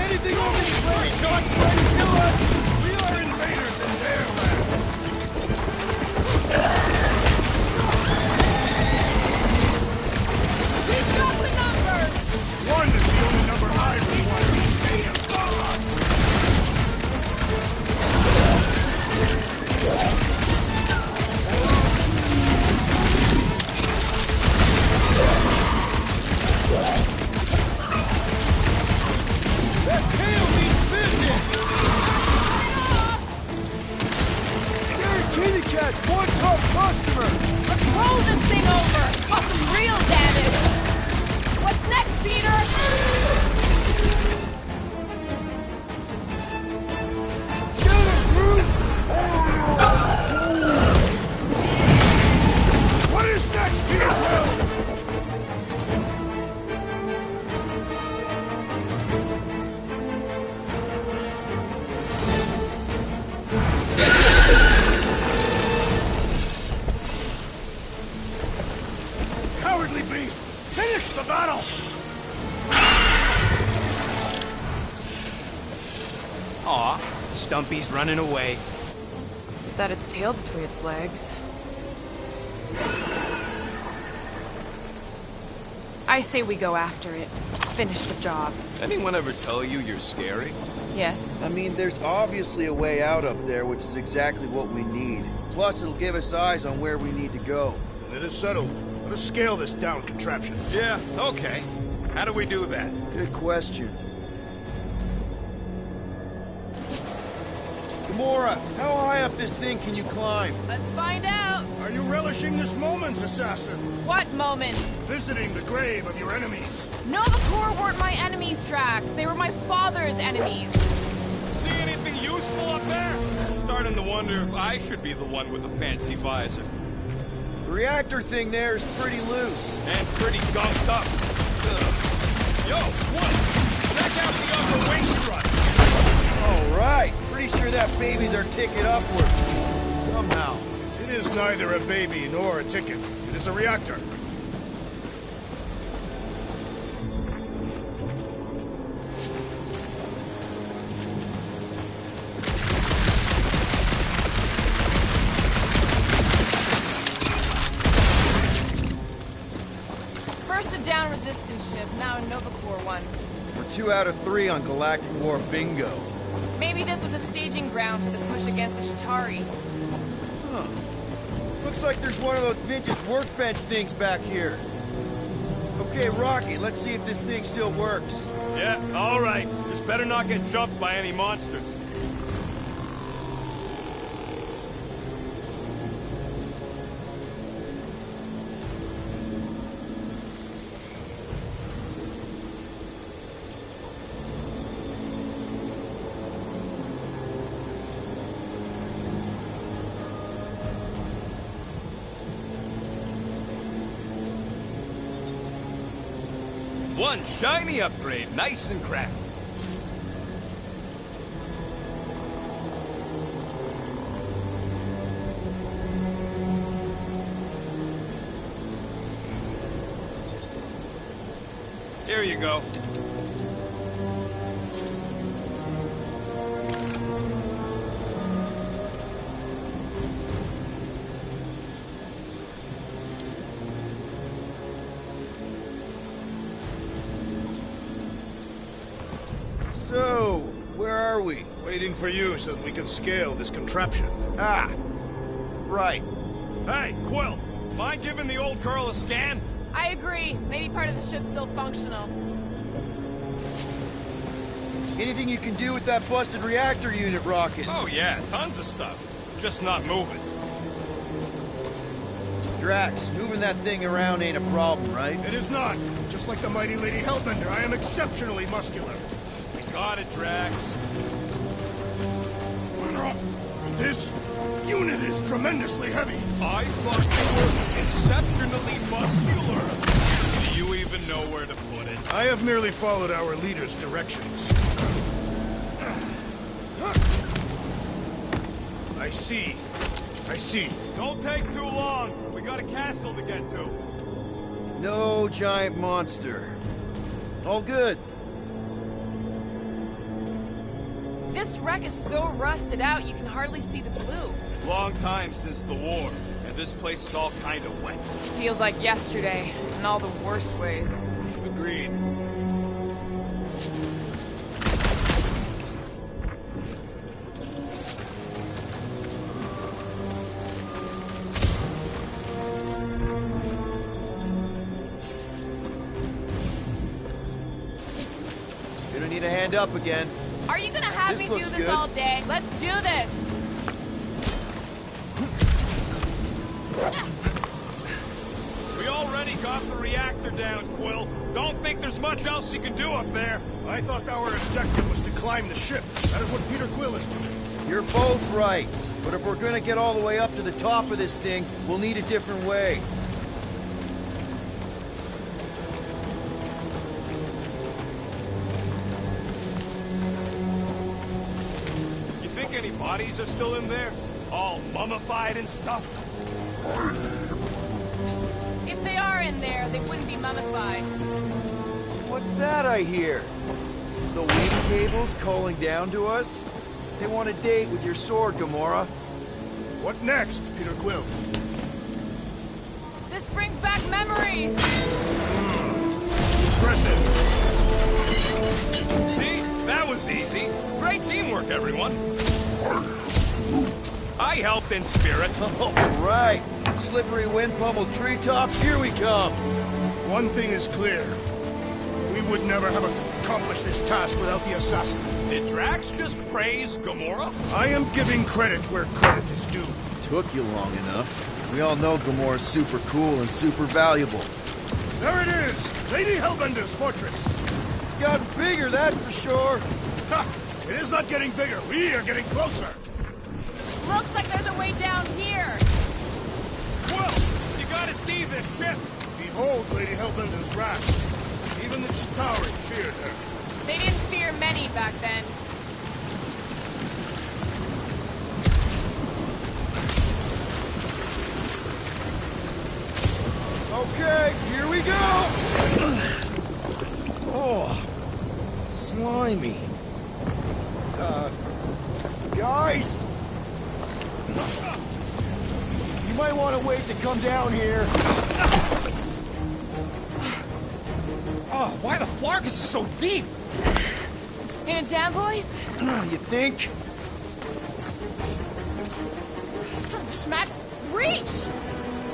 Anything over this way! Don't try to kill us! We are invaders in their land! We've got the numbers! 1 is the only number I require to stay in power! That tail means business! Scary kitty cat's one top customer! Let's roll this thing over! Cause some real damage! What's next, Peter? Get it, Groot! What is next, Peter Quill? Cowardly beast! Finish the battle! Aw, Stumpy's running away. That its tail between its legs. I say we go after it. Finish the job. Anyone ever tell you you're scary? Yes. I mean, there's obviously a way out up there, which is exactly what we need. Plus, it'll give us eyes on where we need to go. It is settled. Let us scale this down contraption. Yeah, okay. How do we do that? Good question. Gamora, how high up this thing can you climb? Let's find out. Are you relishing this moment, assassin? What moment? Visiting the grave of your enemies. Nova Corps weren't my enemies, Drax. They were my father's enemies. See anything useful up there? Starting to wonder if I should be the one with a fancy visor. The reactor thing there is pretty loose. And pretty gunked up. Ugh. Yo, what? Check out the upper wing strut. All right. Pretty sure that baby's our ticket upward. Somehow. It is neither a baby nor a ticket. It is a reactor. First a down resistance ship, now a Nova Corps one. We're 2 out of 3 on Galactic War bingo. Maybe this was a staging ground for the push against the Chitauri. Huh. Looks like there's one of those vintage workbench things back here. Okay, Rocky, let's see if this thing still works. Yeah, all right. Just better not get jumped by any monsters. One shiny upgrade, nice and crafty. Here you go. So, where are we? Waiting for you so that we can scale this contraption. Ah, right. Hey, Quill, mind giving the old girl a scan? I agree. Maybe part of the ship's still functional. Anything you can do with that busted reactor unit, Rocket? Oh yeah, tons of stuff. Just not moving. Drax, moving that thing around ain't a problem, right? It is not. Just like the mighty Lady Hellbender, I am exceptionally muscular. Got it, Drax. This unit is tremendously heavy. I thought you were exceptionally muscular. Do you even know where to put it? I have merely followed our leader's directions. I see. I see. Don't take too long. We got a castle to get to. No giant monster. All good. This wreck is so rusted out you can hardly see the blue. Long time since the war, and this place is all kind of wet. Feels like yesterday, in all the worst ways. Agreed. Gonna need a hand up again. Are you gonna have me do this good. all day? Let's do this! We already got the reactor down, Quill. Don't think there's much else you can do up there. I thought our objective was to climb the ship. That is what Peter Quill is doing. You're both right. But if we're gonna get all the way up to the top of this thing, we'll need a different way. You think any bodies are still in there? All mummified and stuff? If they are in there, they wouldn't be mummified. What's that I hear? The wing cables calling down to us? They want a date with your sword, Gamora. What next, Peter Quill? This brings back memories! Impressive. See? That was easy. Great teamwork, everyone. I helped in spirit. All right. Slippery wind pummeled treetops, here we come. One thing is clear. We would never have accomplished this task without the assassin. Did Drax just praise Gamora? I am giving credit where credit is due. Took you long enough. We all know Gamora's super cool and super valuable. There it is! Lady Hellbender's fortress! It's gotten bigger, that's for sure. Ha! It is not getting bigger. We are getting closer. Looks like there's a way down here. Well, you gotta see this ship. Behold Lady Hellbender's wrath. Even the Chitauri feared her. They didn't fear many back then. Okay, here we go! Oh, slimy. Guys! You might want to wait to come down here. Oh, why the Flarkus is so deep? In a jam, boys? You think? Son of a schmack. Reach!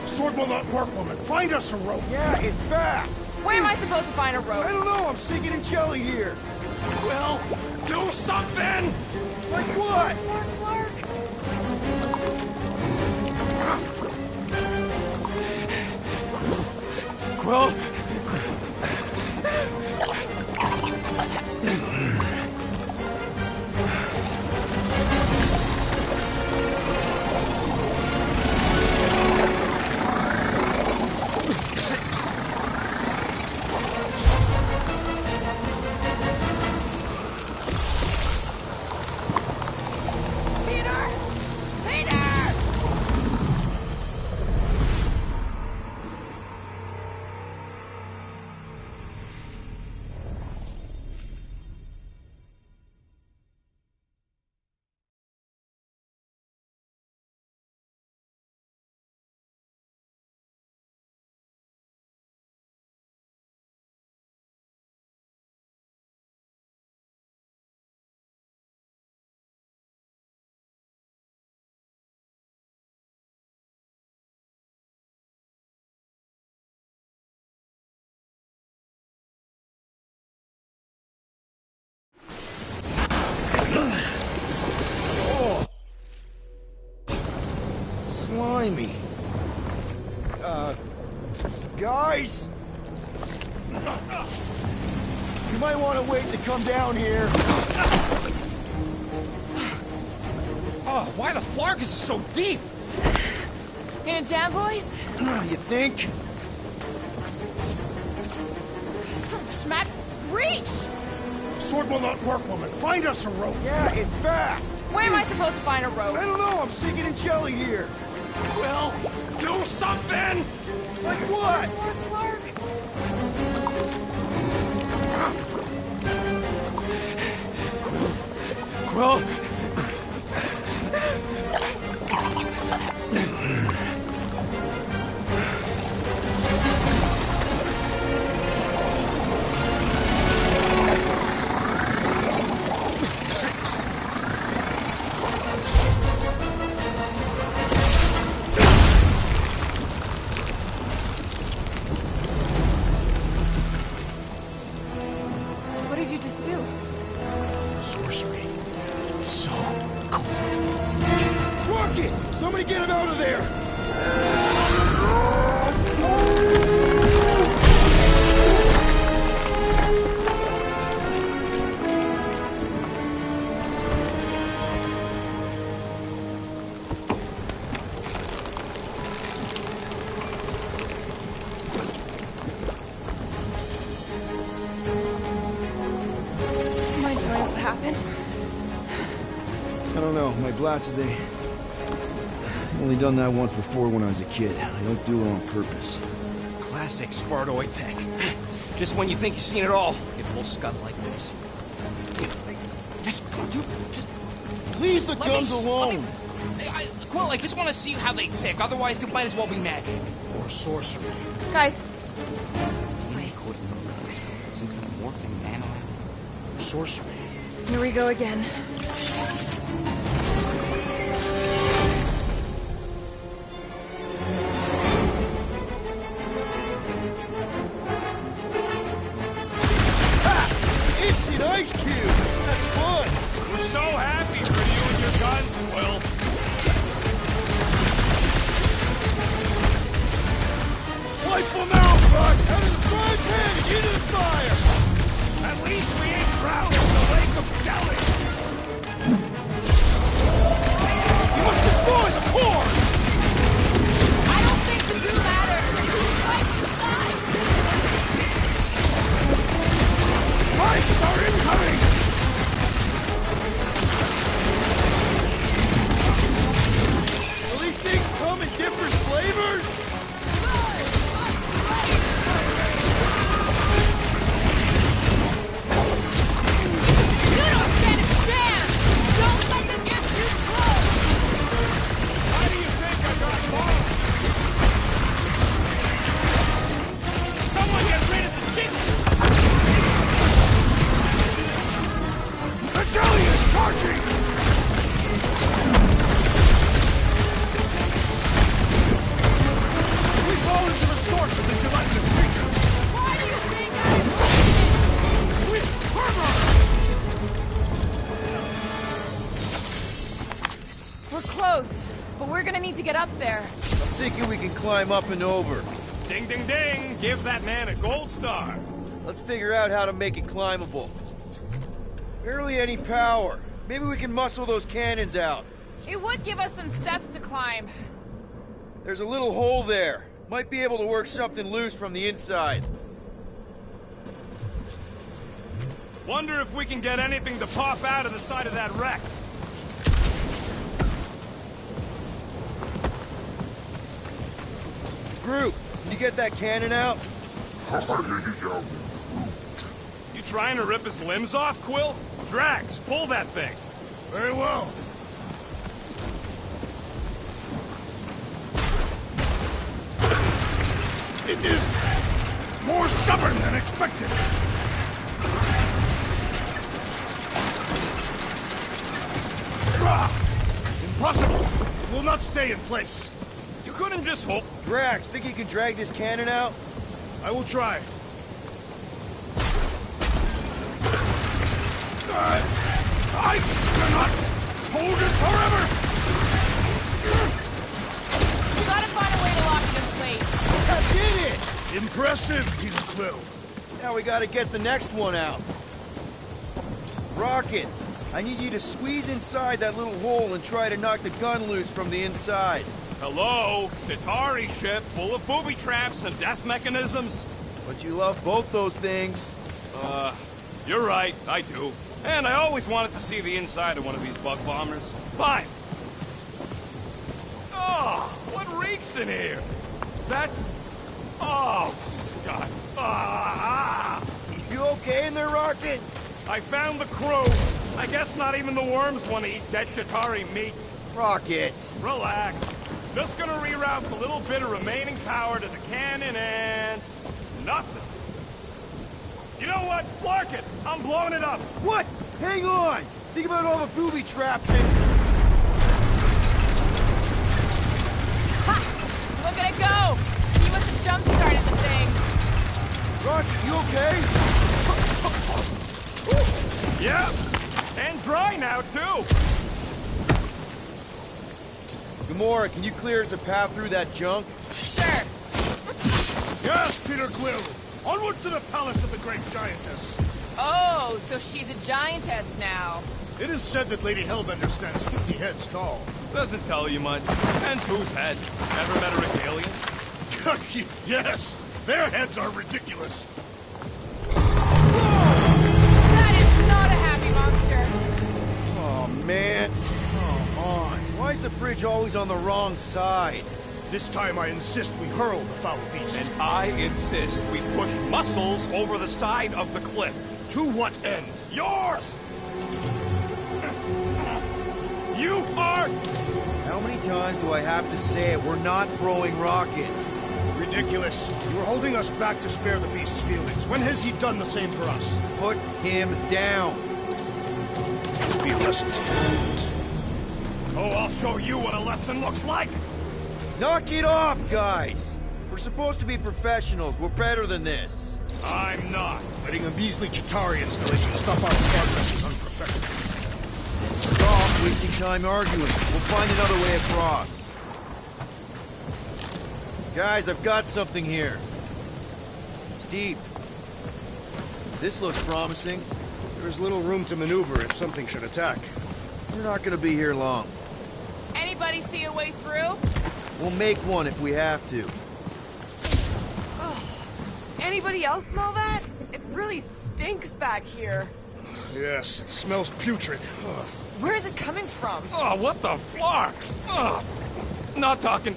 Sword will not work, woman. Find us a rope. Yeah, and fast. Where am I supposed to find a rope? I don't know. I'm sinking in jelly here. Well, do something! Like what? Flark. Quill? Slimy. Guys! You might want to wait to come down here. Oh, why the Flarkus is so deep? In a jam, boys? You think? Son of a schmack. Reach! Sword will not work, woman. Find us a rope. Yeah, and fast. Where am I supposed to find a rope? I don't know. I'm sinking in jelly here. Well, do something! Like what? Flark. Quill? What did you just do? Sorcery. So cold. Rocket! Somebody get him out of there! Mind telling us what happened? I don't know. My glasses, I've only done that once before when I was a kid. I don't do it on purpose. Classic Spartoid tech. Just when you think you've seen it all, it will scud like this. Just, dude, just... Leave the guns alone! Quill, I just want to see how they tick. Otherwise, it might as well be magic. Or sorcery. Guys. DNA coding. Some kind of morphing nano. sorcery. Here we go again. Instant ice cube! That's fun! We're so happy for you and your guns, Will. Life will now, Buck! Out of the frying pan and into the fire! At least we ain't drowned in the lake of Delhi! You must destroy the core! I don't think the goo matters. Spikes are incoming! Will these things come in different flavors? You don't stand a chance! Don't let them get too close! Why do you think I got bombed? Someone get rid of the chicken! The jelly is charging! We fall into the source of the gelatinous creature! Why do you think I'm With fervor! We're close, but we're gonna need to get up there. I'm thinking we can climb up and over. Ding, ding, ding! Give that man a gold star! Let's figure out how to make it climbable. Barely any power. Maybe we can muscle those cannons out. It would give us some steps to climb. There's a little hole there. Might be able to work something loose from the inside. Wonder if we can get anything to pop out of the side of that wreck. Group, can you get that cannon out? You trying to rip his limbs off, Quill? Drax, pull that thing. Very well. It is more stubborn than expected. Impossible! It will not stay in place. You couldn't just hold... Drax, think you can drag this cannon out? I will try. I cannot hold it forever! We gotta find a way to lock it in place. I did it! Impressive, Peter Quill. Now we gotta get the next one out. Rocket, I need you to squeeze inside that little hole and try to knock the gun loose from the inside. Hello? Chitauri ship full of booby traps and death mechanisms? But you love both those things. You're right, I do. And I always wanted to see the inside of one of these bug bombers. Fine. Oh, what reeks in here? That's... Oh, Scott. Ah! You okay in there, Rocket? I found the crew. I guess not even the worms want to eat dead Chitauri meat. Rocket. Relax. Just gonna reroute the little bit of remaining power to the cannon and... nothing. You know what? Mark it! I'm blowing it up! What? Hang on! Think about all the booby traps and... Ha! Look at it go! He must have jump-started the thing. Rocket, you okay? Yeah! And dry now, too! Gamora, can you clear us a path through that junk? Sure. Yes, Peter Quill! Onward to the palace of the Great Giantess! Oh, so she's a giantess now. It is said that Lady Hellbender stands 50 heads tall. Doesn't tell you much. Depends whose head. Ever met a Regalian? Yes! Their heads are ridiculous! That is not a happy monster. Oh, man. Come on. Why is the bridge always on the wrong side? This time I insist we hurl the foul beast. And I insist we push muscles over the side of the cliff. To what end? Yours! You are... How many times do I have to say it? We're not throwing Rocket. ridiculous. You were holding us back to spare the beast's feelings. When has he done the same for us? Put him down. Just be listened to. Oh, I'll show you what a lesson looks like! Knock it off, guys! We're supposed to be professionals. We're better than this. I'm not. Letting a measly Chitari installation stop our progress is unprofessional. Stop wasting time arguing. We'll find another way across. Guys, I've got something here. It's deep. This looks promising. There's little room to maneuver if something should attack. We're not gonna be here long. Anybody see a way through? We'll make one if we have to. Anybody else smell that? It really stinks back here. Yes, it smells putrid. Where is it coming from? Oh, what the flark? Not talking.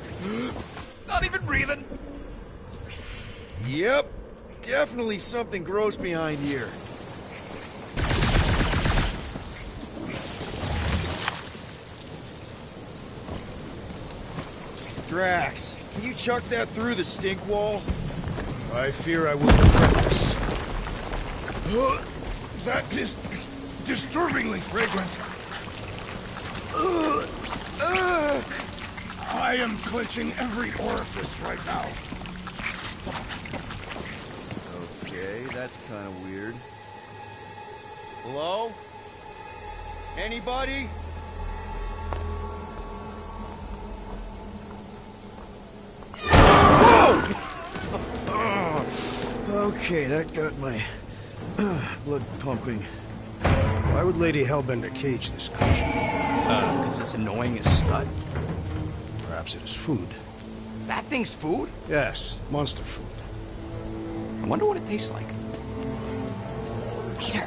Not even breathing. Yep. Definitely something gross behind here. Drax, can you chuck that through the stink wall? I fear I will regret this. That is disturbingly fragrant. I am clenching every orifice right now. Okay, that's kind of weird. Hello? Anybody? Okay, that got my blood pumping. Why would Lady Hellbender cage this creature? Because it's annoying as scut. Perhaps it is food. That thing's food? Yes, monster food. I wonder what it tastes like. Peter.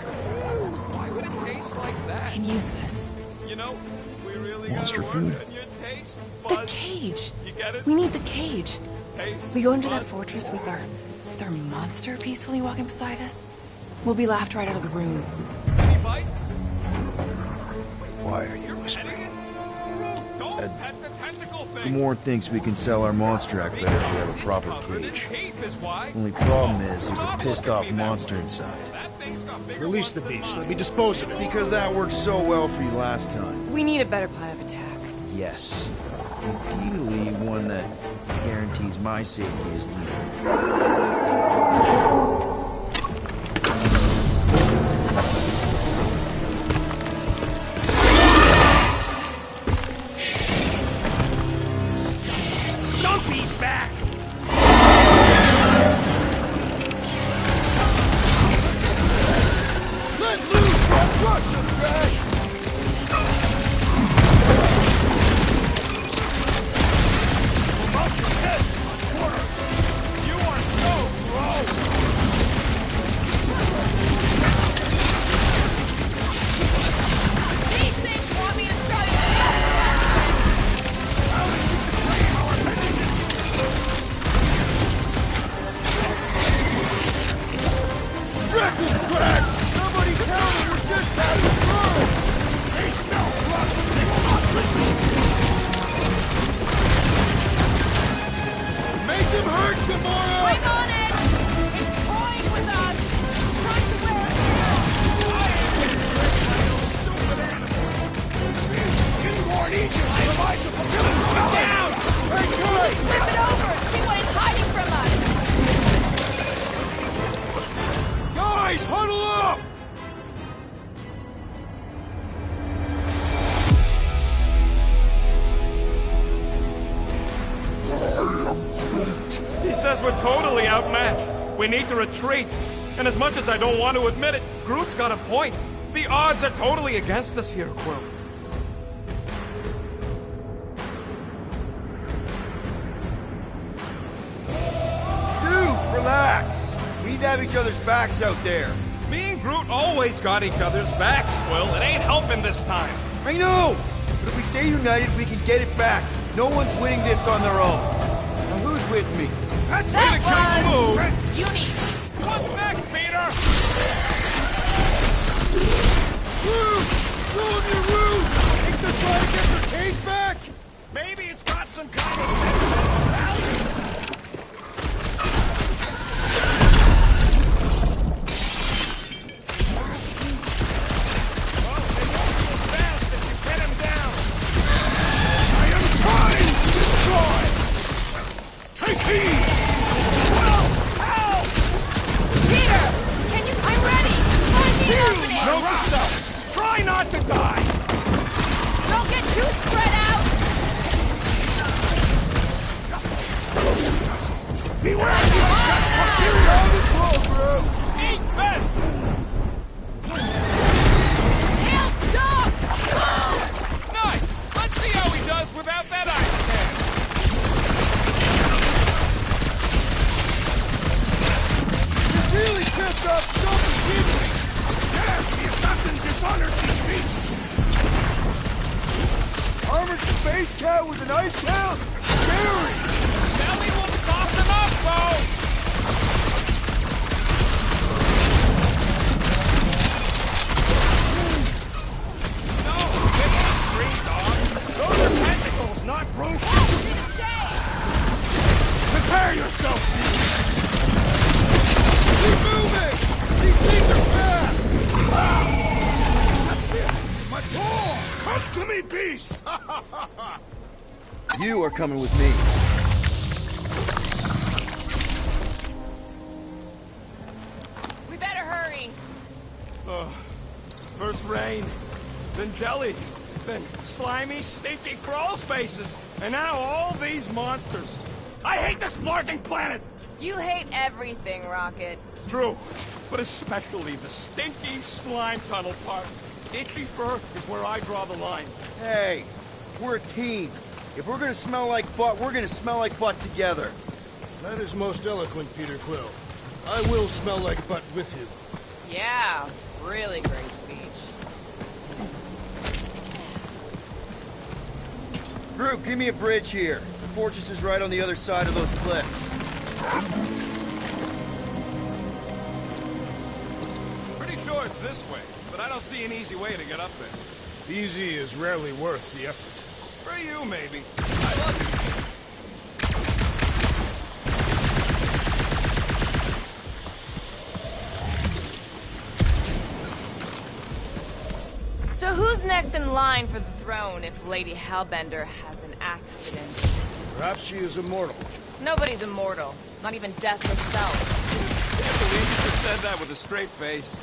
Why would it taste like that? I can use this. You know, we really Monster gotta food? work on your taste The buds. cage. You get it? We need the cage. Taste We go into that buds. fortress with our monster peacefully walking beside us. We'll be laughed right out of the room. Any bites? Why are you whispering? Don't pet the tentacle thing. Gamorn thinks we can sell our monster act better if we have a proper cage. Teeth is why. Only problem is there's a pissed off monster inside. That thing's got bigger Release the beast. Let me dispose of it. Because that worked so well for you last time. We need a better plan of attack. Yes. Ideally, one that guarantees my safety as leader. Stumpy's back! Let loose or crush him, Drax! About your head, quarters! You are so gross! These things want me to study Wreck him, Drax! Somebody tell me we're just passing through! They smell blood! They will not listen! Make them hurt, Gamora! Bring on it! It's toying with us! Trying to wear us Inborn Aegis provides a fulfilling down! down! Flip it over! See what it's hiding from us! Guys, huddle up! He says we're totally outmatched. We need to retreat. And as much as I don't want to admit it, Groot's got a point. The odds are totally against us here, Quill. Dude, relax! We need to have each other's backs out there. Me and Groot always got each other's backs, Quill. It ain't helping this time. I know! But if we stay united, we can get it back. No one's winning this on their own. Now who's with me? That's That really good move. was unique! What's next, Peter? Woo! Show them your room! Think they're trying to get their cage back? Maybe it's got some kind of sentimental value. Spread out! Beware these guys! Posterior on the floor, bro! Eat this! Tail stopped! Nice! Let's see how he does without that ice can. You're really pissed off Stumpy, didn't we? Yes, the assassin dishonored these beasts! Armored space cat with an ice tail? Scary! Nelly will soften up, though! No, get on tree, dogs! Those are tentacles, not roots! Prepare yourself! Keep moving! These things are fast! My paw! Come to me, beast! You are coming with me. We better hurry. First rain, then jelly, then slimy, stinky crawl spaces, and now all these monsters. I hate this flarking planet! You hate everything, Rocket. True, but especially the stinky slime tunnel part. Itchy fur is where I draw the line. Hey, we're a team. If we're gonna smell like butt, we're gonna smell like butt together. That is most eloquent, Peter Quill. I will smell like butt with you. Yeah, really great speech. Group, give me a bridge here. The fortress is right on the other side of those cliffs. Pretty sure it's this way, but I don't see an easy way to get up there. Easy is rarely worth the effort. For you, maybe. I love you. So who's next in line for the throne if Lady Hellbender has an accident? Perhaps she is immortal. Nobody's immortal. Not even death herself. Can't believe you just said that with a straight face.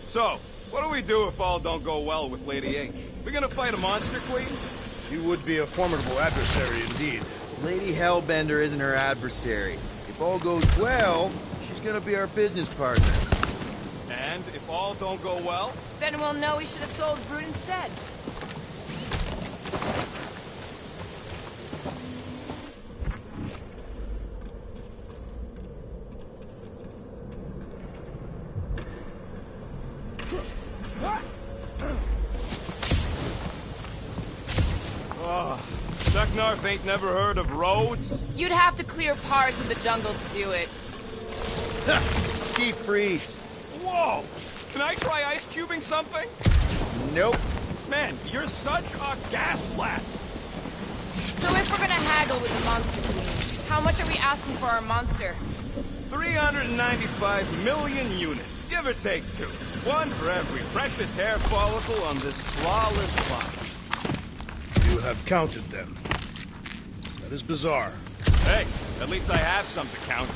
So, what do we do if all don't go well with Lady H? We gonna fight a monster queen? She would be a formidable adversary indeed. Lady Hellbender isn't her adversary. If all goes well, she's gonna be our business partner. And if all don't go well? Then we'll know we should have sold Brood instead. Seknarf ain't never heard of roads? You'd have to clear parts of the jungle to do it. Deep freeze. Whoa! Can I try ice cubing something? Nope. Man, you're such a gas flat. So if we're gonna haggle with the monster queen, how much are we asking for our monster? 395 million units, give or take 2. One for every precious hair follicle on this flawless body. You have counted them. That is bizarre. Hey, at least I have some to count.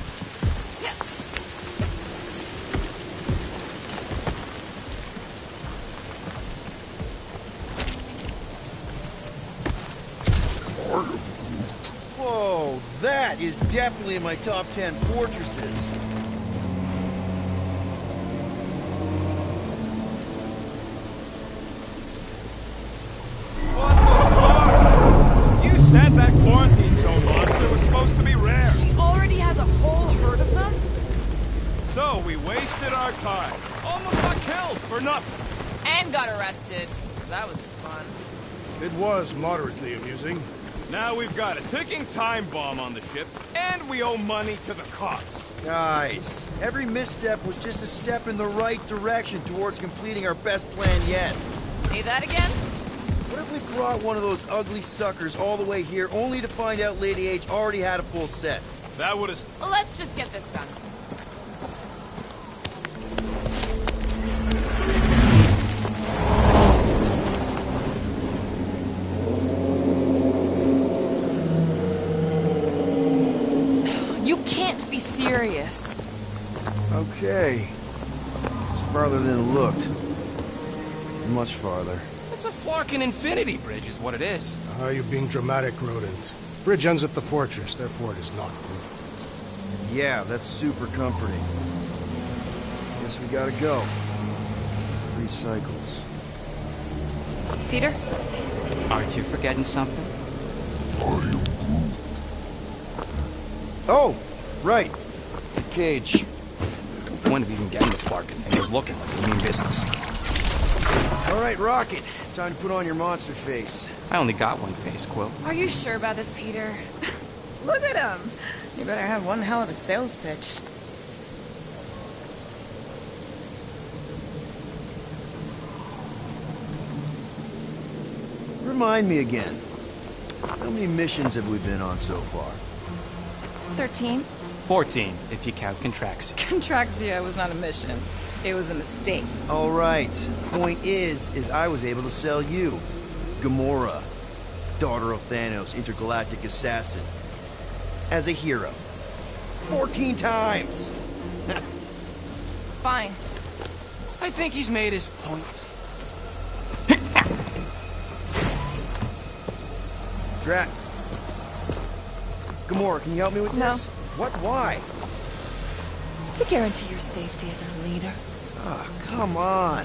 Whoa, that is definitely in my top 10 fortresses. What the fuck? You said that quarantine zone monster was supposed to be rare. She already has a whole herd of them? So we wasted our time. Almost got killed for nothing. And got arrested. That was fun. It was moderately amusing. Now we've got a ticking time bomb on the ship, and we owe money to the cops. Guys, every misstep was just a step in the right direction towards completing our best plan yet. Say that again? What if we brought one of those ugly suckers all the way here only to find out Lady H already had a full set? That would've... Well, let's just get this done. Okay. It's farther than it looked. Much farther. It's a Flarkin infinity bridge is what it is. You're being dramatic, Rodent. Bridge ends at the fortress, therefore it is not infinite. Yeah, that's super comforting. Guess we gotta go. 3 cycles. Peter? Aren't you forgetting something? Oh, right. The cage. The point of even getting the Flarkin thing was looking like you mean business. All right, Rocket. Time to put on your monster face. I only got one face, Quill. Are you sure about this, Peter? Look at him. You better have one hell of a sales pitch. Remind me again. How many missions have we been on so far? 13. 14, if you count Contraxia. Contraxia was not a mission. It was a mistake. All right. Point is I was able to sell you. Gamora, daughter of Thanos, intergalactic assassin. As a hero. 14 times! Fine. I think he's made his point. Drac. Gamora, can you help me with No. this? What? Why? To guarantee your safety as our leader. Ah, come on.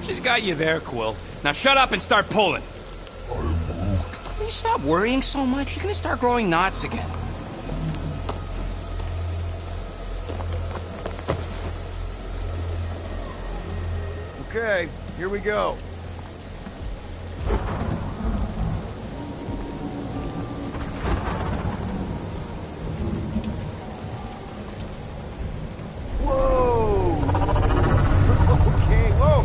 She's got you there, Quill. Now shut up and start pulling. Will you stop worrying so much? You're gonna start growing knots again. Okay, here we go. Whoa! Okay, whoa!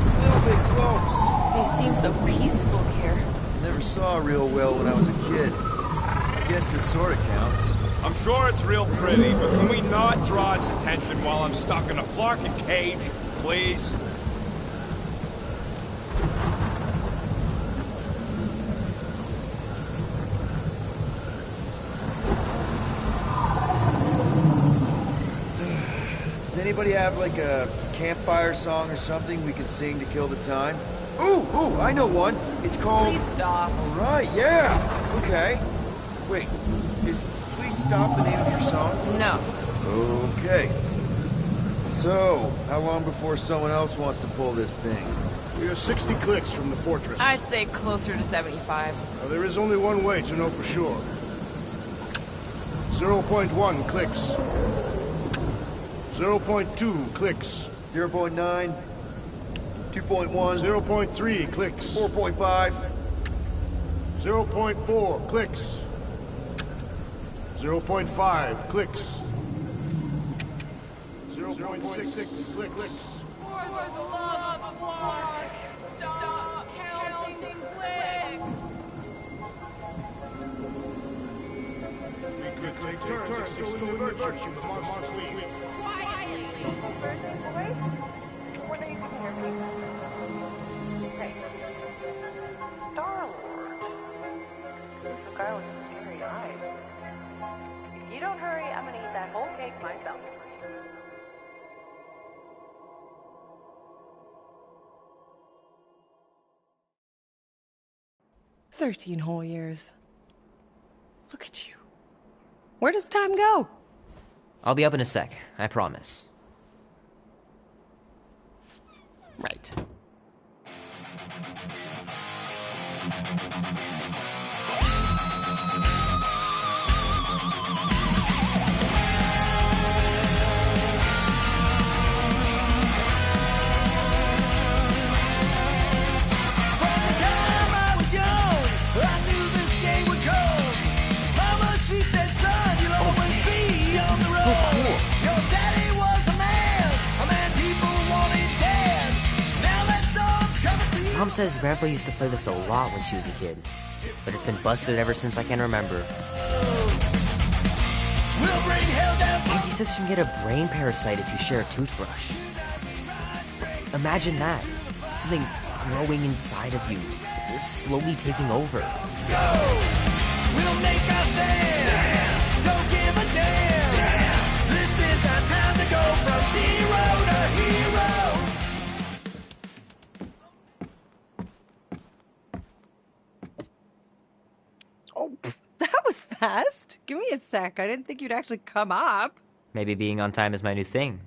A little bit close. They seem so peaceful here. Never saw real well when I was a kid. I guess this sort of counts. I'm sure it's real pretty, but can we not draw its attention while I'm stuck in a Flarkin cage, please? Does anybody have like a campfire song or something we can sing to kill the time? Ooh, I know one. It's called... Please stop. All right, yeah. Okay. Wait, is Please Stop the name of your song? No. Okay. So, how long before someone else wants to pull this thing? We are 60 clicks from the fortress. I'd say closer to 75. Well, there is only one way to know for sure. 0.1 clicks. 0.2 clicks. 0.9. 2.1. 0.3 clicks. 4.5. 0.4 clicks. 0.5 clicks. 0.6 clicks. For the love of God, stop counting clicks! We could take turns extolling the virtues of the Monster League. Quietly! What are you thinking of? Hey, Star-Lord. Who's the guy with the scary eyes? If you don't hurry, I'm gonna eat that whole cake myself. "13 whole years. Look at you. Where does time go?" I'll be up in a sec, I promise. Right. So cool. Your daddy was a man people wanted dead. Now that storm's coming for you. Mom says Grandpa used to play this a lot when she was a kid, but it's been busted ever since I can remember. We'll bring hell down. Andy says you can get a brain parasite if you share a toothbrush. Imagine that. Something growing inside of you, slowly taking over. Go! We'll make our stand. Don't give a damn. This is our time to go. fast? Give me a sec. I didn't think you'd actually come up. Maybe being on time is my new thing.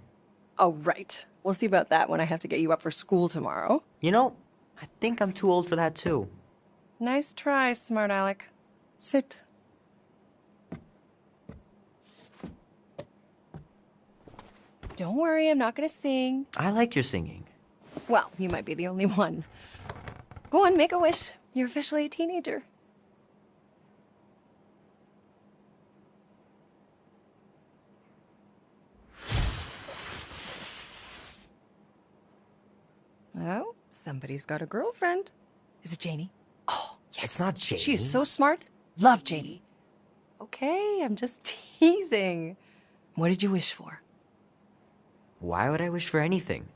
Oh, right. We'll see about that when I have to get you up for school tomorrow. You know, I think I'm too old for that too. Nice try, smart Alec. Sit. Don't worry, I'm not gonna sing. I liked your singing. Well, you might be the only one. Go on, make a wish. You're officially a teenager. Oh, somebody's got a girlfriend. Is it Janie? Oh, yes. It's not Janie. She is so smart. Love Janie. Okay, I'm just teasing. What did you wish for? Why would I wish for anything?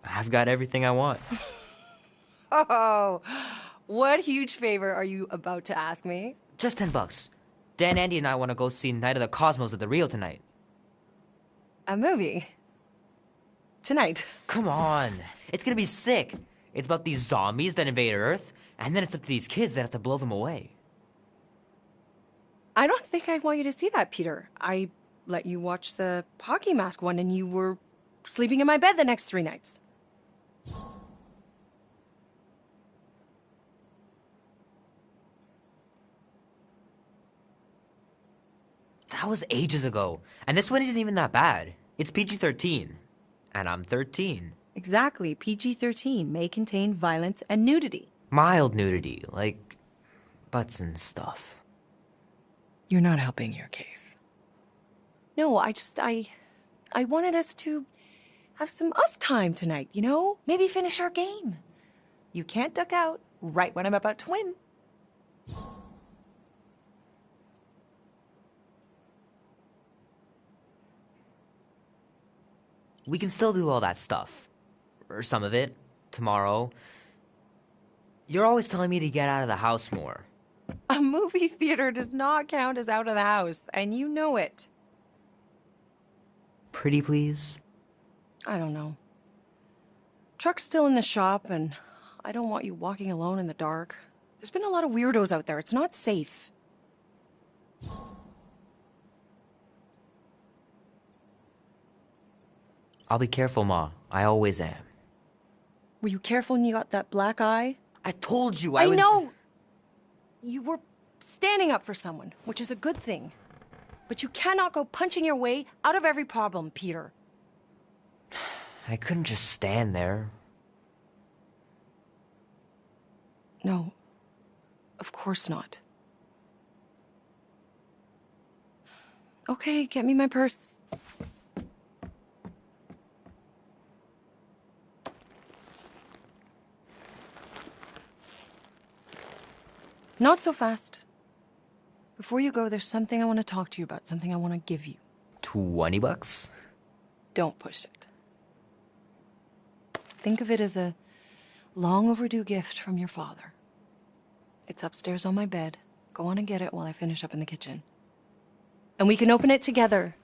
I've got everything I want. Oh, what huge favor are you about to ask me? Just $10. Dan, Andy, and I want to go see Night of the Cosmos at the Rio tonight. A movie? Tonight? Come on. It's gonna be sick. It's about these zombies that invade Earth, and then it's up to these kids that have to blow them away. I don't think I want you to see that, Peter. I let you watch the hockey mask one and you were sleeping in my bed the next 3 nights. That was ages ago. And this one isn't even that bad. It's PG-13. And I'm 13. Exactly. PG-13 may contain violence and nudity. Mild nudity, like butts and stuff. You're not helping your case. No, I wanted us to have some us time tonight, you know? Maybe finish our game. You can't duck out right when I'm about to win. We can still do all that stuff. Or some of it. Tomorrow. You're always telling me to get out of the house more. A movie theater does not count as out of the house, and you know it. Pretty please? I don't know. Truck's still in the shop, and I don't want you walking alone in the dark. There's been a lot of weirdos out there. It's not safe. I'll be careful, Ma. I always am. Were you careful when you got that black eye? I told you I know! You were standing up for someone, which is a good thing. But you cannot go punching your way out of every problem, Peter. I couldn't just stand there. No. Of course not. Okay, get me my purse. Not so fast. Before you go, there's something I want to talk to you about, something I want to give you. $20? Don't push it. Think of it as a long overdue gift from your father. It's upstairs on my bed. Go on and get it while I finish up in the kitchen. And we can open it together.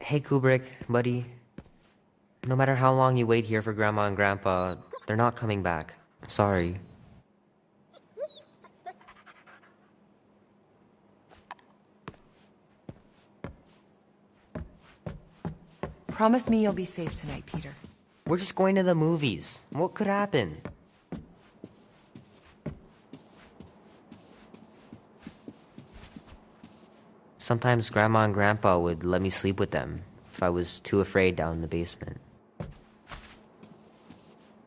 Hey, Kubrick, buddy. No matter how long you wait here for Grandma and Grandpa, they're not coming back. Sorry. Promise me you'll be safe tonight, Peter. We're just going to the movies. What could happen? Sometimes Grandma and Grandpa would let me sleep with them if I was too afraid down in the basement.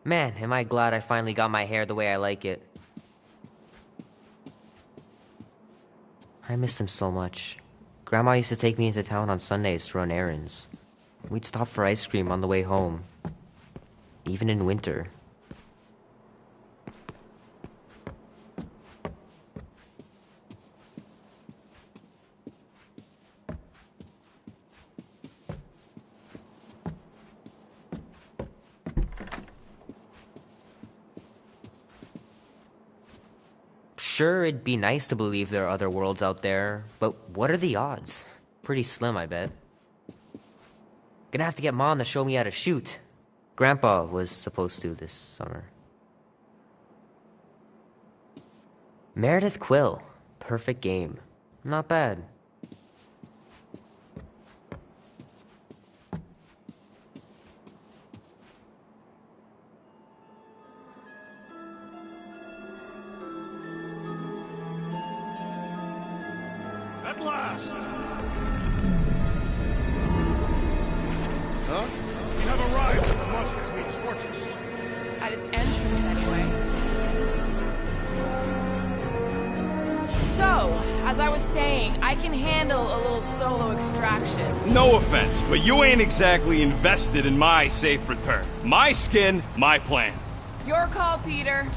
Man, am I glad I finally got my hair the way I like it. I miss them so much. Grandma used to take me into town on Sundays to run errands. We'd stop for ice cream on the way home, even in winter. Sure, it'd be nice to believe there are other worlds out there, but what are the odds? Pretty slim, I bet. Gonna have to get Mom to show me how to shoot. Grandpa was supposed to this summer. Meredith Quill. Perfect game. Not bad. At last! Huh? We have arrived at the Monster Queen's fortress. At its entrance, anyway. So, as I was saying, I can handle a little solo extraction. No offense, but you ain't exactly invested in my safe return. My skin, my plan. Your call, Peter.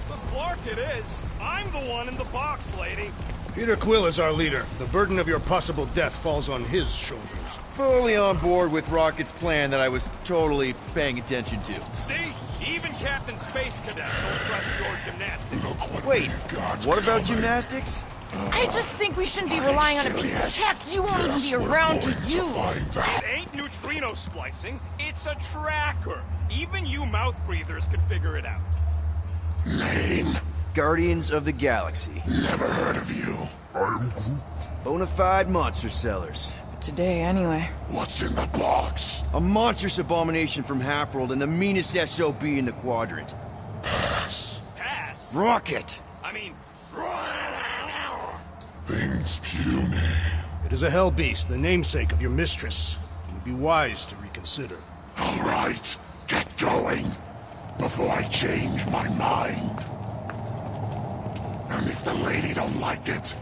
But Clark it is. I'm the one in the box, lady. Peter Quill is our leader. The burden of your possible death falls on his shoulders. Fully on board with Rocket's plan that I was totally paying attention to. See? Even Captain Space Cadets don't trust your gymnastics. Wait, what about gymnastics? I just think we shouldn't be relying on a piece of tech you won't even be around to use. It ain't neutrino splicing, it's a tracker. Even you mouth breathers can figure it out. Lame. Guardians of the Galaxy. Never heard of you. I'm Groot. Bonafide monster sellers. Today, anyway. What's in the box? A monstrous abomination from Half-World and the meanest SOB in the quadrant. Pass. Pass? Rocket! I mean... Things puny. It is a hell beast, the namesake of your mistress. It would be wise to reconsider. All right, get going, before I change my mind. And if the lady don't like it,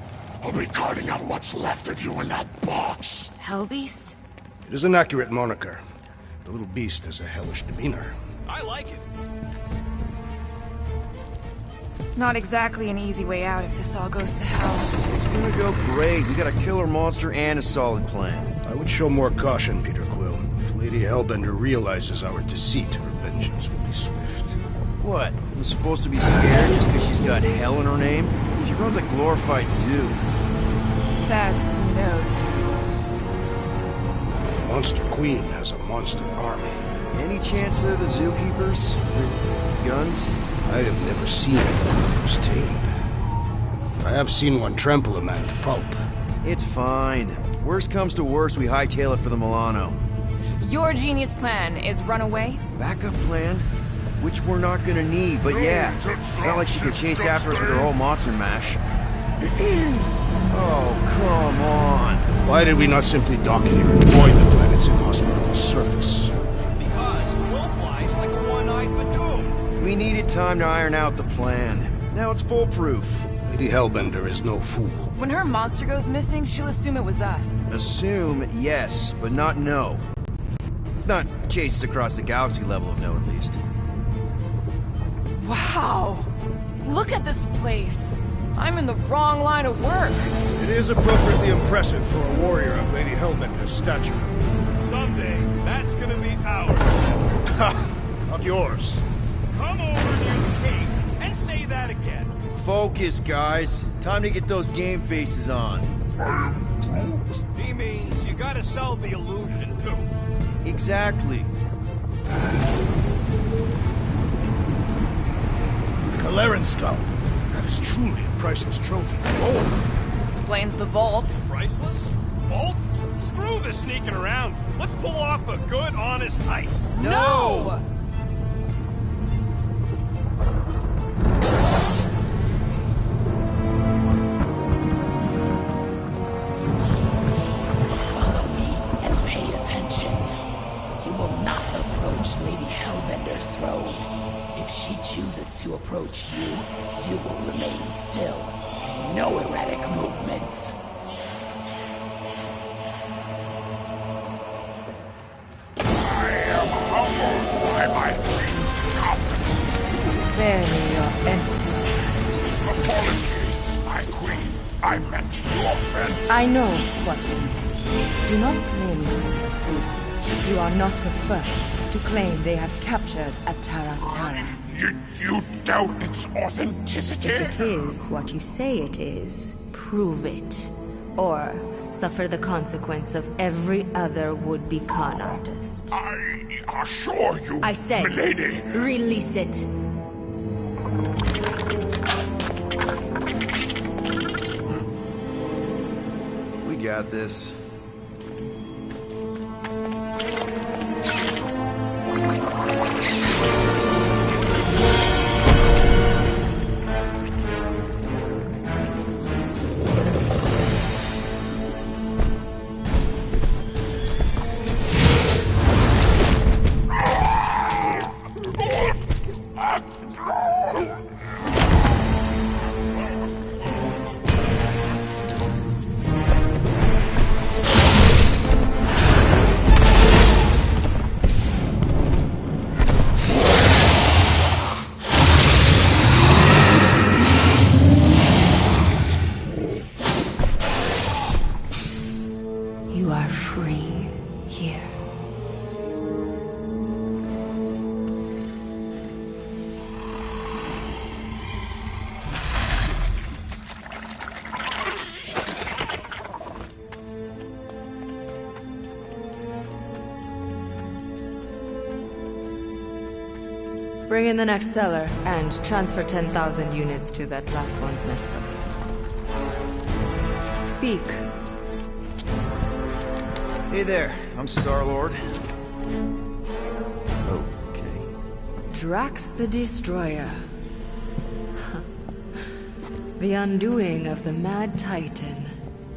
I'll be carting out what's left of you in that box. Hellbeast? It is an accurate moniker. The little beast has a hellish demeanor. I like it. Not exactly an easy way out if this all goes to hell. It's gonna go great. We got a killer monster and a solid plan. I would show more caution, Peter Quill. If Lady Hellbender realizes our deceit, her vengeance will be swift. What? I'm supposed to be scared just because she's got hell in her name? She runs a glorified zoo. That's no zoo. The Monster Queen has a monster army. Any chance they're the zookeepers? With guns? I have never seen one who's tamed. I have seen one trample a man to pulp. It's fine. Worst comes to worst, we hightail it for the Milano. Your genius plan is run away? Backup plan? Which we're not gonna need, but yeah. It's not like she could chase after us with her whole monster mash. Oh, come on. Why did we not simply dock here and avoid the planet's inhospitable surface? Because Quill flies like a one-eyed Badoom. We needed time to iron out the plan. Now it's foolproof. Lady Hellbender is no fool. When her monster goes missing, she'll assume it was us. Assume, yes, but not know. Not chases across the galaxy level of no, at least. Wow! Look at this place! I'm in the wrong line of work. It is appropriately impressive for a warrior of Lady Hellbender's stature. Someday, that's gonna be ours. Ha! Not yours. Come over near the cave and say that again. Focus, guys. Time to get those game faces on. I am Groot. He means you gotta sell the illusion, too. Exactly. Kaleran skull. That is truly a priceless trophy. Oh! Explains the vault. Priceless? Vault? Screw the sneaking around. Let's pull off a good, honest heist. No! Follow me and pay attention. You will not approach Lady Hellbender's throne. If she chooses to approach you, you will remain still. No erratic movements. I am humbled by my queen's competencies. Spare me your empty attitude. Apologies, my queen. I meant no offense. I know what you meant. Do not play me for a fool. You are not the first to claim they have captured a Tara Tara. You doubt its authenticity? If it is what you say it is, prove it. Or suffer the consequence of every other would-be con artist. I assure you, I said, milady. Release it. We got this. You are free here. Bring in the next seller and transfer 10,000 units to that last one's next of kin. Speak. Hey there, I'm Star-Lord. Okay. Drax the Destroyer. The undoing of the Mad Titan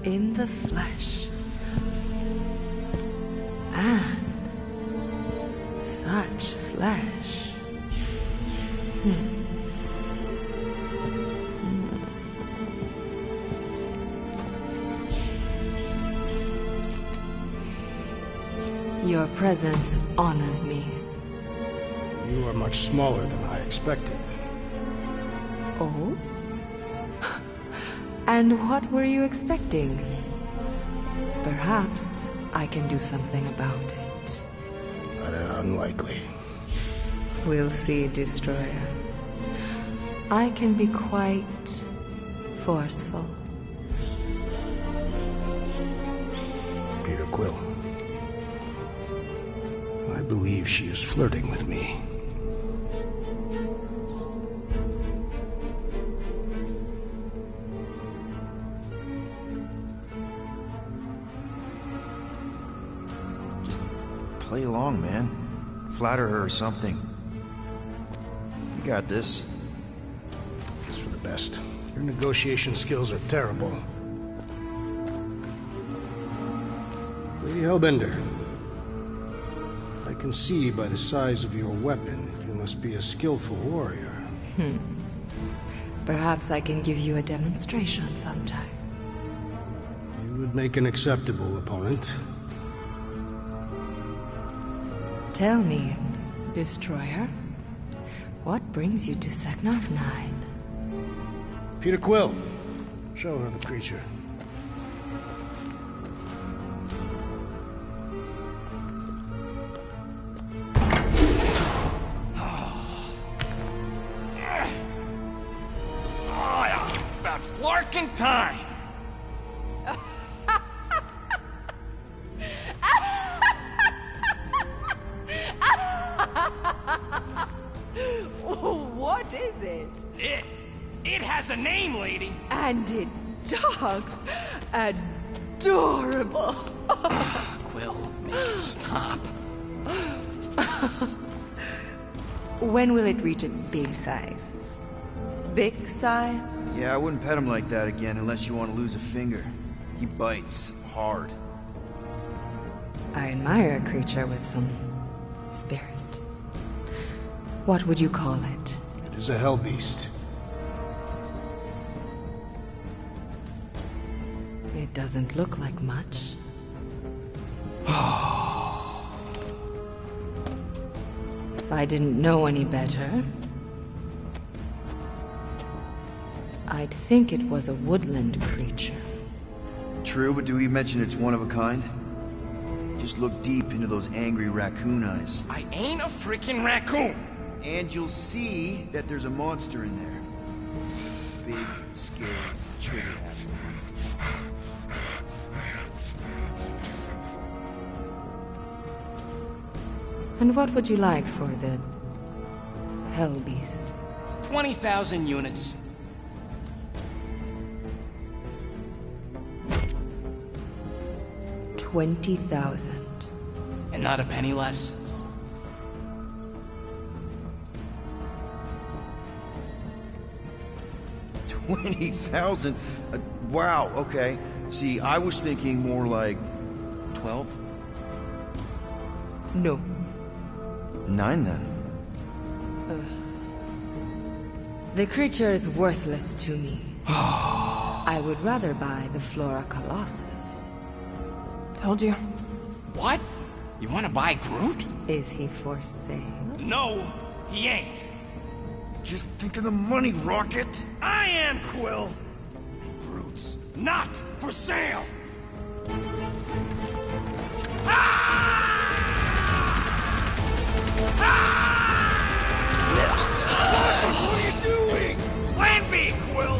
in the flesh. And such flesh. Your presence honors me. You are much smaller than I expected. Oh? And what were you expecting? Perhaps I can do something about it. But unlikely. We'll see, Destroyer. I can be quite forceful. Peter Quill. I believe she is flirting with me. Just play along, man. Flatter her or something. You got this. It's for the best. Your negotiation skills are terrible. Lady Hellbender. I can see by the size of your weapon that you must be a skillful warrior. Perhaps I can give you a demonstration sometime. You would make an acceptable opponent. Tell me, Destroyer, what brings you to Seknarf 9? Peter Quill, show her the creature. It's about flarkin' time! What is it? It has a name, lady! And it talks adorable. Quill, make it stop. When will it reach its big size? Big size? Yeah, I wouldn't pet him like that again unless you want to lose a finger. He bites hard. I admire a creature with some spirit. What would you call it? It is a hell beast. It doesn't look like much. If I didn't know any better, I'd think it was a woodland creature. True, but do we mention it's one of a kind? Just look deep into those angry raccoon eyes. I ain't a freaking raccoon! And you'll see that there's a monster in there. Big, scary, trigger-happy monster. And what would you like for the Hell Beast? 20,000 units. $20,000. And not a penny less. $20,000? Wow, okay. See, I was thinking more like 12? No. 9 then. The creature is worthless to me. I would rather buy the Flora Colossus. Told you. What? You want to buy Groot? Is he for sale? No, he ain't. Just think of the money, Rocket! I am Quill! And Groot's not for sale! What are you doing? Plan B, Quill!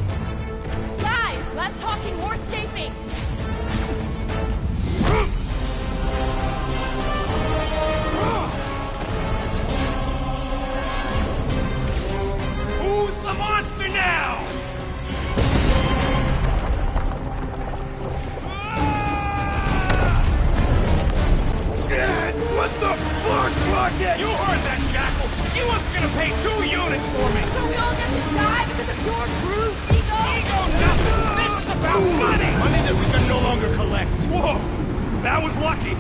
Guys, less talking, more escaping. Who's the monster now? What the fuck, Rocket? You heard that, Jackal! She was gonna pay 2 units for me! So we all get to die because of your bruised ego? Ego nothing! This is about money! Money that we can no longer collect. Whoa! That was lucky!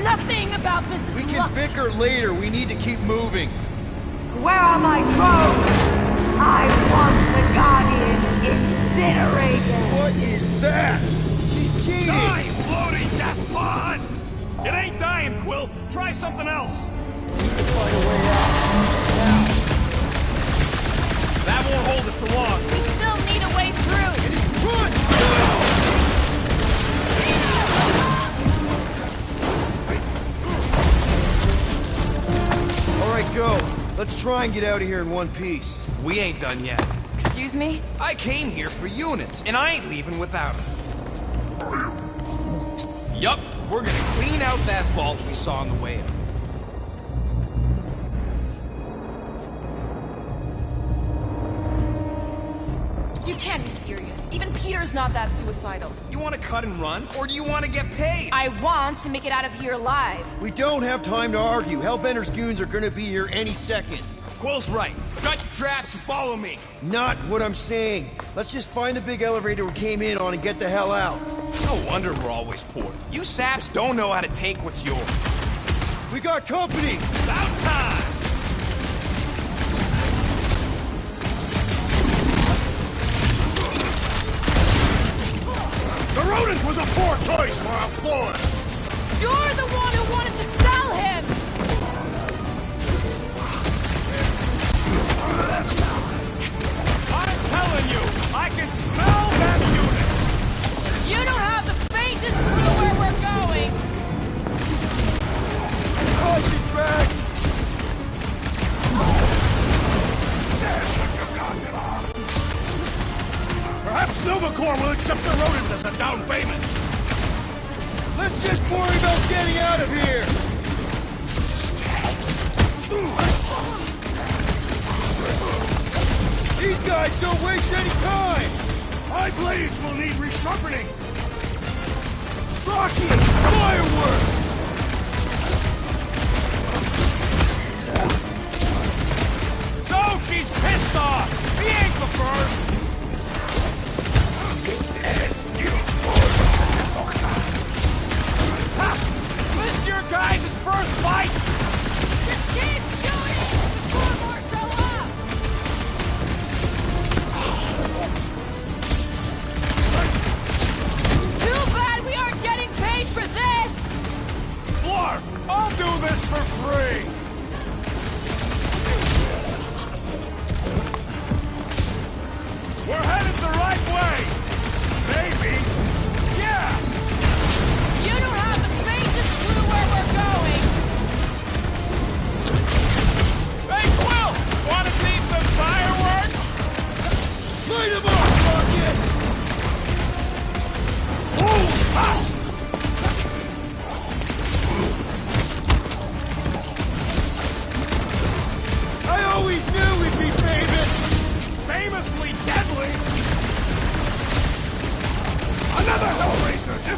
Nothing about this is We can luck. bicker later, we need to keep moving. Where are my drones? I want the Guardians incinerated! What is that? She's cheating! Die, bloating that pod! It ain't dying, Quill! Try something else! That won't hold it for long. We still need a way through. Alright, go. Let's try and get out of here in one piece. We ain't done yet. Excuse me? I came here for units, and I ain't leaving without them. Yup, we're gonna clean out that vault we saw on the way up. You can't be serious. Even Peter's not that suicidal. You want to cut and run, or do you want to get paid? I want to make it out of here alive. We don't have time to argue. Hellbender's goons are gonna be here any second. Quill's right. Cut your traps and follow me. Not what I'm saying. Let's just find the big elevator we came in on and get the hell out. No wonder we're always poor. You saps don't know how to take what's yours. We got company! About time! The rodent was a poor choice for our floor. You're the one who wanted to sell him! I'm telling you, I can smell them units! You don't have the faintest clue where we're going! Watch it, Drax! Perhaps Nova Corps will accept the rodent as a down payment. Let's just worry about getting out of here! These guys don't waste any time! My blades will need resharpening. Rocky! Fireworks! So she's pissed off! He ain't the first! Ha! Is this your guys' first fight? Just keep shooting! 4 more show up! Too bad we aren't getting paid for this! Flark, I'll do this for free! We're headed the right way! Maybe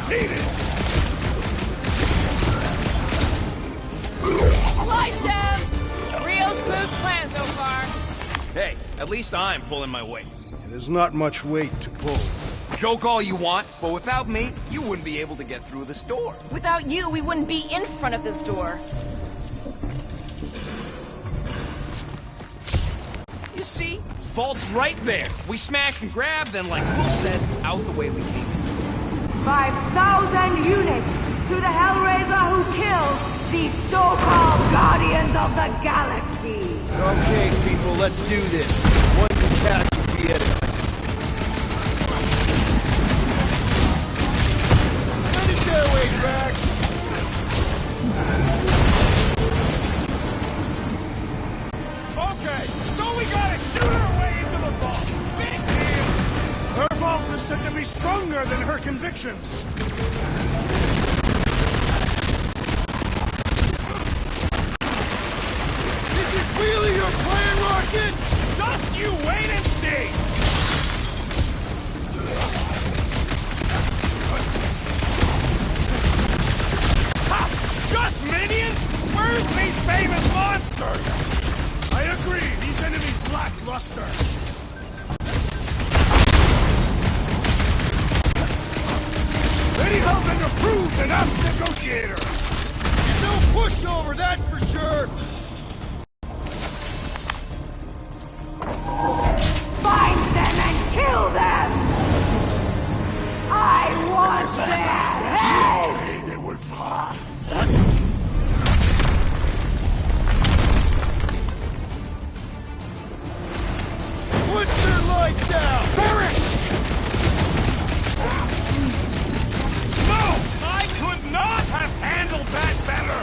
defeated! Slice them! Real smooth plan so far. Hey, at least I'm pulling my weight. There's not much weight to pull. Joke all you want, but without me, you wouldn't be able to get through this door. Without you, we wouldn't be in front of this door. You see? Vault's right there. We smash and grab, then like Will said, out the way we came in. 5,000 units to the Hellraiser who kills these so-called Guardians of the Galaxy. Okay, people, let's do this. One catastrophe at a time. Send it their way, Drax! Okay, so we gotta shoot our way into the vault. Big deal! Her vault is said to be stronger than her convictions. This is really your plan, Rocket? Just you wait and see! Ha! Just minions? Where's these famous monsters? I agree, these enemies lack luster. Lady Hellbender proved an apt negotiator. She's no pushover, that's for sure. Find them and kill them! I want their head! They will fall. Put their lights out! Perish! No! I could not have handled that better!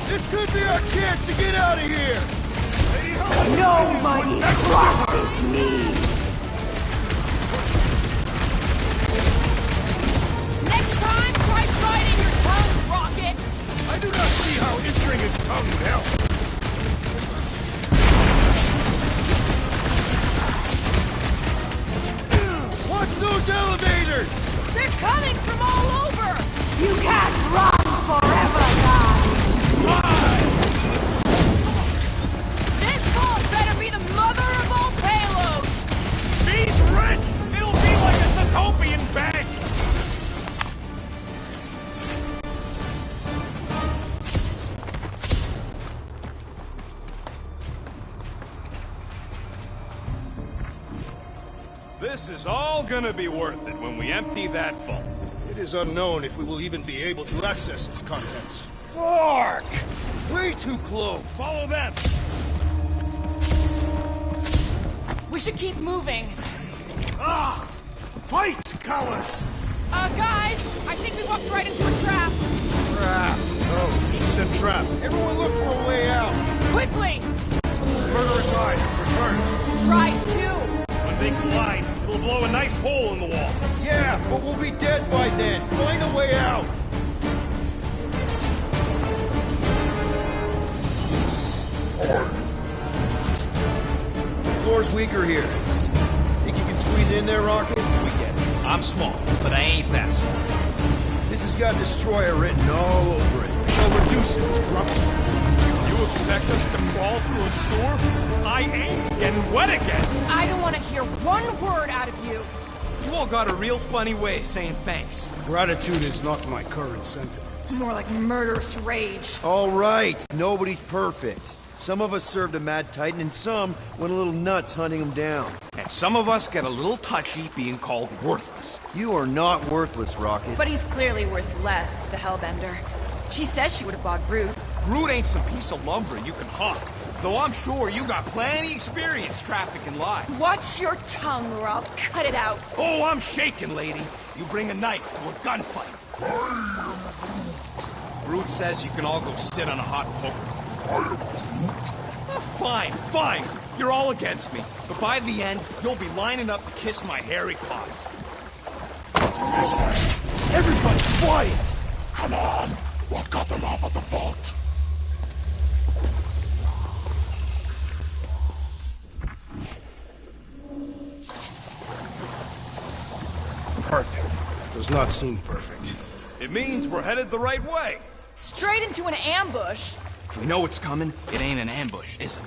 This could be our chance to get out of here! Nobody crosses me! Next time, try biting your tongue, Rocket! I do not see how injuring his tongue would help. Watch those elevators! They're coming from all over! You can't run forever, guys! This vault better be the mother of all payloads! He's rich! It'll be like a Sotopian bank! This is all gonna be worth it when we empty that vault. It is unknown if we will even be able to access its contents. Fuck! Way too close! Follow them! We should keep moving. Ah! Fight, cowards! Guys, I think we walked right into a trap. Trap! Oh, she said trap. Everyone look for a way out! Quickly! Murderous Eye has returned. Try to! When they collide, it'll blow a nice hole in the wall. Yeah, but we'll be dead by then. Find a way out! The floor's weaker here. Think you can squeeze in there, Rocket? We get it. I'm small, but I ain't that small. This has got Destroyer written all over it. We shall reduce it to rubble. You expect us to crawl through a sewer? I ain't getting wet again! I don't want to hear one word out of you. You all got a real funny way of saying thanks. Gratitude is not my current sentiment. It's more like murderous rage. All right, nobody's perfect. Some of us served a Mad Titan, and some went a little nuts hunting him down. And some of us get a little touchy being called worthless. You are not worthless, Rocket. But he's clearly worth less to Hellbender. She says she would have bought Groot. Groot ain't some piece of lumber you can hawk. Though I'm sure you got plenty experience trafficking lives. Watch your tongue or I'll cut it out. Oh, I'm shaking, lady. You bring a knife to a gunfight. Groot says you can all go sit on a hot poker. Fine, fine. You're all against me. But by the end, you'll be lining up to kiss my hairy paws. Everybody quiet! Come on! What got them off at the vault? Does not seem perfect. It means we're headed the right way. Straight into an ambush. If we know what's coming, it ain't an ambush, is it?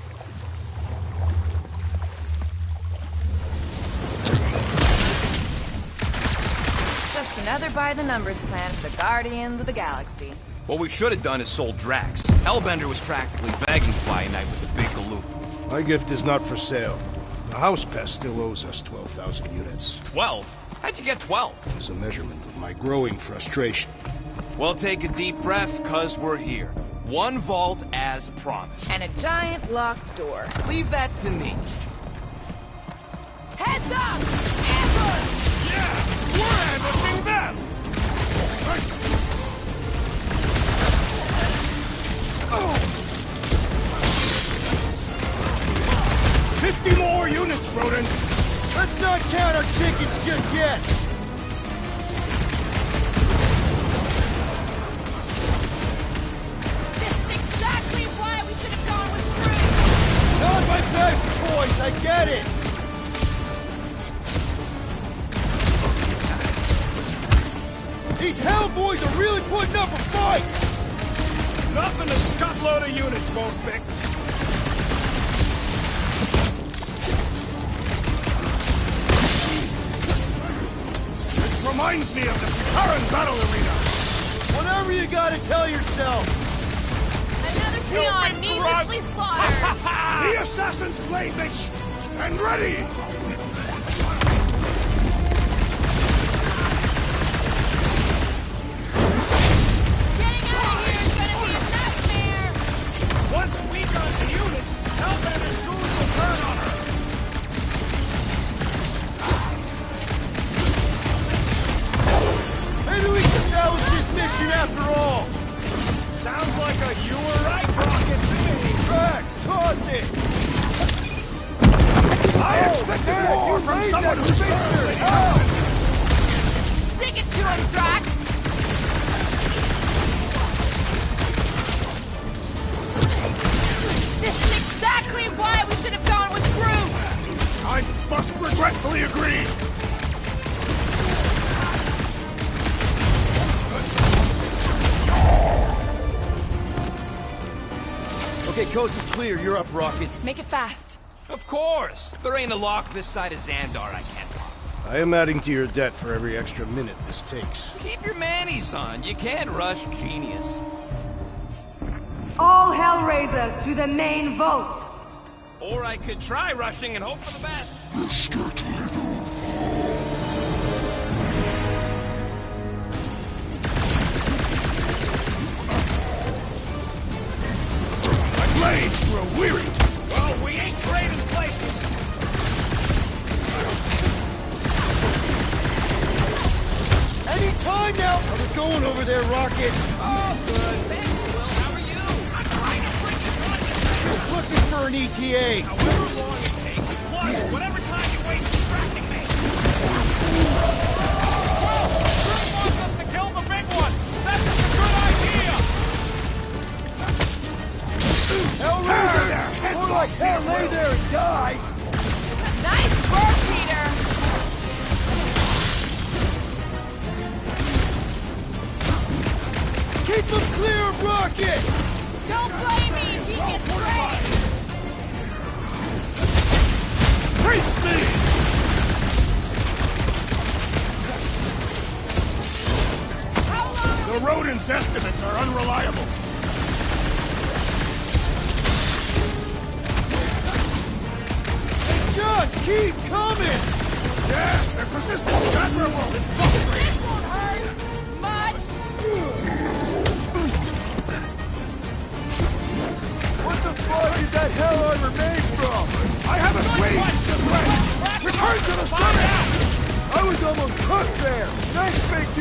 Just another by-the-numbers plan for the Guardians of the Galaxy. What we should have done is sold Drax. Hellbender was practically begging to buy a night with the big galoot. My gift is not for sale. The House Pest still owes us 12,000 units. 12? How'd you get 12? As a measurement of my growing frustration. Well, take a deep breath, cuz we're here. One vault as promised. And a giant locked door. Leave that to me. Heads up! Ambush! Yeah! We're ambushing them! 50 more units, rodents! Let's not count our chickens just yet! This is exactly why we should have gone with Groot! Not my best choice, I get it! These Hellboys are really putting up a fight! Nothing a scuttload of units won't fix. This reminds me of the Sakaran battle arena. Whatever you gotta tell yourself! Another peon needlessly slaughtered! The Assassin's Blade, bitch! And ready! Once we got the units, Hellbender's goons will turn on her! Maybe we can salvage this mission after all! Sounds like a you were right rocket to me! Drax, toss it! I expected more from someone who served Lady Hellbender! Stick it to him, Drax! This is exactly why we should have gone with Groot! I must regretfully agree! Okay, coast is clear. You're up, Rocket. Make it fast. Of course! There ain't a lock this side of Xandar I can't lock. I am adding to your debt for every extra minute this takes. Keep your manis on. You can't rush genius. All Hellraisers to the main vault! Or I could try rushing and hope for the best. My blades grow weary! Well, we ain't trading places! Any time now! How's it going over there, Rocket? Oh, good. Thanks, Will. How are you? I'm trying to freaking run it. Just looking for an ETA. However long it takes, plus whatever time you waste distracting me! Whoa! Groot wants us to kill the big one! That's a good idea! Hellraiser! More like hell, lay there and die! Nice work, Peter! Keep them clear of Rocket! Don't blame me! He gets sprayed! Face me! How long? The rodents' estimates are unreliable. Just keep coming! Yes, their persistence is admirable! It's frustrating! This won't hurt much! What the fuck is that hell armor made from? I have a sweet question! Return to the start! I was almost cooked there! Thanks, Big D!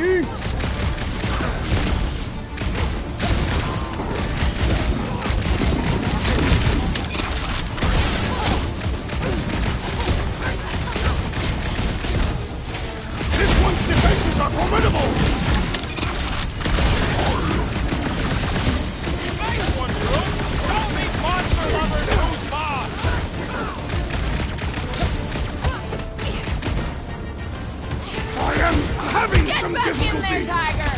This one's defenses are formidable! Nice one, Groot! Tell these monster lovers who's boss! I am having some Back difficulty. in there, Tiger!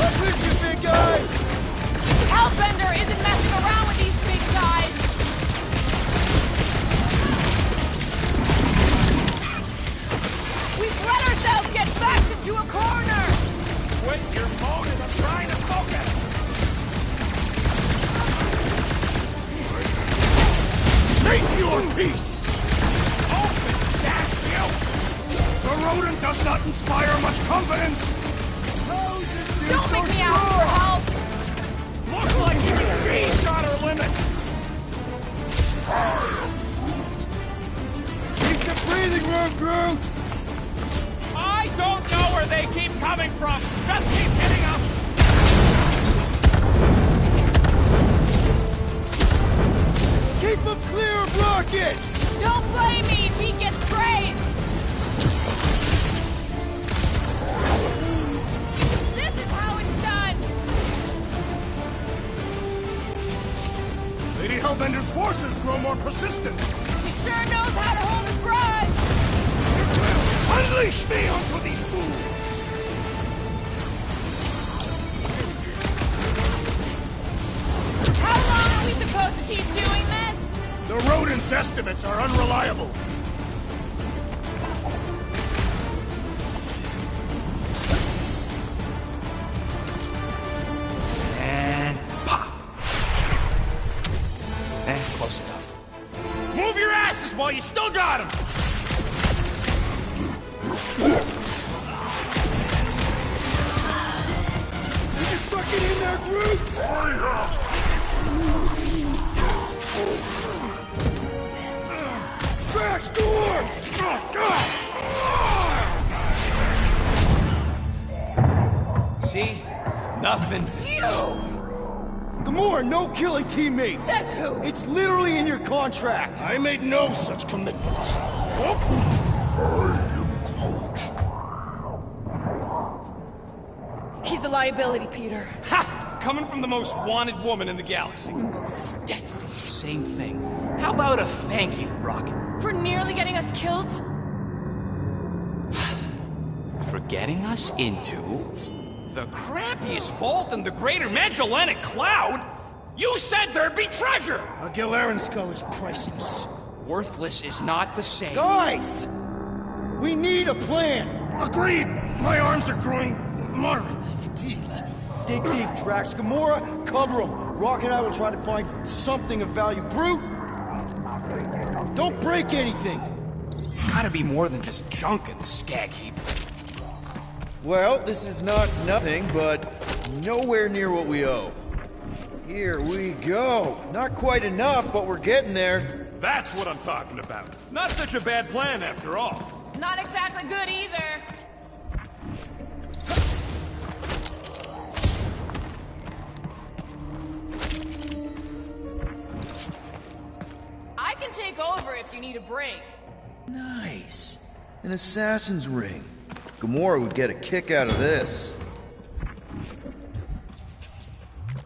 Up with you, big guy! Hellbender isn't messing around with these big guys! We've let ourselves get backed into a corner! Quit your moaning, I'm trying to focus! Make your peace! Open, dash you! The rodent does not inspire much confidence! Don't make me ask for help! Looks like even she's got her limits! Keep the breathing room, Groot! I don't know where they keep coming from! Just keep hitting them! Keep them clear of Rocket! Don't blame me if he gets praised! This is how it's done! Lady Hellbender's forces grow more persistent! She sure knows how to hold a grudge! Unleash me onto these fools! How long are we supposed to keep doing this? The rodent's estimates are unreliable! And pop! That's close enough. Move your asses while you still got them! You just suck it in there, Groot! Drax, door! See? Nothing. Gamora, no killing teammates! Says who? It's literally in your contract! I made no such commitment. He's a liability, Peter. Ha! Coming from the most wanted woman in the galaxy. Most deadly. Same thing. How about a thank you, Rocket? For nearly getting us killed? For getting us into the crappiest vault in the greater Magellanic Cloud? You said there'd be treasure! A Gilarian skull is priceless. Worthless is not the same. Guys! We need a plan! Agreed! My arms are growing moderately fatigued. Dig deep, Drax. Gamora, cover him. Rock and I will try to find something of value. Groot! Don't break anything! There's gotta be more than just junk in the skag heap. Well, this is not nothing, but nowhere near what we owe. Here we go. Not quite enough, but we're getting there. That's what I'm talking about. Not such a bad plan after all. Not exactly good either. I can take over if you need a break. Nice. An assassin's ring. Gamora would get a kick out of this.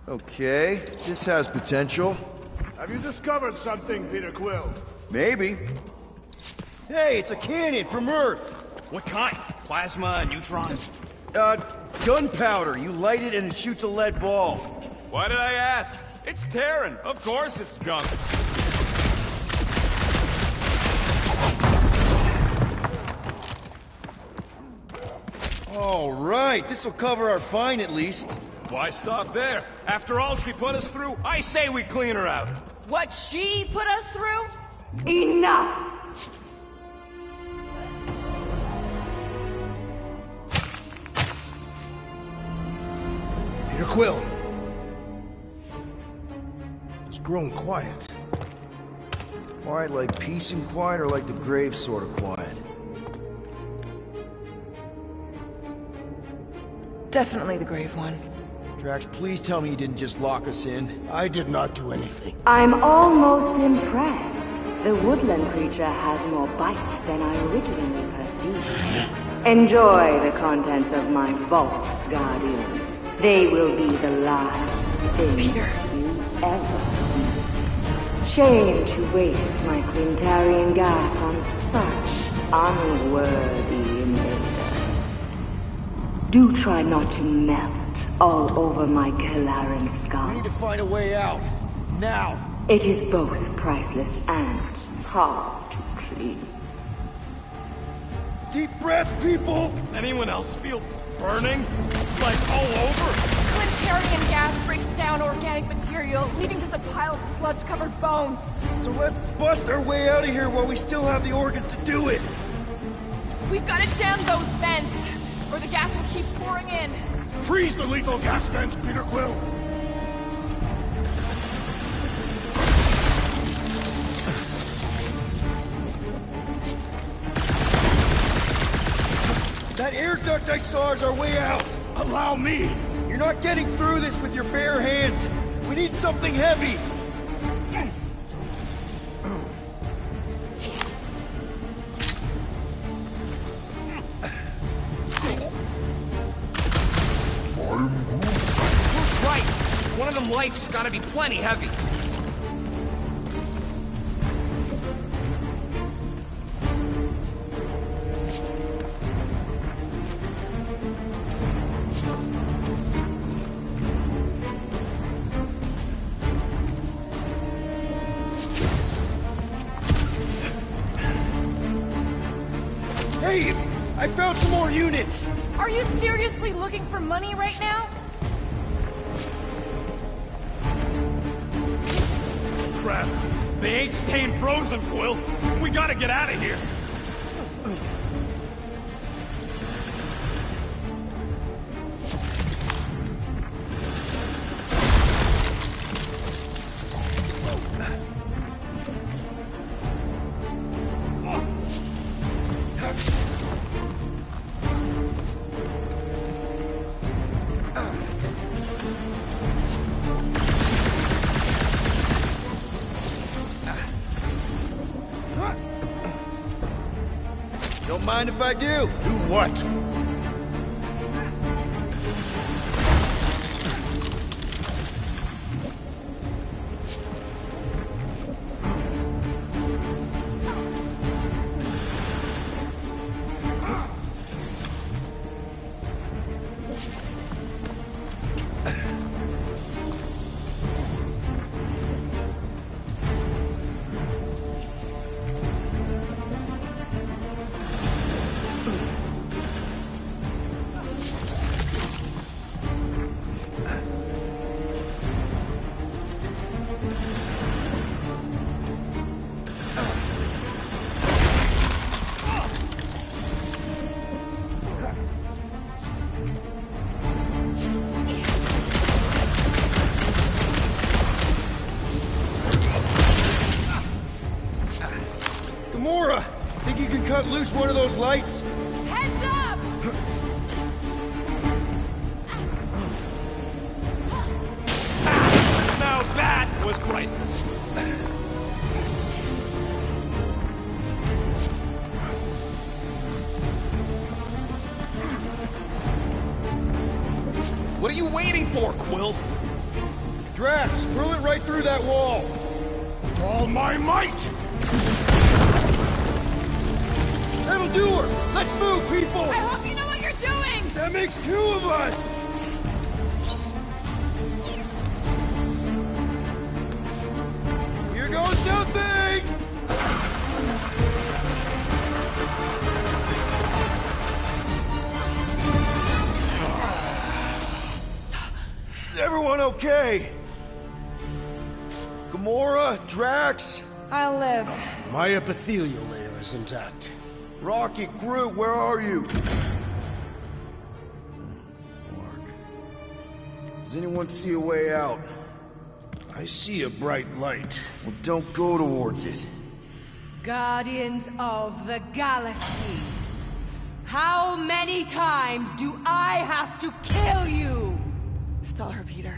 Okay, this has potential. Have you discovered something, Peter Quill? Maybe. Hey, it's a cannon from Earth! What kind? Plasma, neutron? Gunpowder. You light it and it shoots a lead ball. Why did I ask? It's Terran. Of course it's junk. All right, this'll cover our fine at least. Why stop there? After all she put us through, I say we clean her out. What she put us through? Enough! Peter Quill. It's grown quiet. Quiet like peace and quiet, or like the grave sort of quiet? Definitely the grave one. Drax, please tell me you didn't just lock us in. I did not do anything. I'm almost impressed. The woodland creature has more bite than I originally perceived. Enjoy the contents of my vault, Guardians. They will be the last thing you ever see. Shame to waste my Clintarian gas on such unworthy invader. Do try not to melt all over my Kalaran skull. We need to find a way out. Now. It is both priceless and hard to clean. Deep breath, people! Anyone else feel burning? Like all over? Clintarian gas breaks down organic material, leading to a pile of sludge-covered bones. So let's bust our way out of here while we still have the organs to do it! We've got to jam those vents, or the gas will keep pouring in. Freeze the lethal gas vents, Peter Quill! That air duct I saw is our way out! Allow me! You're not getting through this with your bare hands! We need something heavy! Luke's right! One of them lights has gotta be plenty heavy. Hey! I found some more units! Are you seriously looking for money right now? Crap. They ain't staying frozen, Quill. We gotta get out of here. Don't mind if I do. Do what? Gamora! Think you can cut loose one of those lights? Heads up! Now that was priceless. What are you waiting for, Quill? Drax, hurl it right through that wall! With all my might! That'll do her! Let's move, people! I hope you know what you're doing! That makes two of us! Here goes nothing! Everyone okay? Gamora, Drax? I'll live. My epithelial layer is intact. Rocket, Groot, where are you? Does anyone see a way out? I see a bright light. Well, don't go towards it. Guardians of the Galaxy. How many times do I have to kill you? Stall her, Peter.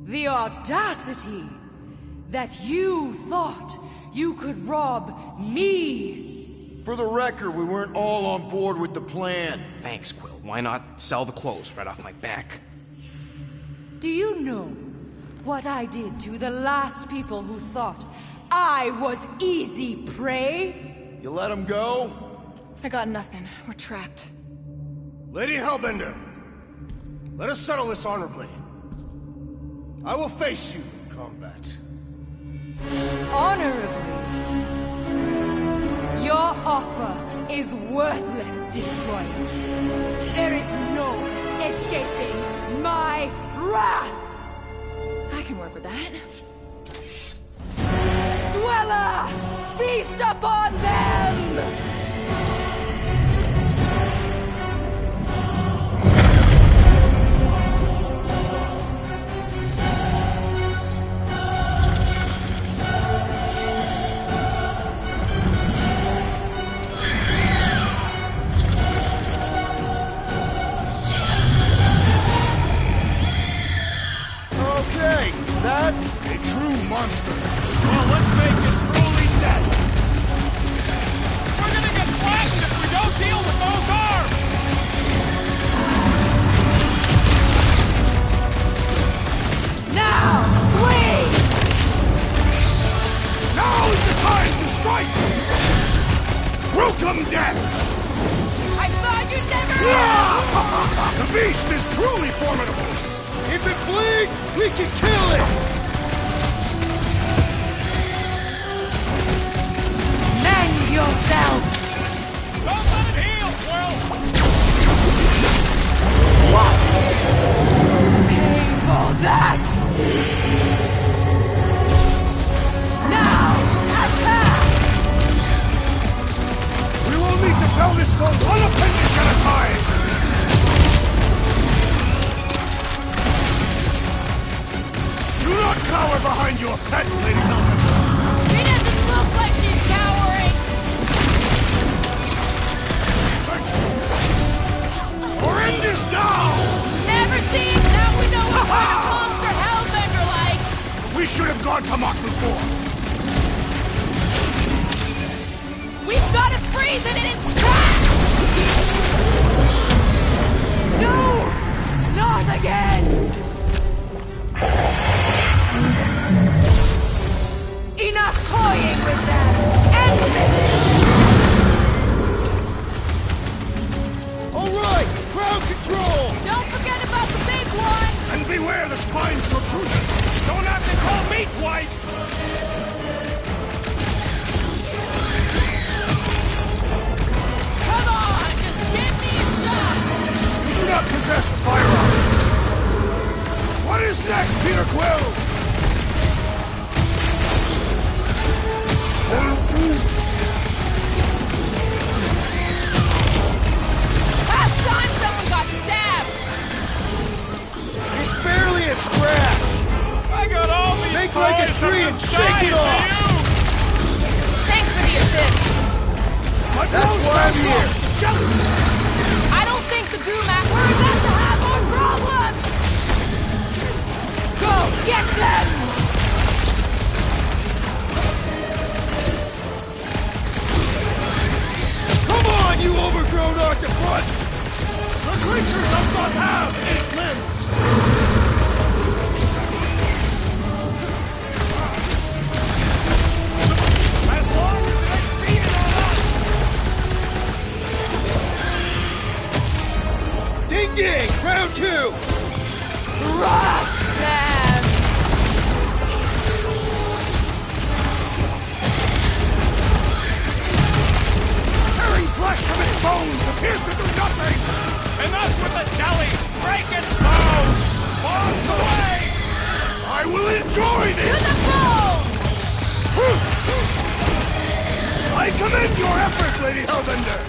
The audacity that you thought you could rob me. For the record, we weren't all on board with the plan. Thanks, Quill. Why not sell the clothes right off my back? Do you know what I did to the last people who thought I was easy prey? You let them go? I got nothing. We're trapped. Lady Hellbender, let us settle this honorably. I will face you in combat. Honorably? Your offer is worthless, Destroyer. There is no escaping my wrath! I can work with that. Dweller! Feast upon them! That's a true monster. Well, let's make it truly dead. We're gonna get blasted if we don't deal with those arms! Now, swing! Now is the time to strike! Welcome, death! I thought you'd never... The beast is truly formidable! If it bleeds, we can kill it! Mend yourself! Don't let it heal, Quill! What? Pay for that! Now, attack! We will need to fell this stone one appendage at a time! Do not cower behind your pet, Lady Hellbender! She doesn't look like she's cowering! Or end this now! Never seen, now we know what kind of monster Hellbender likes! We should have gone to Mach before! We've got to freeze it in its tracks! No! Not again! Enough toying with them! End this! Alright! Crowd control! Don't forget about the big one! And beware the spine's protrusion! Don't have to call me twice! Come on! Just give me a shot! You do not possess a firearm! What is next, Peter Quill? Last time someone got stabbed! It's barely a scratch! I got all these Make like a tree and shake it off! Thanks for the assist! That's why I'm here! I don't think the Gumac heard that to have more problems! Go, get them! Come on, you overgrown octopus! The creature does not have 8 limbs! As long as it ain't feeding on us! Ding ding! Round 2! Rush them! Tearing flesh from its bones appears to do nothing! Enough with the jelly! Break its bones! Bombs away! I will enjoy To this! the bone! I commend your effort, Lady Hellbender!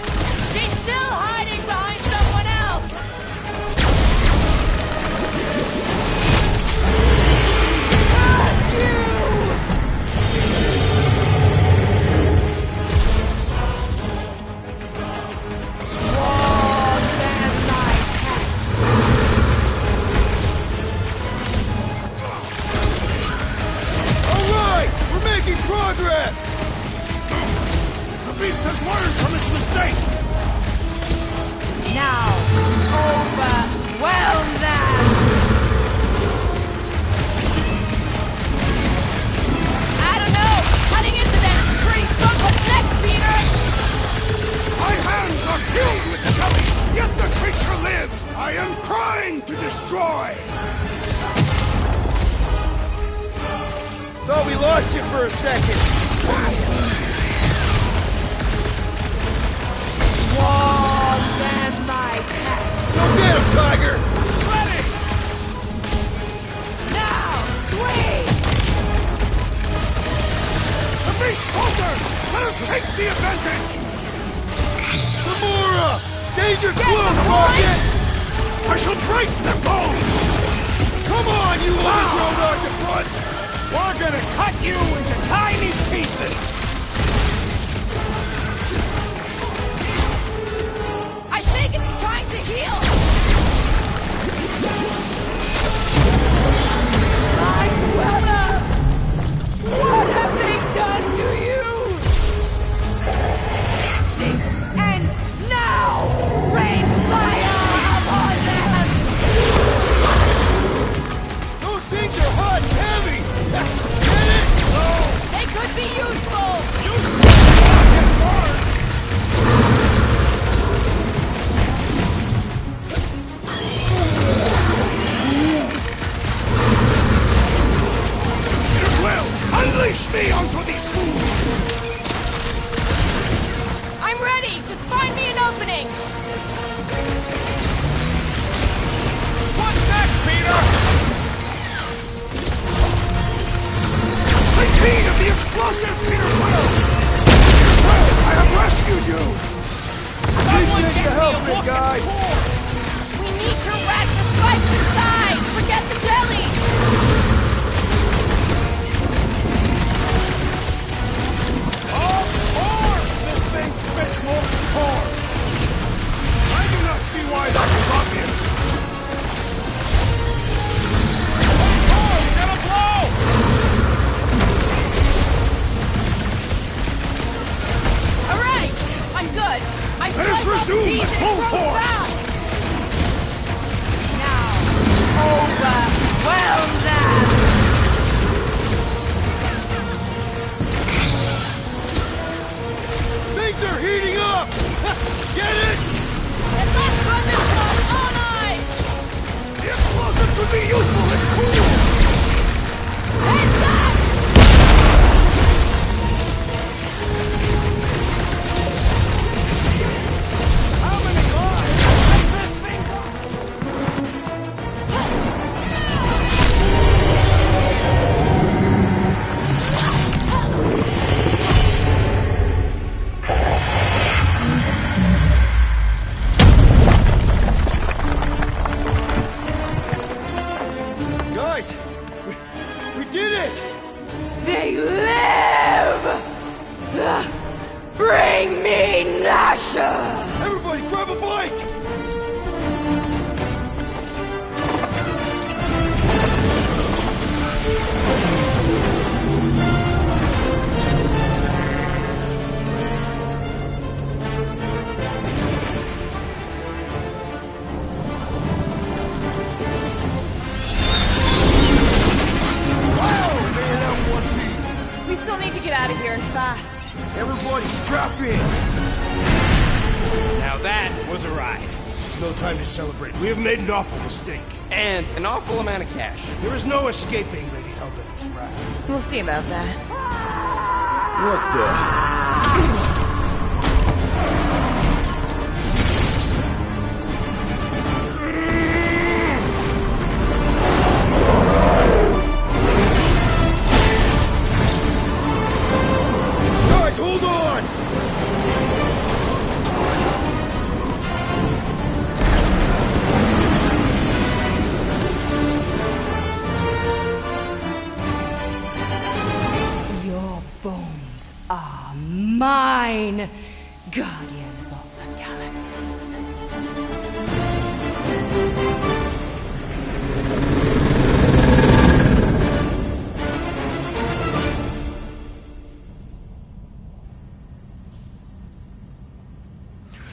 She's still hiding behind someone else! Curse you! Swab them like cats! Alright! We're making progress! The beast has learned from its mistake! Now, overwhelm them! I don't know! Cutting into them is pretty fun! What's next, Peter? My hands are filled with jelly, yet the creature shoulders! Let us take the advantage! Gamora! Danger Get close, the Rocket! I shall break their bones! Come on, you overgrown octopus! We're gonna cut you into tiny pieces! I think it's trying to heal! My dweller! What have they done to you? This ends now! Rain fire upon them! Those things are hot and heavy! Get it? No! They could be useful! Useful! Get burned! Unleash me onto these fools! I'm ready! Just find me an opening! What's next, Peter? Take heed of the explosive, Peter Quill! Peter Quill, I have rescued you! Appreciate the help, big guy! We need to rack the spikes inside! Forget the jelly! Spits molten core! I do not see why that was obvious! Oh, get a blow! Alright! I'm good! I Let us resume at full force! Now, overwhelm them! They're heating up! Get it? And let's run this one on ice! The explosive could be useful if cool! Heads up! How many lives has this thing Guys, we did it! They live! Bring me Nasha! Everybody grab a bike! We still need to get out of here and fast. Everybody strap in! Now that was a ride. This is no time to celebrate. We have made an awful mistake. And an awful amount of cash. There is no escaping Lady Hellbender's wrath. We'll see about that. What the? Guys, hold on! Your bones are mine, Guardians of the Galaxy.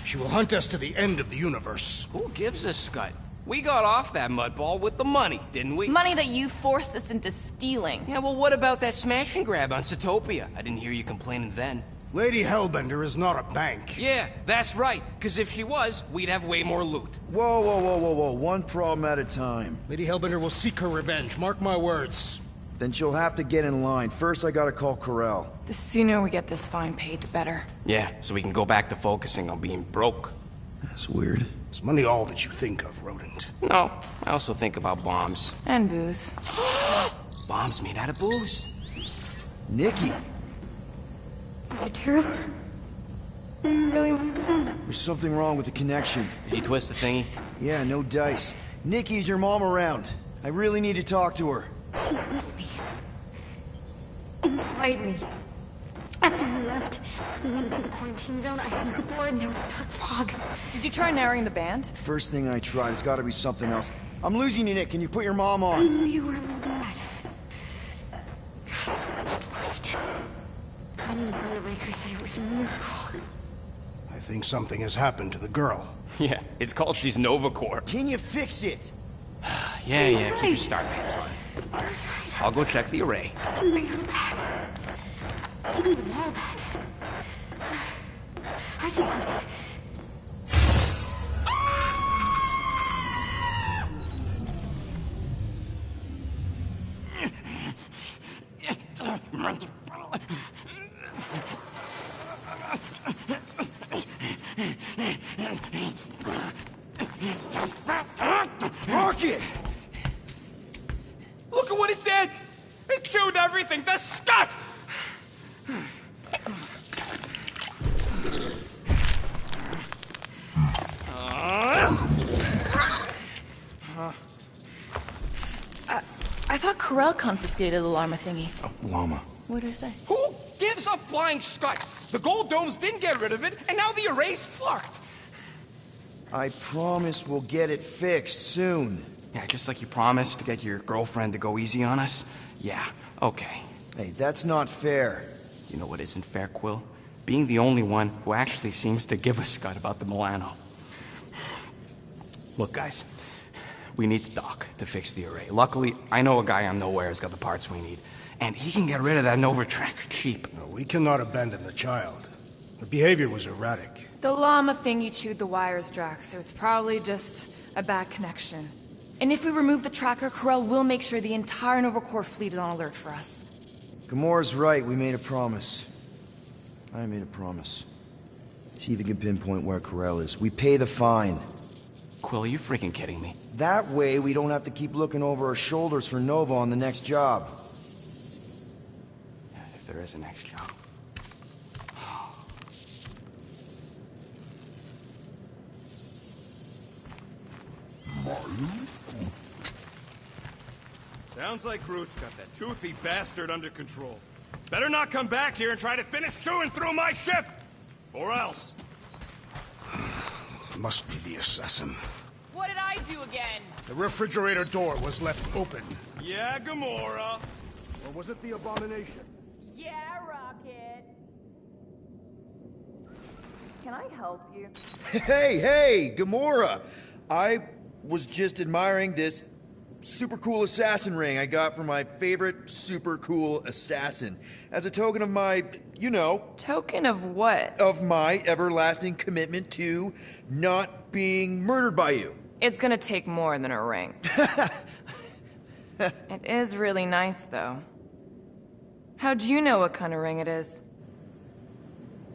She will hunt us to the end of the universe. Who gives a scut? We got off that mudball with the money, didn't we? Money that you forced us into stealing. Yeah, well, what about that smash and grab on Satopia? I didn't hear you complaining then. Lady Hellbender is not a bank. Yeah, that's right, because if she was, we'd have way more loot. Whoa, whoa, whoa, whoa, whoa. One problem at a time. Lady Hellbender will seek her revenge. Mark my words. Then she'll have to get in line. First, I gotta call Corel. The sooner we get this fine paid, the better. Yeah, so we can go back to focusing on being broke. That's weird. Is money all that you think of, Rodent? No, I also think about bombs. And booze. Bombs made out of booze. Nikki! Sekiro? Really? There's something wrong with the connection. Did you twist the thingy? Yeah, no dice. Nikki's your mom around. I really need to talk to her. She's with me. Inside me. After we left, we went to the quarantine zone. I seen the board and there was dark fog. Did you try narrowing the band? First thing I tried, it's gotta be something else. I'm losing you, Nick. Can you put your mom on? I knew you were my dad. So much light. I didn't hear the Raker say it was a miracle. I think something has happened to the girl. Yeah, it's called she's Nova Corps. Can you fix it? Yeah, keep your start pants on. I'll go check the array. I can bring her back. Even the wall back. I just have to... Rocket! Look at what it did! It chewed everything! The scut! I thought Corell confiscated the llama thingy. Llama. What did I say? Who gives a flying scut? The gold domes didn't get rid of it, and now the array's fucked. I promise we'll get it fixed soon. Yeah, just like you promised to get your girlfriend to go easy on us? Yeah, okay. Hey, that's not fair. You know what isn't fair, Quill? Being the only one who actually seems to give a scut about the Milano. Look, guys, we need the doc to fix the array. Luckily, I know a guy on Nowhere has got the parts we need, and he can get rid of that Nova tracker cheap. No, we cannot abandon the child. Her behavior was erratic. The llama thingy chewed the wires, Drax. It was probably just a bad connection. And if we remove the tracker, Corell will make sure the entire Nova Corps fleet is on alert for us. Gamora's right, we made a promise. I made a promise. See if you can pinpoint where Corell is. We pay the fine. Quill, are you freaking kidding me? That way, we don't have to keep looking over our shoulders for Nova on the next job. If there is a next job. Sounds like Groot's got that toothy bastard under control. Better not come back here and try to finish chewing through my ship! Or else. It must be the assassin. What did I do again? The refrigerator door was left open. Yeah, Gamora. Or was it the abomination? Yeah, Rocket. Can I help you? Hey, Gamora! I was just admiring this super cool assassin ring I got from my favorite super cool assassin. As a token of my, you know... Token of what? Of my everlasting commitment to not being murdered by you. It's gonna take more than a ring. It is really nice, though. How'd you know what kind of ring it is?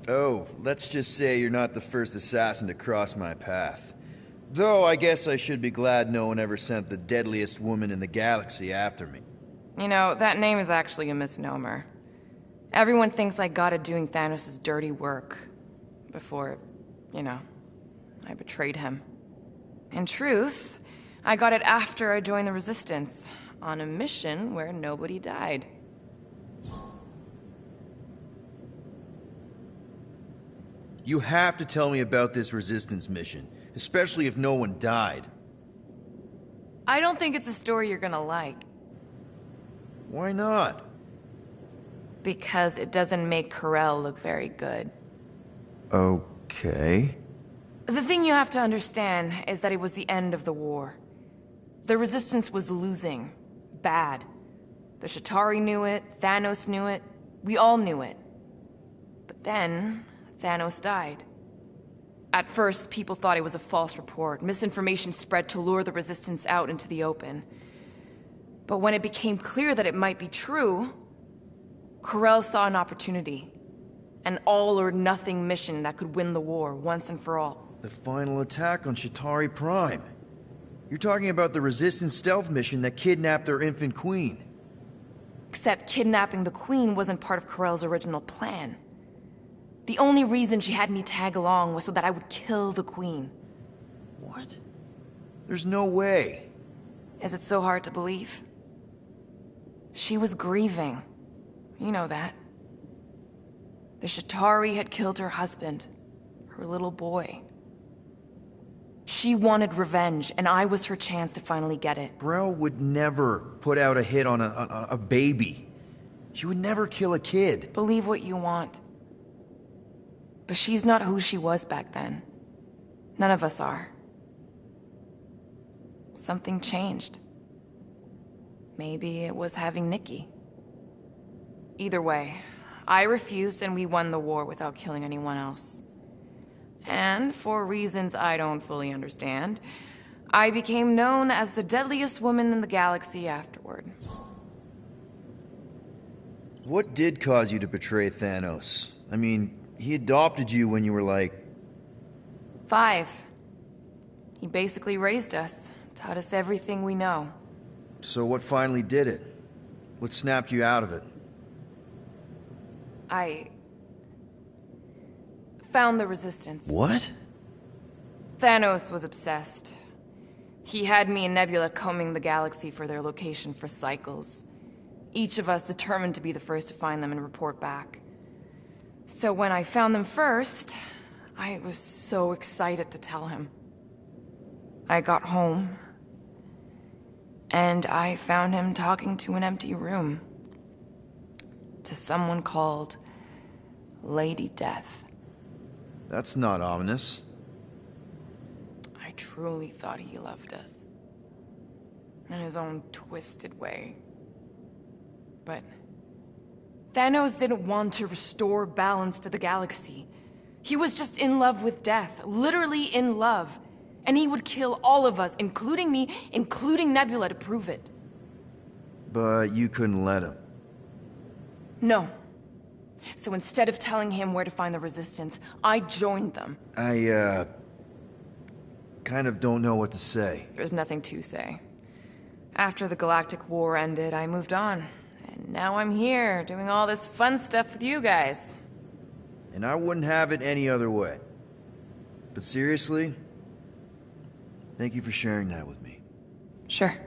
Oh, let's just say you're not the first assassin to cross my path. Though I guess I should be glad no one ever sent the deadliest woman in the galaxy after me. You know, that name is actually a misnomer. Everyone thinks I got it doing Thanos' dirty work. Before, you know, I betrayed him. In truth, I got it after I joined the Resistance, on a mission where nobody died. You have to tell me about this Resistance mission. Especially if no one died. I don't think it's a story you're gonna like. Why not? Because it doesn't make Corell look very good. Okay. The thing you have to understand is that it was the end of the war. The Resistance was losing. Bad. The Chitauri knew it, Thanos knew it, we all knew it. But then, Thanos died. At first, people thought it was a false report. Misinformation spread to lure the Resistance out into the open. But when it became clear that it might be true, Corell saw an opportunity. An all-or-nothing mission that could win the war once and for all. The final attack on Chitauri Prime. You're talking about the Resistance stealth mission that kidnapped their infant queen. Except kidnapping the Queen wasn't part of Corell's original plan. The only reason she had me tag along was so that I would kill the Queen. What? There's no way. Is it so hard to believe? She was grieving. You know that. The Shatari had killed her husband, her little boy. She wanted revenge, and I was her chance to finally get it. Brel would never put out a hit on a baby. She would never kill a kid. Believe what you want. But she's not who she was back then. None of us are. Something changed. Maybe it was having Nikki. Either way, I refused and we won the war without killing anyone else. And for reasons I don't fully understand, I became known as the deadliest woman in the galaxy afterward. What did cause you to betray Thanos? I mean, he adopted you when you were like... 5. He basically raised us, taught us everything we know. So what finally did it? What snapped you out of it? I found the Resistance. What? Thanos was obsessed. He had me and Nebula combing the galaxy for their location for cycles. Each of us determined to be the first to find them and report back. So when I found them first, I was so excited to tell him. I got home, and I found him talking to an empty room. To someone called Lady Death. That's not ominous. I truly thought he loved us. In his own twisted way. But Thanos didn't want to restore balance to the galaxy. He was just in love with death, literally in love. And he would kill all of us, including me, including Nebula, to prove it. But you couldn't let him. No. So instead of telling him where to find the Resistance, I joined them. I, kind of don't know what to say. There's nothing to say. After the Galactic War ended, I moved on. And now I'm here, doing all this fun stuff with you guys. And I wouldn't have it any other way. But seriously, thank you for sharing that with me. Sure.